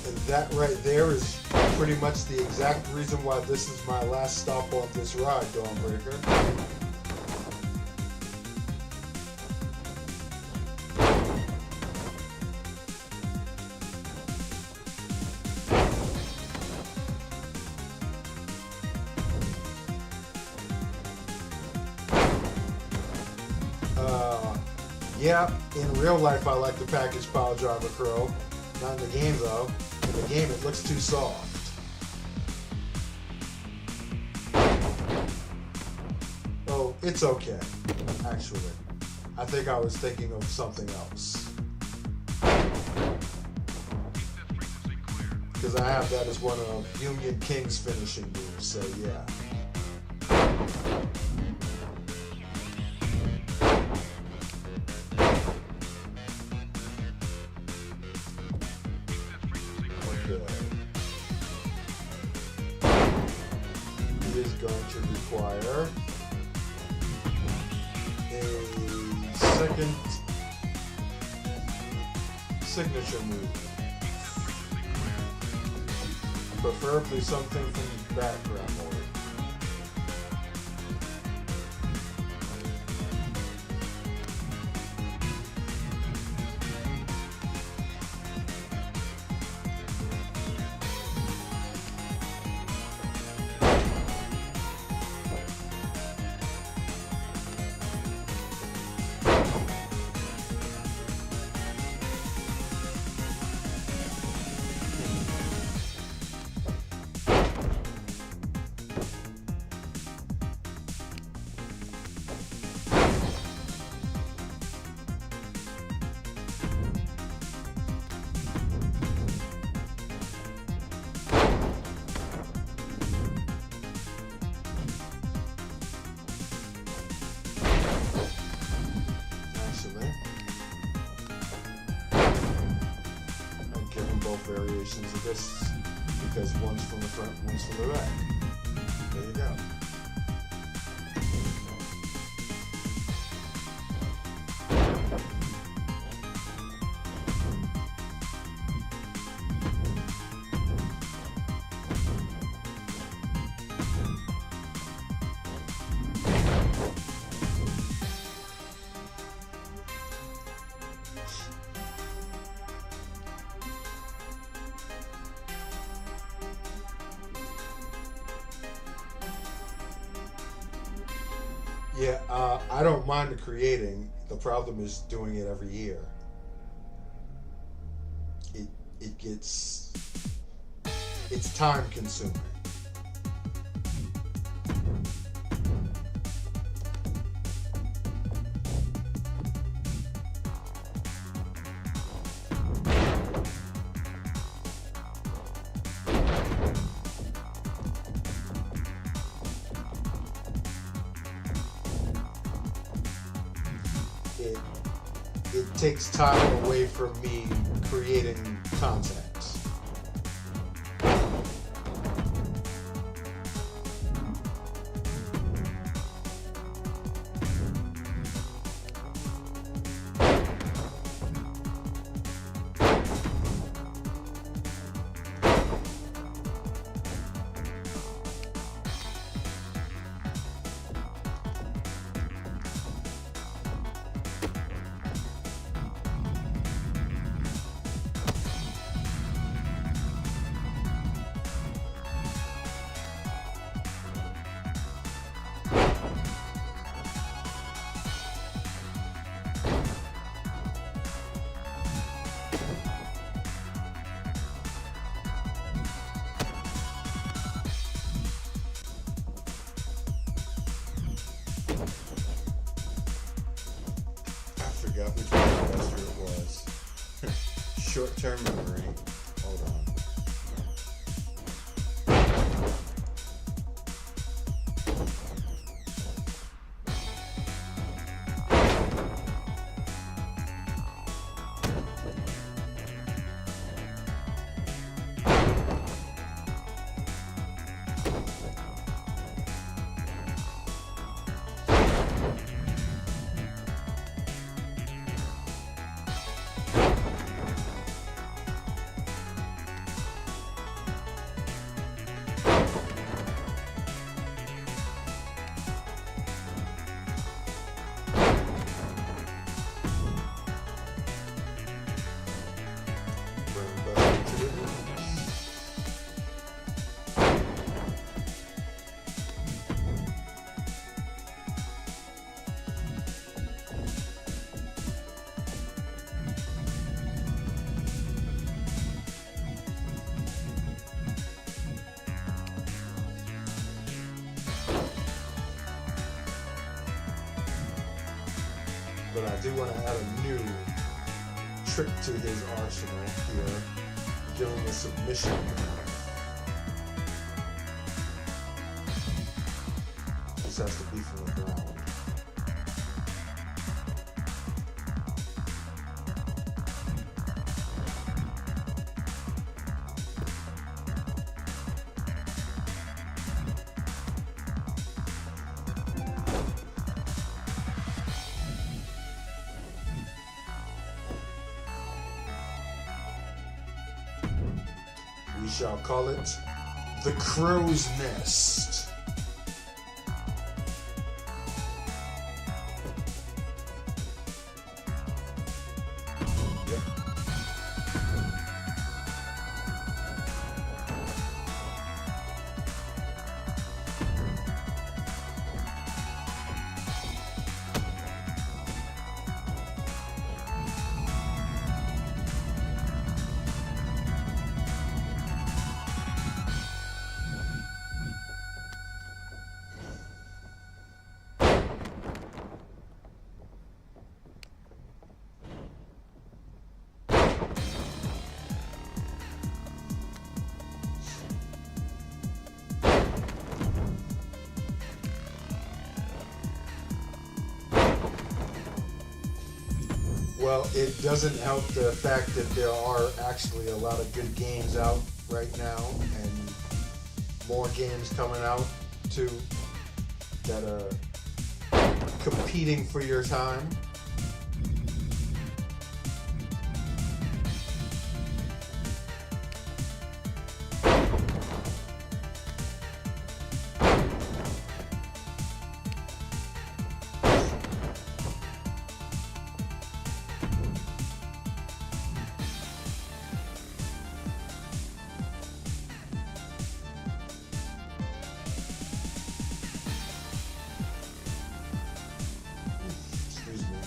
And that right there is pretty much the exact reason why this is my last stop on this ride, Dawnbreaker. Yeah, in real life I like the package pile driver crow. Not in the game though. In the game it looks too soft. Oh, it's okay, actually. I think I was thinking of something else. Because I have that as one of Union King's finishing moves, so yeah. Is going to require a second signature move. Preferably something from background mode. Variations of this because one's from the front, one's from the back. There you go. Yeah, I don't mind the creating. The problem is doing it every year. It's time consuming. it takes time away from me creating content. I forgot which investor it was. Short-term memory. Hold on. But I do want to add a new trick to his arsenal here. Give him a submission. This has to be from the ground. We shall call it the Crow's Nest. Yep. Well, it doesn't help the fact that there are actually a lot of good games out right now, and more games coming out too that are competing for your time. Excuse me.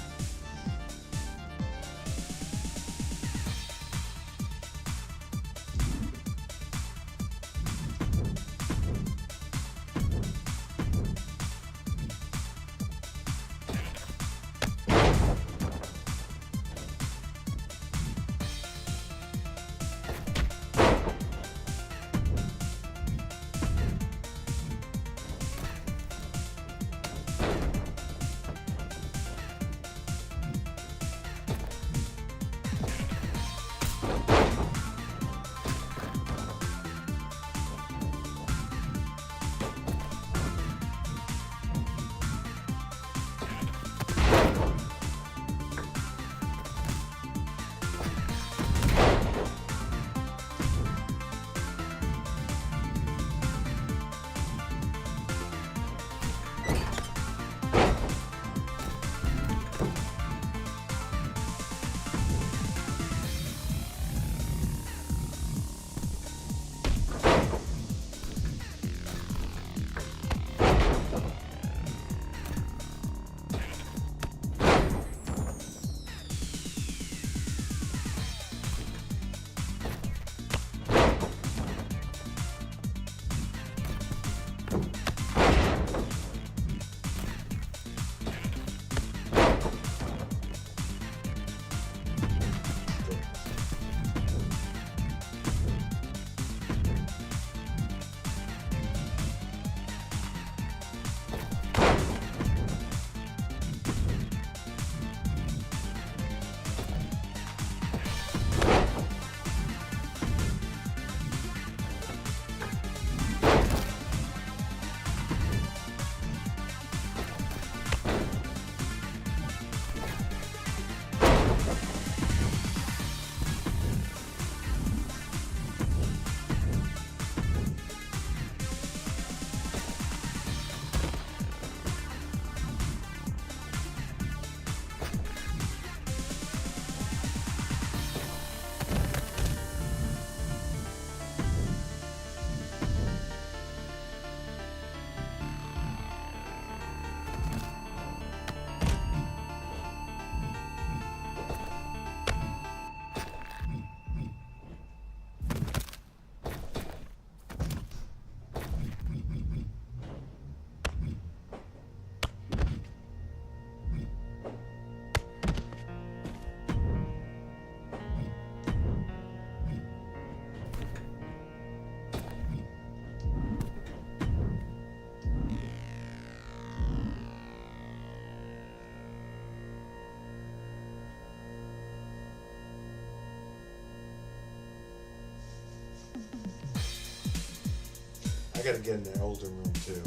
gotta get in the older room too.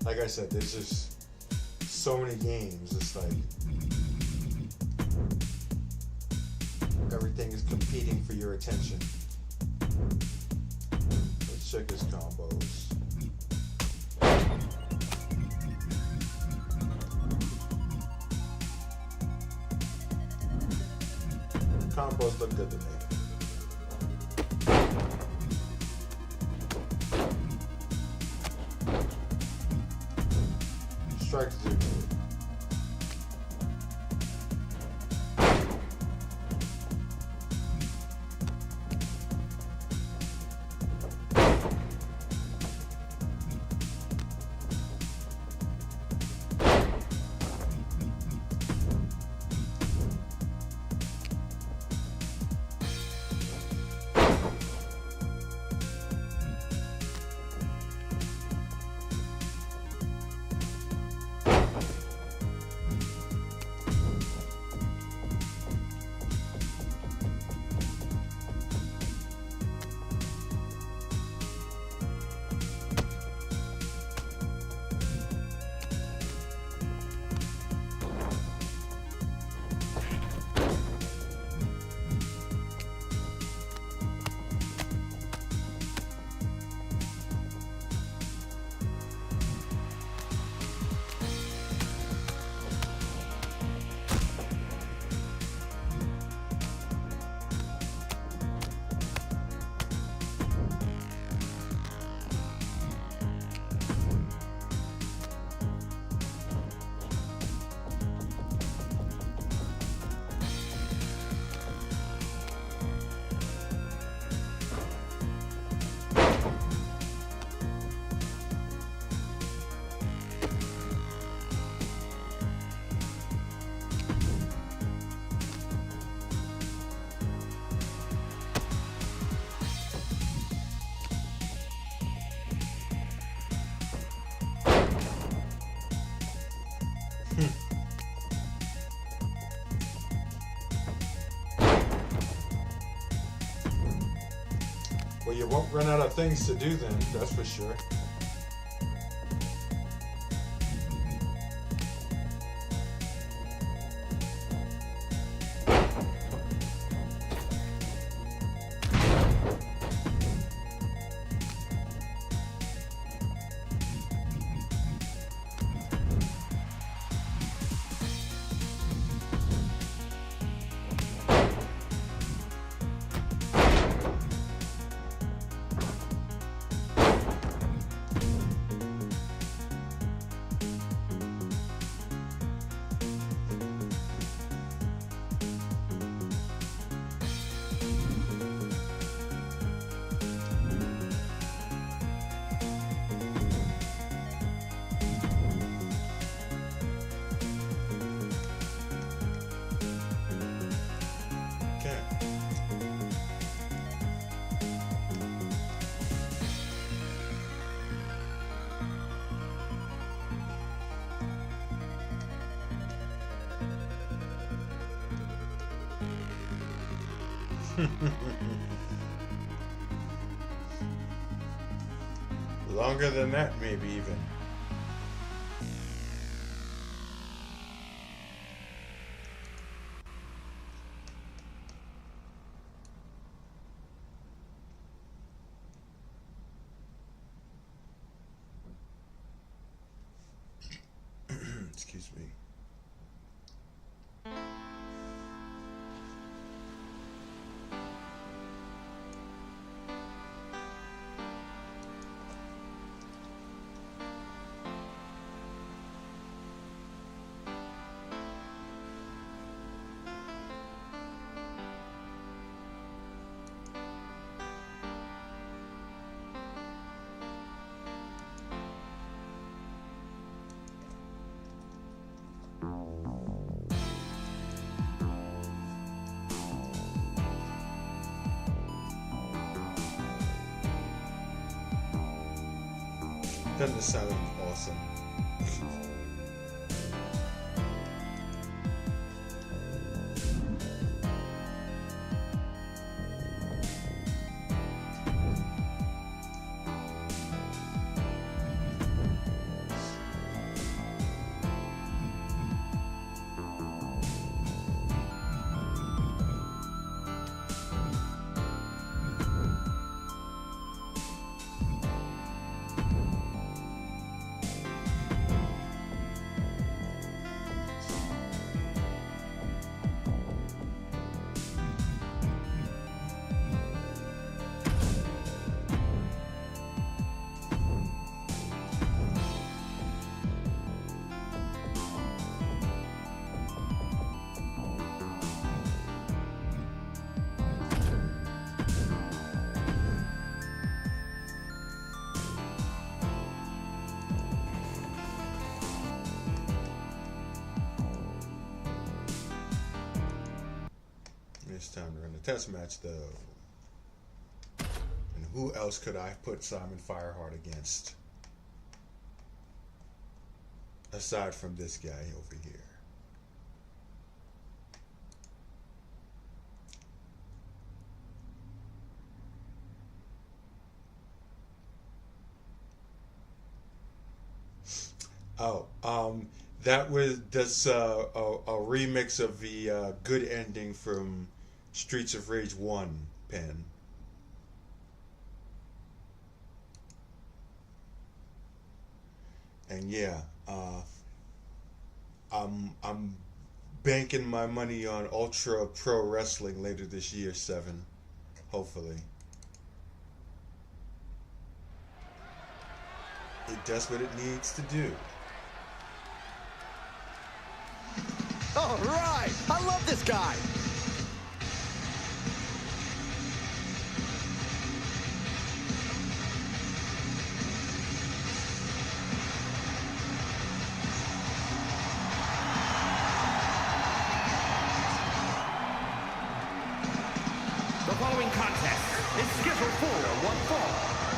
Like I said, there's just so many games. It's like everything is competing for your attention. Let's check his combos. Combos look good to me. Strikes do good. Well, you won't run out of things to do then, that's for sure. Longer than that, maybe even. Excuse me. Doesn't this sound awesome? test match, though. And who else could I put Simon Fireheart against? Aside from this guy over here. Oh, that's a remix of the good ending from Streets of Rage 1 pen. And yeah, I'm banking my money on Ultra Pro Wrestling later this year, 7, hopefully. It does what it needs to do. All right, I love this guy. The following contest is scheduled for one fall.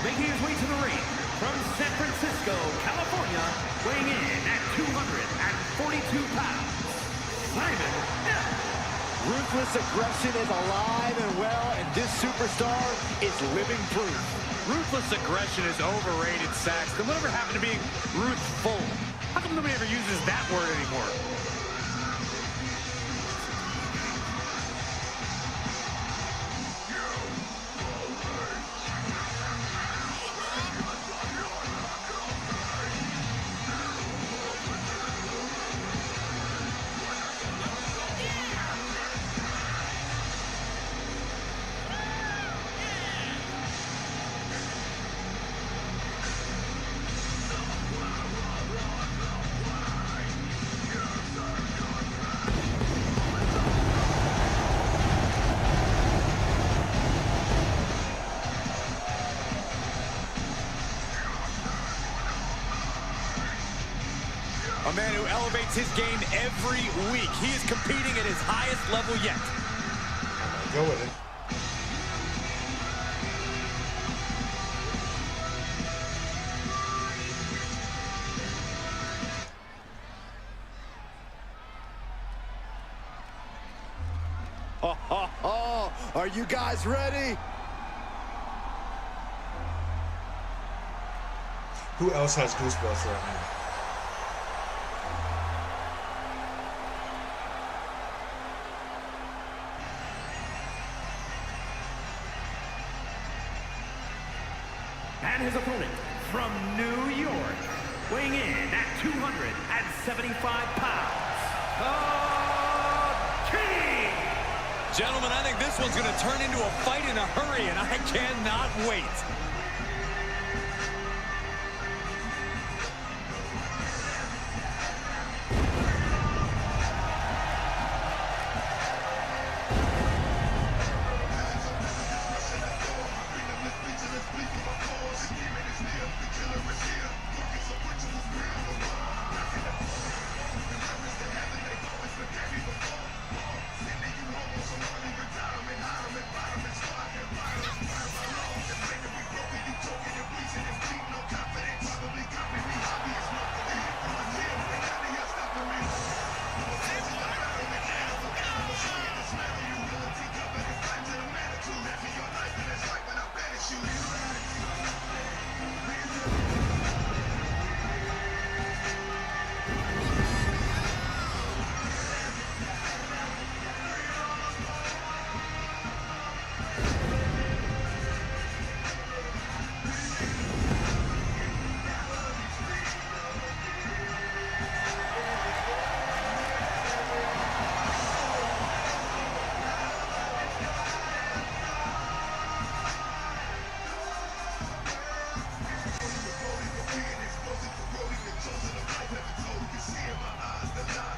Making his way to the ring from San Francisco, California, weighing in at 242 pounds, Simon F. Ruthless aggression is alive and well, and this superstar is living proof. Ruthless aggression is overrated, Saxton. Whatever happened to being ruthful? How come nobody ever uses that word anymore? A man who elevates his game every week. He is competing at his highest level yet. Go with it. Are you guys ready? Who else has goosebumps right now? And his opponent from New York, weighing in at 275 pounds, the King! Gentlemen, I think this one's going to turn into a fight in a hurry, and I cannot wait.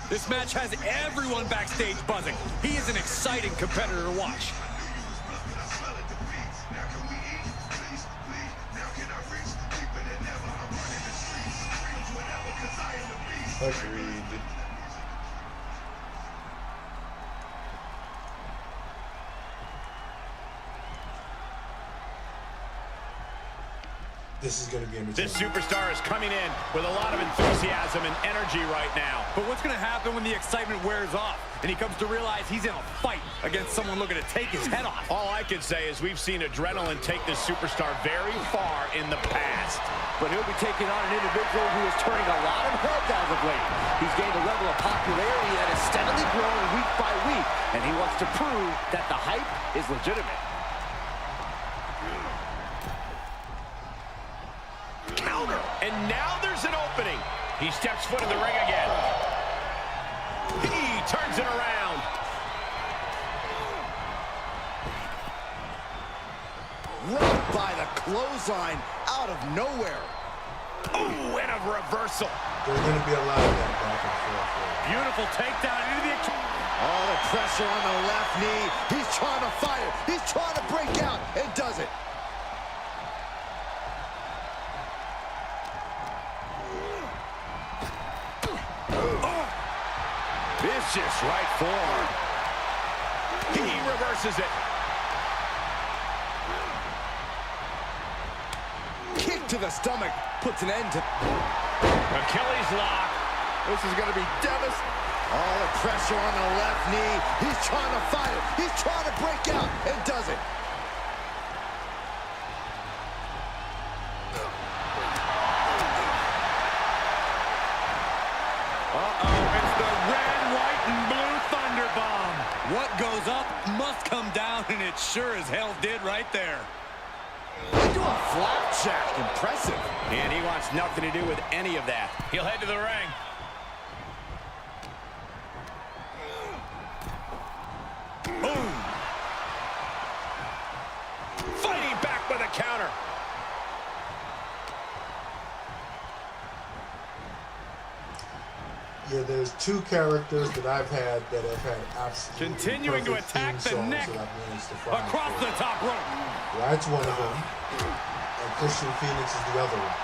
This match has everyone backstage buzzing. He is an exciting competitor to watch. Agreed. This is going to be entertaining. This superstar is coming in with a lot of enthusiasm and energy right now. But what's going to happen when the excitement wears off and he comes to realize he's in a fight against someone looking to take his head off? All I can say is we've seen adrenaline take this superstar very far in the past. But he'll be taking on an individual who is turning a lot of heads as of late. He's gained a level of popularity that is steadily growing week by week, and he wants to prove that the hype is legitimate. Counter, and now there's an opening. He steps foot in the ring again. He turns it around. Right by the clothesline out of nowhere. Ooh, and a reversal. There's going to be a lot of that back and forth. Beautiful takedown into the... All the pressure on the left knee. He's trying to fire. He's trying to break out and does it. Vicious right forearm. He reverses it. Kick to the stomach puts an end to... Achilles lock. This is going to be devastating. All the pressure on the left knee. He's trying to fire. He's trying to break out and does it. It's the red, white, and blue Thunder Bomb. What goes up must come down, and it sure as hell did right there. Into a flapjack. Impressive. And he wants nothing to do with any of that. He'll head to the ring. Boom. Fighting back with a counter. Yeah, there's two characters that I've had that have had absolutely Continuing to perfect attack theme the songs neck that I've managed to find across for the them. top rope. That's one of them, and Christian Phoenix is the other one.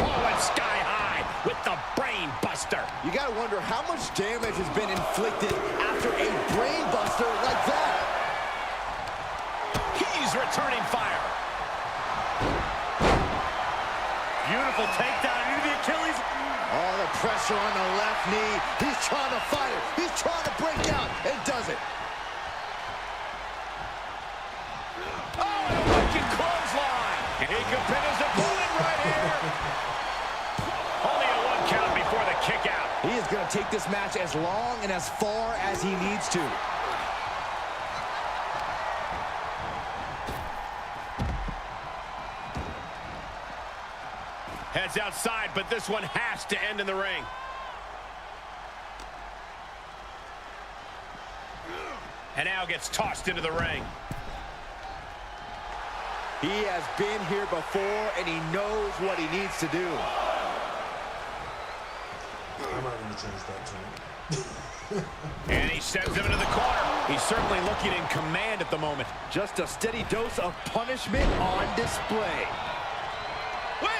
Oh, and sky high with the brain buster. You got to wonder how much damage has been inflicted after a brain buster like that. He's returning fire. Beautiful takedown into the Achilles. All the pressure on the left knee. He's trying to fire. He's trying to break out and does it. Oh, and a wicked clothesline. He can pin his opponent right here. Only a 1 count before the kick out. He is going to take this match as long and as far as he needs to. Heads outside, but this one has to end in the ring. And now gets tossed into the ring. He has been here before, and he knows what he needs to do. I'm not going to change that tune. And he sends him into the corner. He's certainly looking in command at the moment. Just a steady dose of punishment on display. Wait.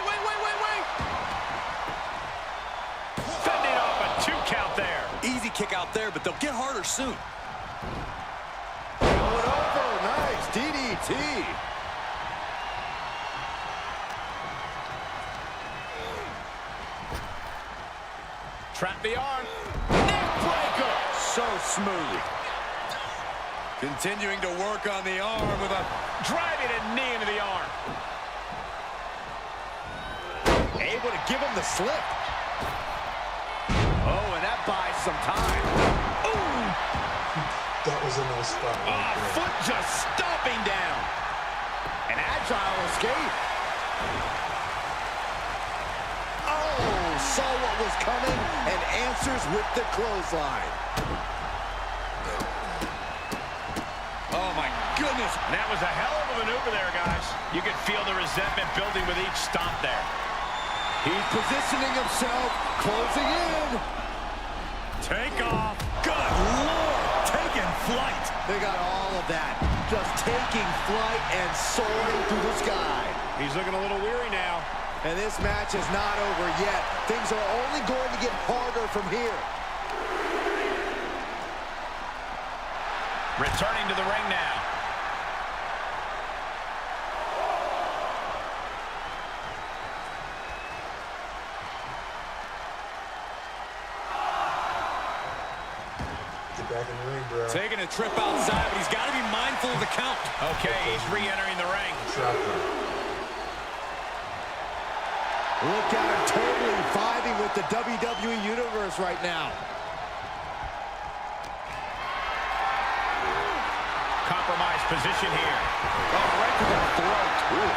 Fending off a 2 count there. Easy kick out there, but they'll get harder soon. Going over. Nice DDT. Trap the arm. Neck breaker. So smooth. Continuing to work on the arm with a... Driving a knee into the arm. Able to give him the slip. Oh, and that buys some time. Ooh. That was a nice spot right there. Foot just stomping down. An agile escape. Oh, saw what was coming and answers with the clothesline. Oh, my goodness. That was a hell of a maneuver there, guys. You could feel the resentment building with each stomp there. He's positioning himself, closing in. Take off. Good Lord. Taking flight. They got all of that. Just taking flight and soaring through the sky. He's looking a little weary now. And this match is not over yet. Things are only going to get harder from here. Returning to the ring now. back in the ring, bro. Taking a trip outside, but he's got to be mindful of the count. Okay, he's re-entering the ring. Trap him. Look at him totally vibing with the WWE Universe right now. Compromised position here. Oh, right to the throat. Ooh.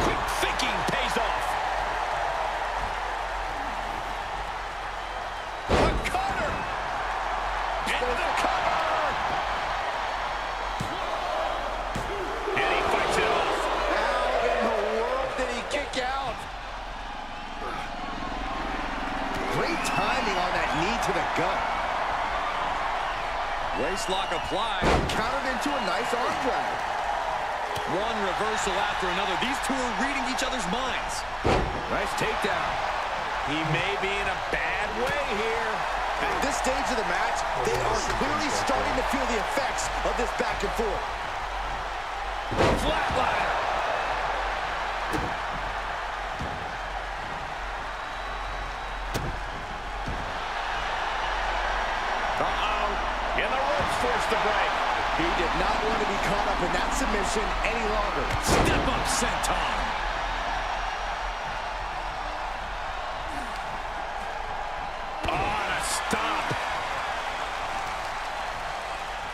Quick thinking pays off. A cutter. Into the cover. And he fights it off. How in the world did he kick out? Great timing on that knee to the gut. Waistlock applied. Countered into a nice arm drag. One reversal after another. These two are reading each other's minds. Nice takedown. He may be in a bad way here. At this stage of the match, they are clearly starting to feel the effects of this back and forth. Flatliner. And the ropes forced the break. He did not want to be caught up in that submission any longer. Step up senton. On a stop.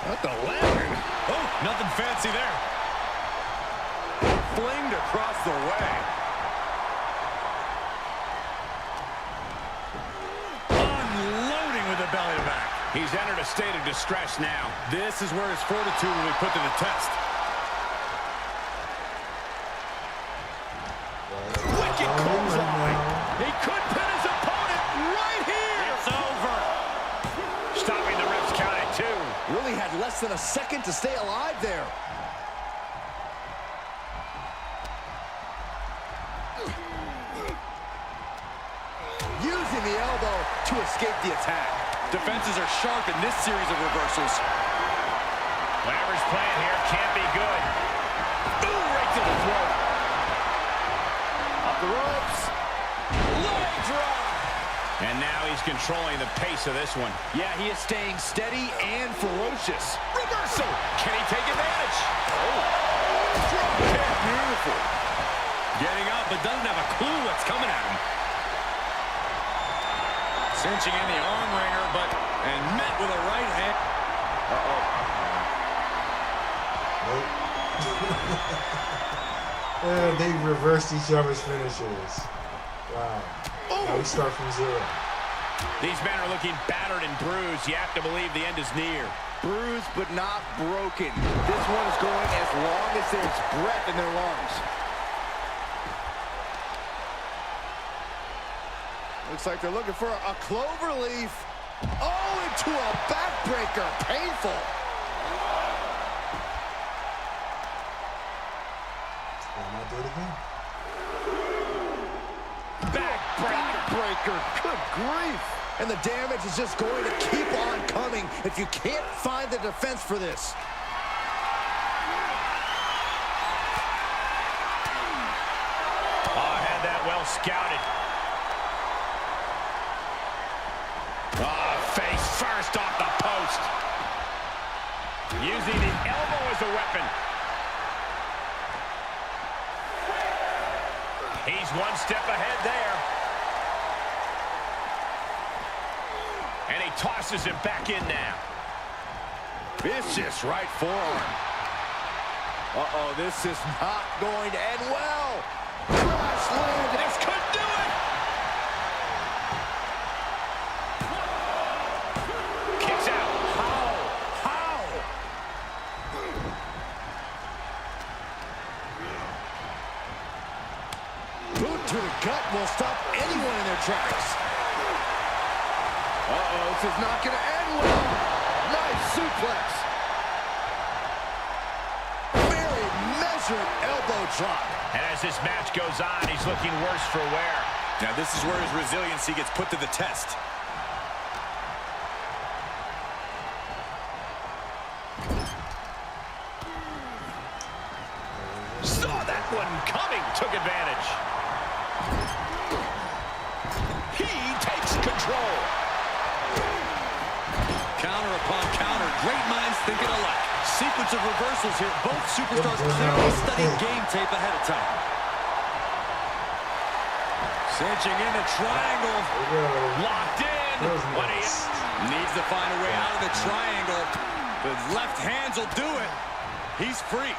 What the lantern? Oh, nothing fancy there. Flinged across the way. Unloading with the belly to back. He's entered a state of distress now. This is where his fortitude will be put to the test. Wicked clothesline. He could pin his opponent right here. It's over. Stopping the ref's count at 2. Really had less than a second to stay alive there. Using the elbow to escape the attack. Defenses are sharp in this series of reversals. Whatever's playing here can't be good. Ooh, right to the throat. Up the ropes. Leg drop. And now he's controlling the pace of this one. Yeah, he is staying steady and ferocious. Reversal. Can he take advantage? Drop kick. Beautiful. Getting up, but doesn't have a clue what's coming at him. Cinching in the arm wringer, and met with a right hand. Nope. They reversed each other's finishes. Wow. Now we start from 0. These men are looking battered and bruised. You have to believe the end is near. Bruised but not broken. This one is going as long as there's breath in their lungs. Looks like they're looking for a clover leaf. Oh, into a backbreaker. Painful. Why not do it again? Backbreaker. Good grief. And the damage is just going to keep on coming if you can't find the defense for this. Oh, had that well scouted. Face first off the post. Using the elbow as a weapon. He's one step ahead there. And he tosses him back in now. Vicious right forearm. Uh-oh, this is not going to end well. Crash land. This could do it. Kicks out. How? Boot to the gut will stop anyone in their tracks. Uh-oh, this is not going to end well. Nice suplex. Very measured elbow drop. And as this match goes on, he's looking worse for wear. Now this is where his resiliency gets put to the test. Saw that one coming, took advantage. He takes control. great minds thinking alike. Sequence of reversals here. Both superstars clearly studied game tape ahead of time. Cinching in the triangle. Locked in. What he Needs to find a way out of the triangle. The left hands will do it. He's free.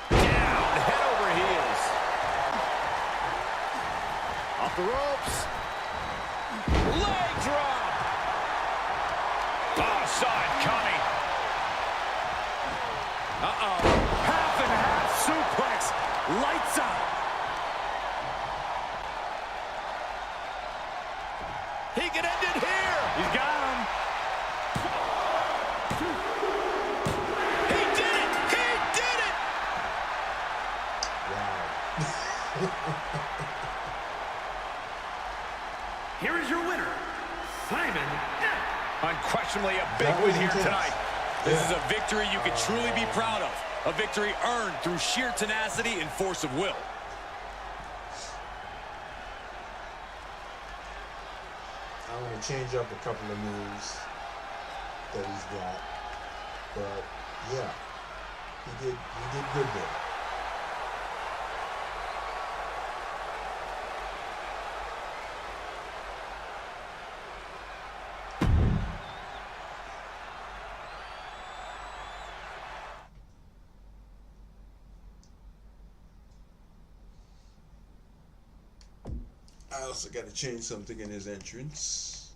down, head over heels. Off the ropes. Leg drop. Oh, saw it coming. Uh-oh. Half and half suplex. Lights out. He can end it here. He's got him. He did it. He did it. Here is your winner, Simon F. Unquestionably a big That win was here intense. tonight. This is a victory you can truly be proud of. A victory earned through sheer tenacity and force of will. I want to change up a couple of moves that he's got, but yeah, he did good there. I also got to change something in his entrance.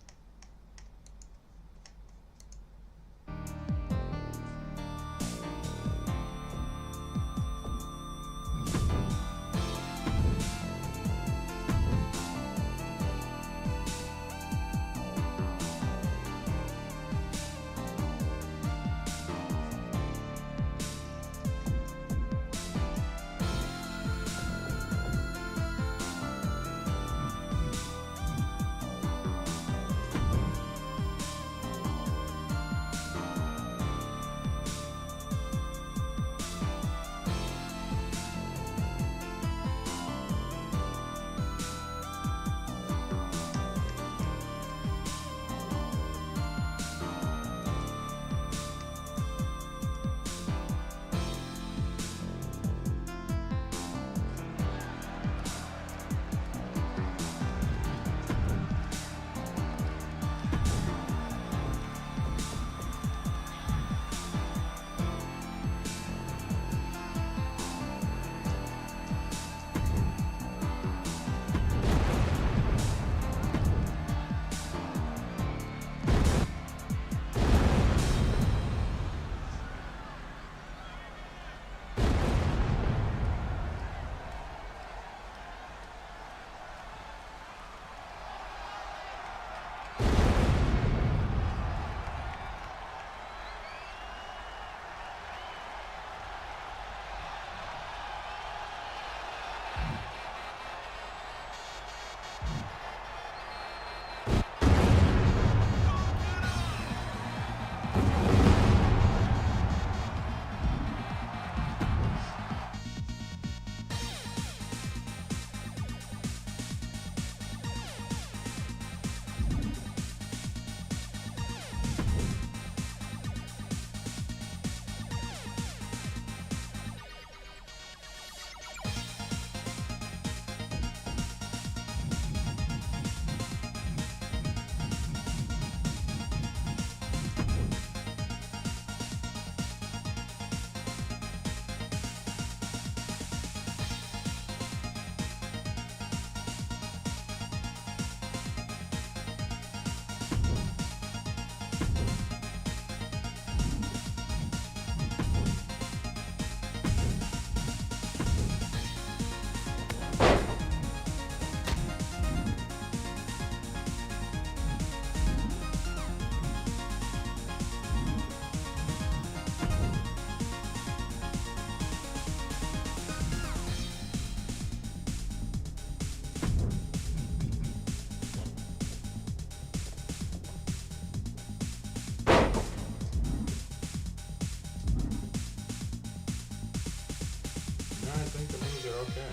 I think the moves are okay.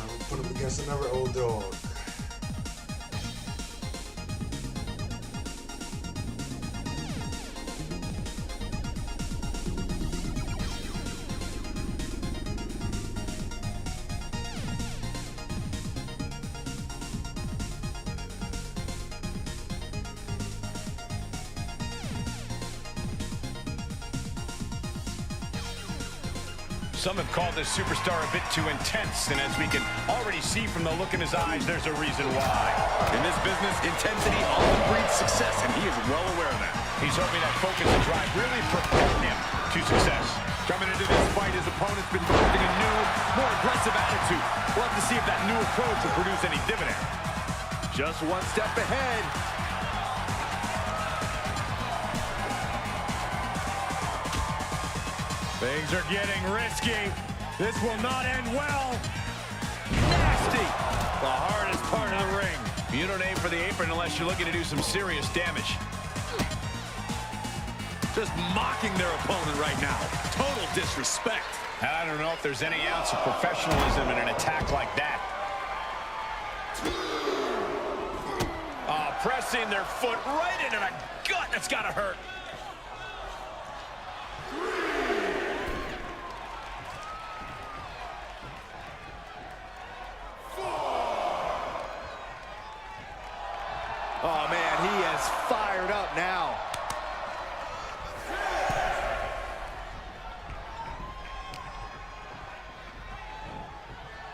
Time to put him against another old dog. Some have called this superstar a bit too intense, and as we can already see from the look in his eyes, there's a reason why. In this business, intensity often breeds success, and he is well aware of that. He's hoping that focus and drive really prepare him to success. Coming into this fight, his opponent's been boasting a new, more aggressive attitude. We'll have to see if that new approach will produce any dividend. Just one step ahead. Things are getting risky. This will not end well. Nasty. The hardest part of the ring. You don't aim for the apron unless you're looking to do some serious damage. Just mocking their opponent right now. Total disrespect. I don't know if there's any ounce of professionalism in an attack like that. Oh, pressing their foot right into the gut. That's got to hurt. Oh, man, he is fired up now.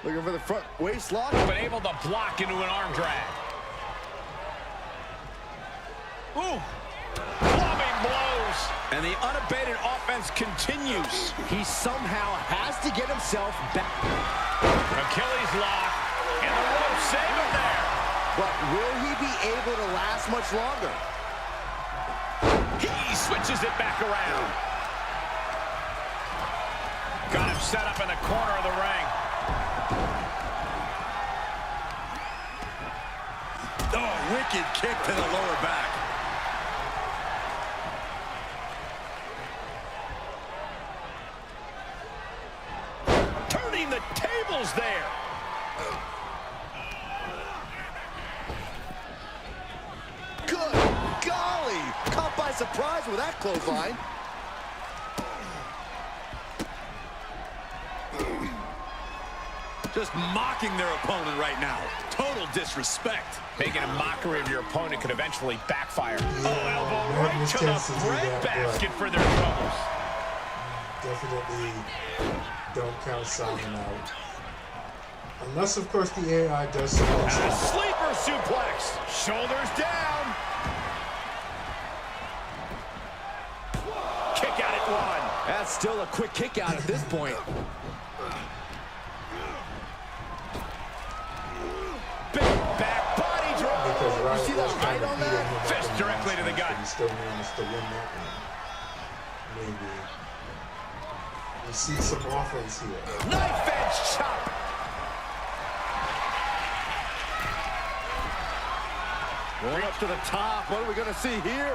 Looking for the front waist lock. But able to block into an arm drag. Ooh. Clubbing blows. And the unabated offense continues. He somehow has to get himself back. Achilles lock. And the rope save him there. But will he be able to last much longer? He switches it back around. Got him set up in the corner of the ring. Oh, wicked kick to the lower back. Turning the tables there. Good golly! Caught by surprise with that clothesline. Just mocking their opponent right now. Total disrespect. Making a mockery of your opponent could eventually backfire. Yeah, Oh, elbow right Magnus to the Jensen do bread that, basket for their troubles. Definitely don't count Simon out. Unless, of course, the AI does something. And a sleeper suplex. Shoulders down. Kick out at one. That's still a quick kick out at this point. Big back body drop. Because You see that was right trying to on beat that? him up Fist in the directly to the match, gut. but he still managed to win that one. Maybe. We see some offense here. Knife edge chop. Going up to the top. What are we going to see here?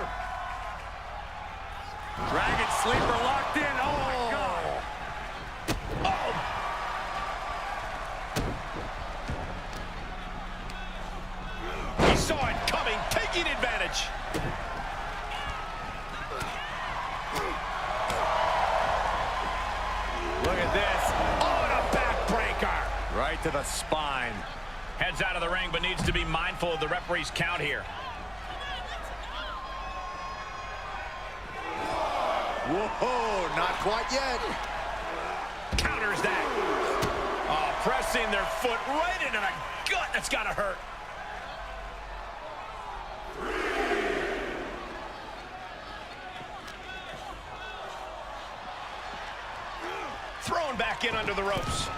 Dragon sleeper locked in. Oh, my God. Oh. He saw it coming, taking advantage. Look at this. Oh, and a backbreaker. Right to the spine. Heads out of the ring, but needs to be mindful of the referee's count here. Whoa, not quite yet. Counters that. Oh, pressing their foot right into the gut. That's got to hurt. Thrown back in under the ropes.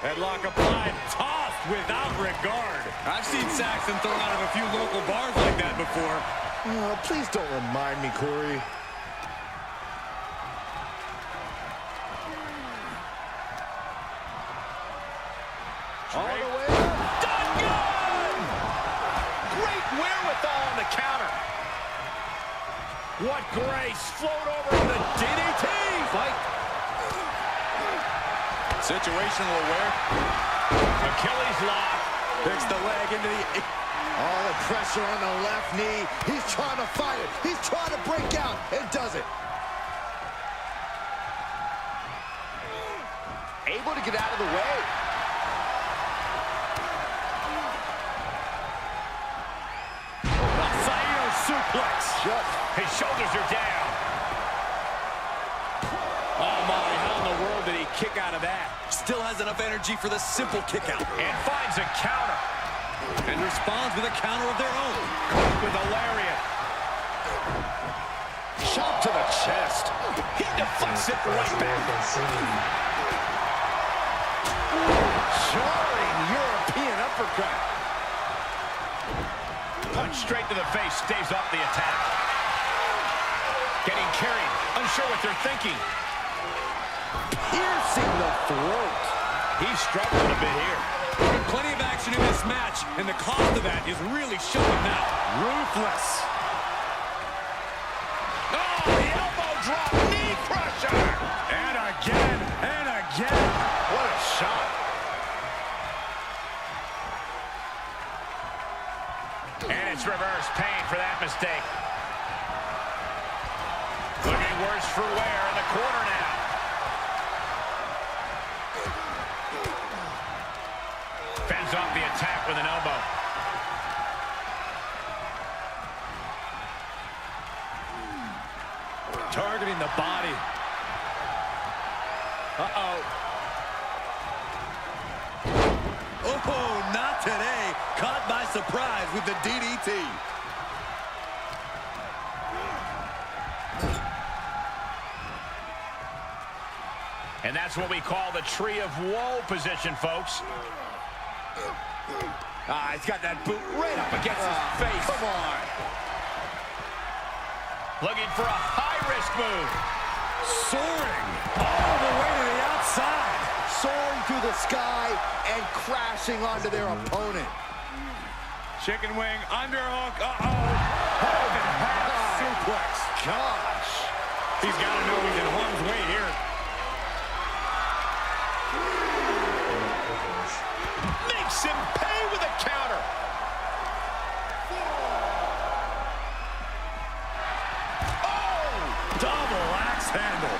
Headlock applied, tossed without regard. I've seen Saxton thrown out of a few local bars like that before. Oh, please don't remind me, Corey. All the way up. Done good! Great wherewithal on the counter. What grace. Float over the DDT. Fight. Situational aware. Achilles lock. Picks the leg into the... All the pressure on the left knee. He's trying to fight it. He's trying to break out and does it. Able to get out of the way. Suplex. His shoulders are down. Oh my, how in the world did he kick out of that? Still has enough energy for the simple kick out. And finds a counter. And responds with a counter of their own. Caught with a lariat. Shot to the chest. He deflects it right back. Jarring European uppercut. Punch straight to the face, stays off the attack. Getting carried, unsure what they're thinking. Piercing the throat. He's struggling a bit here. Plenty of action in this match, and the cost of that is really showing now. Ruthless. Oh, the elbow drop, knee crusher. And again, and again. What a shot. And it's reverse pain for that mistake. Looking worse for wear in the corner now. Fends off the attack with an elbow. Targeting the body. Uh-oh. Oh, not today. Caught by surprise with the DDT. And that's what we call the tree of woe position, folks. He's got that boot right up against his face. Come on. Looking for a high-risk move. Soaring all the way to the outside. Soaring through the sky and crashing onto their opponent. Chicken wing, underhook. Half and half suplex. Gosh. He's got to know he's in harm's way here. Makes him pay with a counter. Double axe handle.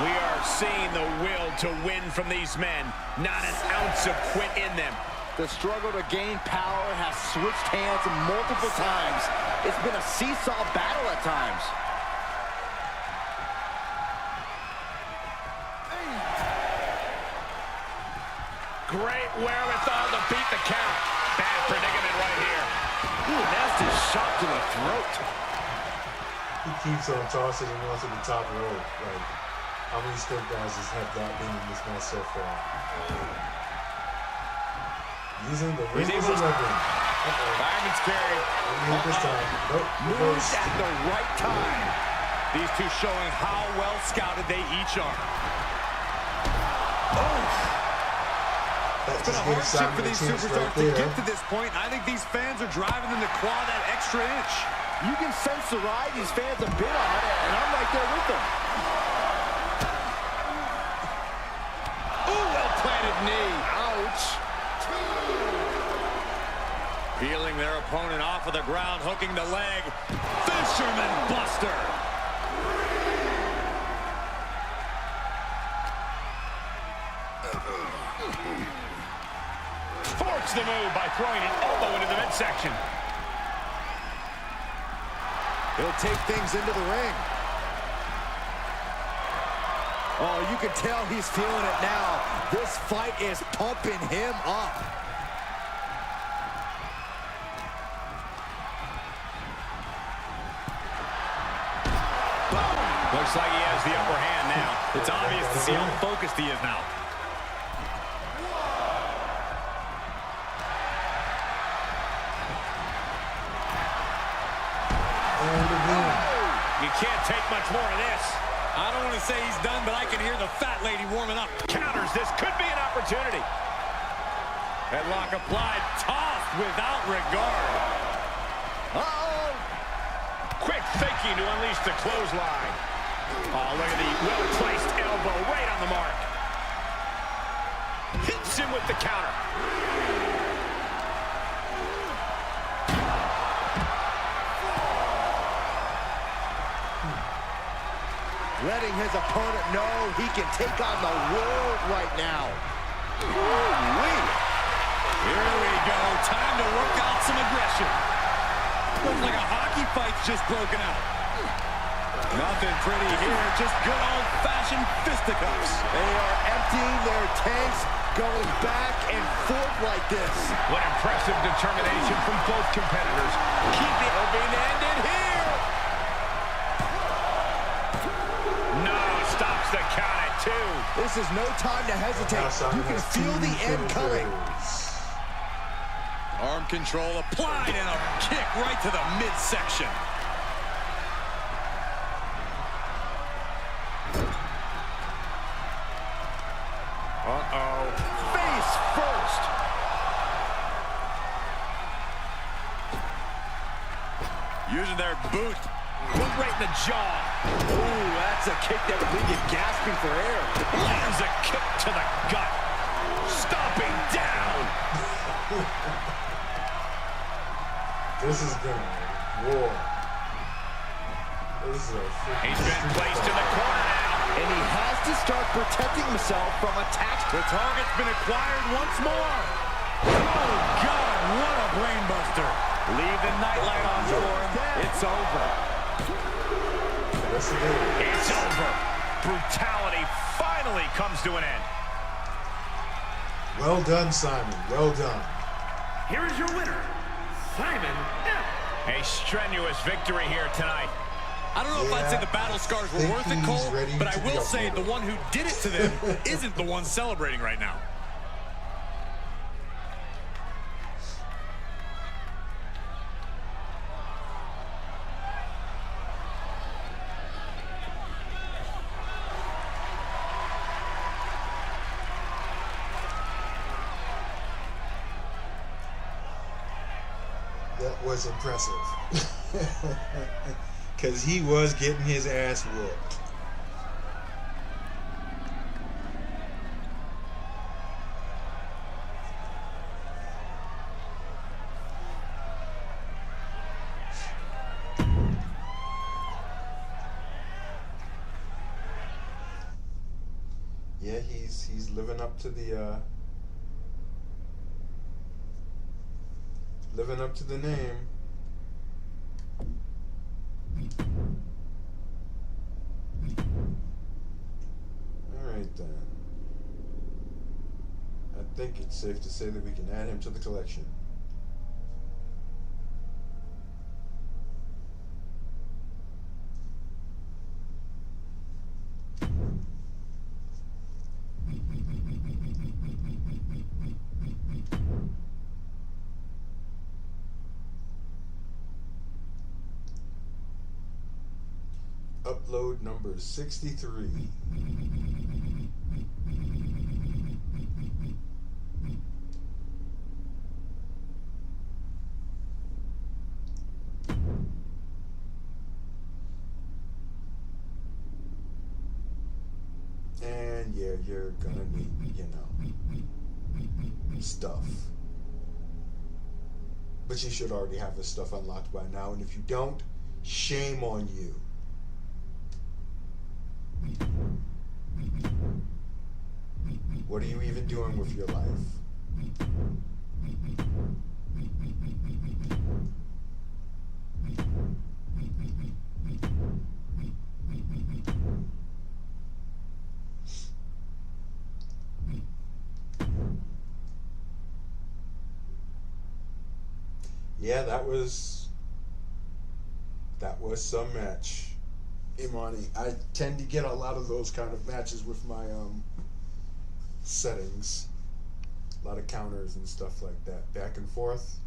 We are seeing the will to win from these men. Not an ounce of quit in them. The struggle to gain power has switched hands multiple times. It's been a seesaw battle at times. Great wherewithal to beat the count. Bad predicament right here. Ooh, nasty shot to the throat. He keeps on tossing him onto the top rope. Like, how many stunt guys have that been in this match so far? Using the ring as a weapon. Fireman's carry. This time. Nope. Moves at the right time. These two showing how well scouted they each are. It's been a hardship for these superstars to get to this point. I think these fans are driving them to claw that extra inch. You can sense the ride these fans have been on, and I'm right there with them. Ooh, well-planted knee. Ouch. Peeling their opponent off of the ground, hooking the leg. Fisherman Buster. Forks the move by throwing an elbow into the midsection. He'll take things into the ring. Oh, you can tell he's feeling it now. This fight is pumping him up. Looks like he has the upper hand now. It's obvious to see how focused he is now. You can't take much more of this. I don't want to say he's done, but I can hear the fat lady warming up. Counters. This could be an opportunity. Headlock applied, tossed without regard. Uh-oh. Quick thinking to unleash the clothesline. Oh, look at the well-placed elbow right on the mark. him with the counter. Letting his opponent know he can take on the world right now. Ooh-wee. Here we go. Time to work out some aggression. Looks like a hockey fight's just broken out. Nothing pretty here. Just good old-fashioned fisticuffs. They are emptying their tanks, going back and forth like this. What impressive determination from both competitors. Keep it open-ended here. No, stops the count at 2. This is no time to hesitate. You can feel the end coming. Arm control applied and a kick right to the midsection. Uh-oh. Face first. Using their boot. Boot right in the jaw. Ooh, that's a kick that would leave you gasping for air. Lands a kick to the gut. Stomping down. This is gonna war. This is a He's been placed in the corner now. And he has to start protecting himself from attacks. The target's been acquired once more. Oh, God, what a brainbuster. Leave the nightlight on for him. It's over. Yes, it is. It's over. Brutality finally comes to an end. Well done, Simon. Well done. Here is your winner, Simon F. A strenuous victory here tonight. I don't know if I'd say the battle scars were think worth it, he's Cole, ready but I to be will say the uploaded. one who did it to them isn't the one celebrating right now. That was impressive. Because he was getting his ass whooped. Yeah, he's living up to the living up to the name. Alright then. I think it's safe to say that we can add him to the collection. Upload number 63. And yeah, you're gonna need, stuff. But you should already have this stuff unlocked by now, and if you don't, shame on you. What are you even doing with your life? Yeah, that was some match. Imani, I tend to get a lot of those kind of matches with my settings. A lot of counters and stuff like that. Back and forth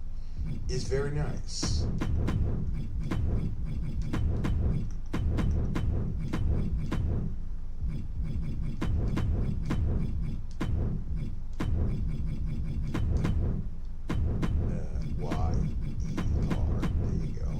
is very nice. Y-E-R. There you go.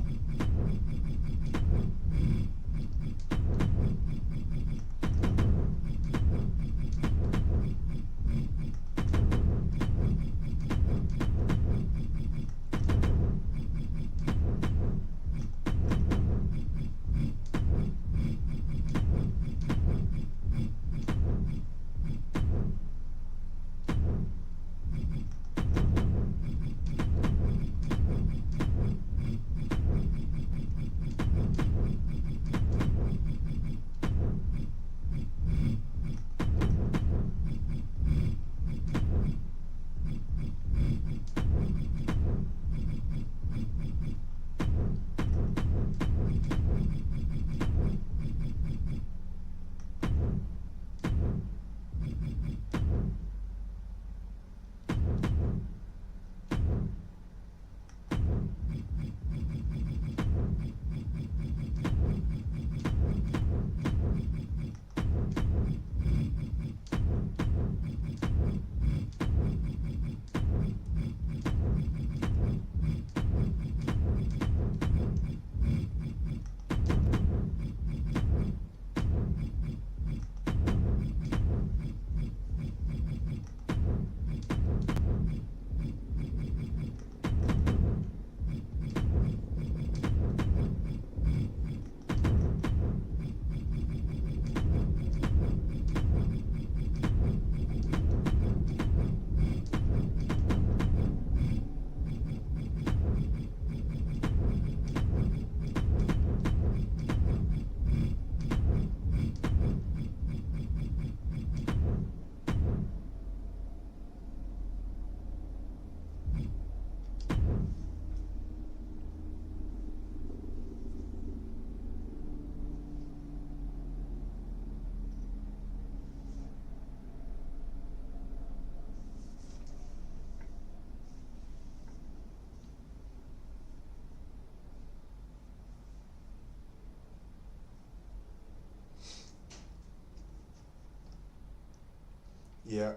Yeah,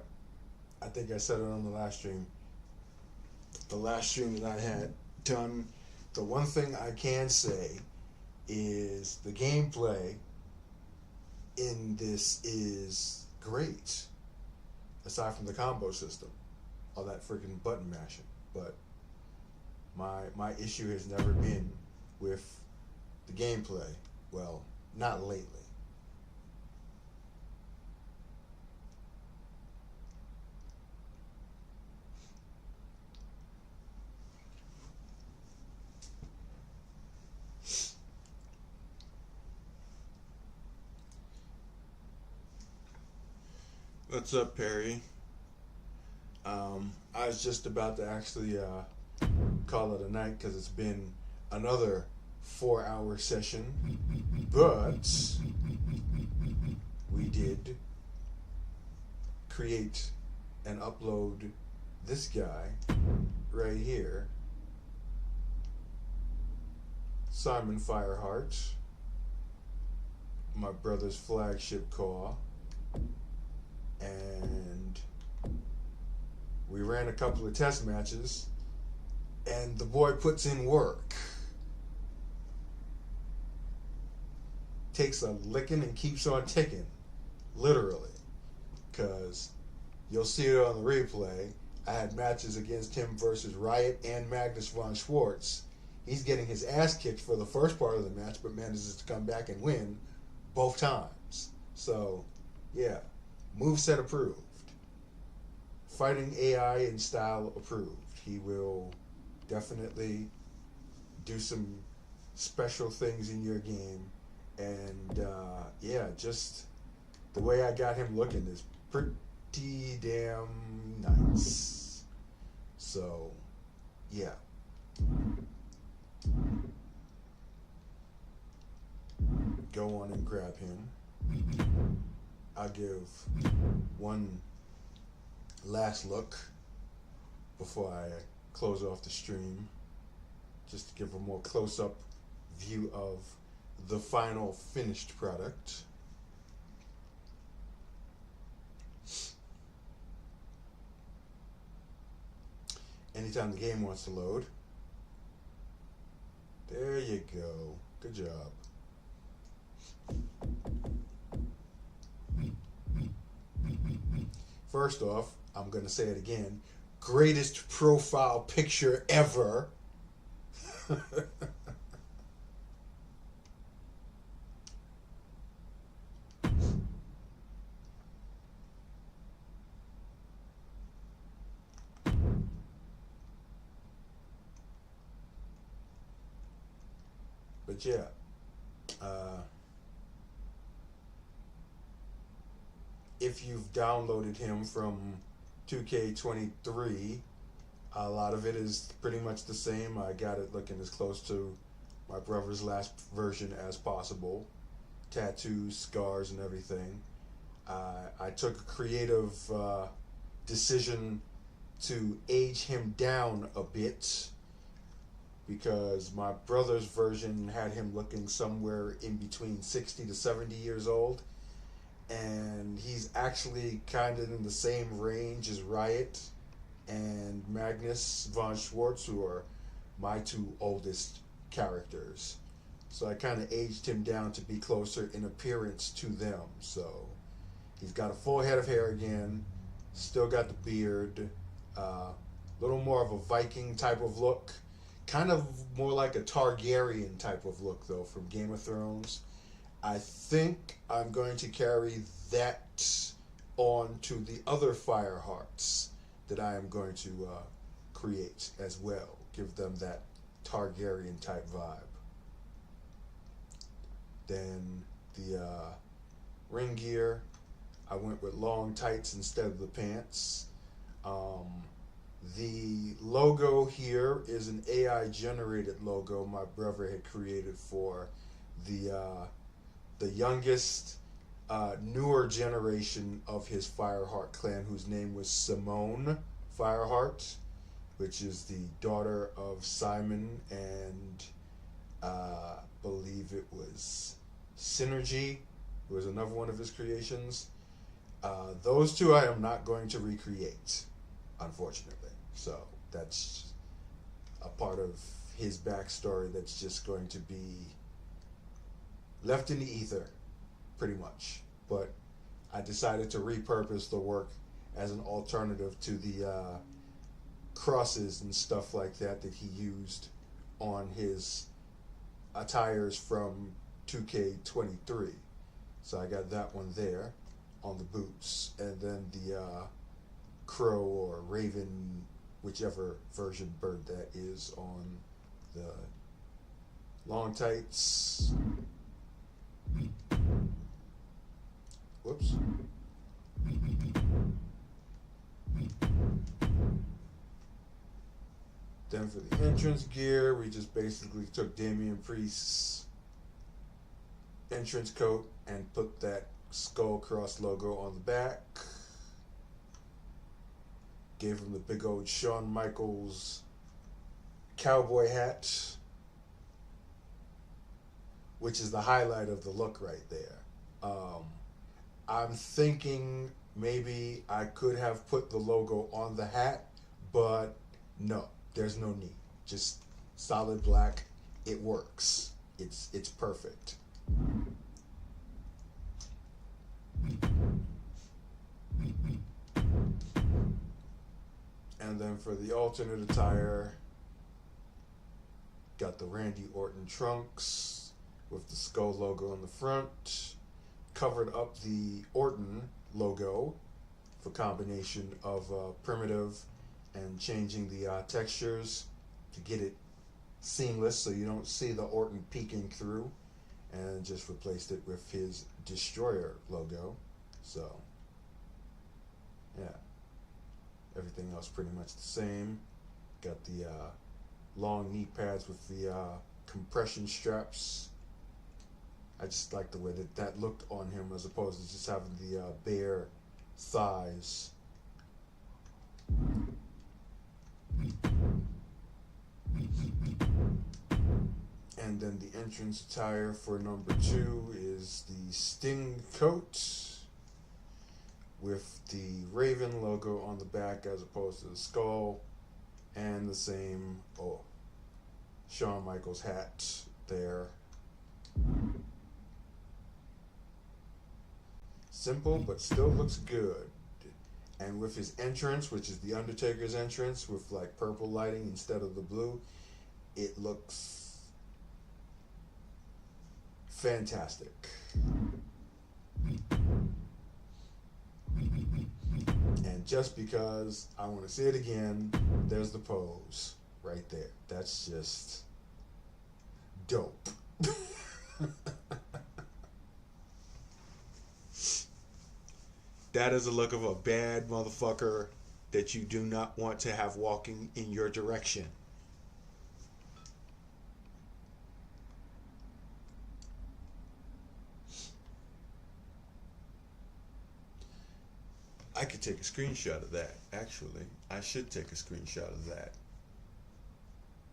I think I said it on the last stream. The last stream that I had done, the one thing I can say is the gameplay in this is great. Aside from the combo system, all that freaking button mashing. But my issue has never been with the gameplay. Well, not lately. What's up, Perry? I was just about to actually call it a night because it's been another 4-hour session, but we did create and upload this guy right here, Simon Fireheart, my brother's flagship car. And we ran a couple of test matches, and the boy puts in work. Takes a licking and keeps on ticking, literally, because you'll see it on the replay. I had matches against him versus Riot and Magnus von Schwartz. He's getting his ass kicked for the first part of the match, but manages to come back and win both times. So, yeah. Moveset approved. Fighting AI and style approved. He will definitely do some special things in your game. And yeah, just the way I got him looking is pretty damn nice. So, yeah. Go on and grab him. I'll give one last look before I close off the stream, just to give a more close-up view of the final finished product. Anytime the game wants to load. There you go. Good job. First off, I'm going to say it again. Greatest profile picture ever. But yeah, if you've downloaded him from 2K23, a lot of it is pretty much the same. I got it looking as close to my brother's last version as possible. Tattoos, scars, and everything. I took a creative decision to age him down a bit, because my brother's version had him looking somewhere in between 60 to 70 years old, and he's actually kind of in the same range as Riot and Magnus von Schwartz, who are my two oldest characters. So I kind of aged him down to be closer in appearance to them. So he's got a full head of hair again, still got the beard, little more of a Viking type of look. Kind of more like a Targaryen type of look, though, from Game of Thrones. I think I'm going to carry that on to the other Firehearts that I am going to create as well. Give them that Targaryen type vibe. Then the ring gear, I went with long tights instead of the pants. The logo here is an AI generated logo my brother had created for the youngest, newer generation of his Fireheart clan, whose name was Simone Fireheart, which is the daughter of Simon and believe it was Synergy. It was another one of his creations. Those two I am not going to recreate, unfortunately. So that's a part of his backstory that's just going to be left in the ether, pretty much. But I decided to repurpose the work as an alternative to the crosses and stuff like that he used on his attires from 2K23. So I got that one there on the boots, and then the crow or raven, whichever version bird that is, on the long tights. Whoops. Then for the entrance gear, we just basically took Damian Priest's entrance coat and put that skull cross logo on the back. Gave him the big old Shawn Michaels cowboy hat, which is the highlight of the look right there. I'm thinking maybe I could have put the logo on the hat, but no, there's no need. Just solid black. It works. It's perfect. And then for the alternate attire, got the Randy Orton trunks with the skull logo on the front. Covered up the Orton logo for combination of primitive and changing the textures to get it seamless so you don't see the Orton peeking through, and just replaced it with his Destroyer logo. So yeah, everything else pretty much the same. Got the long knee pads with the compression straps. I just like the way that looked on him, as opposed to just having the bare thighs. And then the entrance attire for number 2 is the Sting coat with the Raven logo on the back as opposed to the skull, and the same Shawn Michaels hat there. Simple, but still looks good. And with his entrance, which is the Undertaker's entrance, with like purple lighting instead of the blue, it looks fantastic. And just because I want to see it again, there's the pose right there. That's just dope. That is a look of a bad motherfucker that you do not want to have walking in your direction. I could take a screenshot of that, actually. I should take a screenshot of that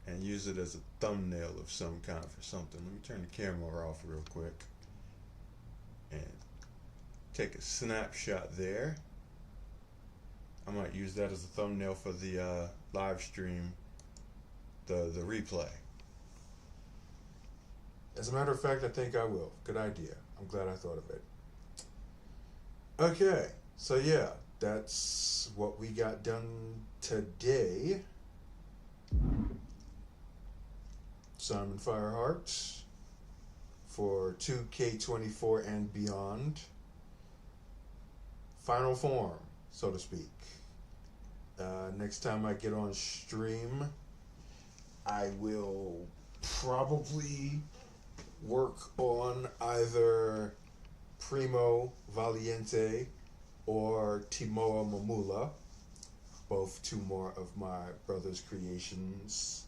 and use it as a thumbnail of some kind for something. Let me turn the camera off real quick and take a snapshot there. I might use that as a thumbnail for the live stream, the replay. As a matter of fact, I think I will. Good idea. I'm glad I thought of it. Okay, so yeah, that's what we got done today. Simon Fireheart for 2K24 and beyond. Final form, so to speak. Next time I get on stream, I will probably work on either Primo Valiente or Timoa Mamula, both two more of my brother's creations.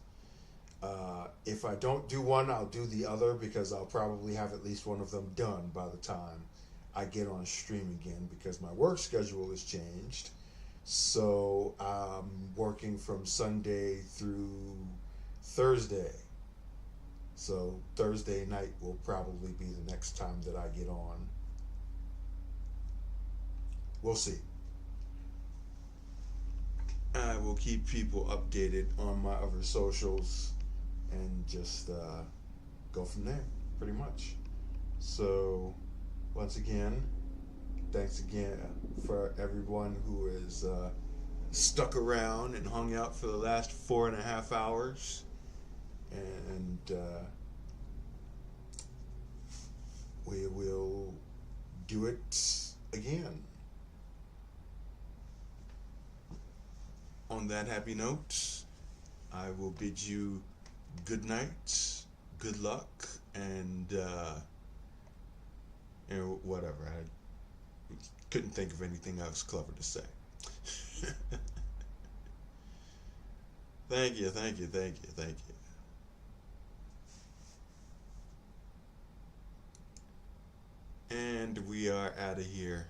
If I don't do one, I'll do the other, because I'll probably have at least one of them done by the time I get on stream again, because my work schedule has changed. So I'm working from Sunday through Thursday. So Thursday night will probably be the next time that I get on. we'll see. I will keep people updated on my other socials and just go from there, pretty much. So, once again, thanks again for everyone who has stuck around and hung out for the last 4.5 hours. And we will do it again. On that happy note, I will bid you good night, good luck, and whatever. I couldn't think of anything else clever to say. Thank you. And we are out of here.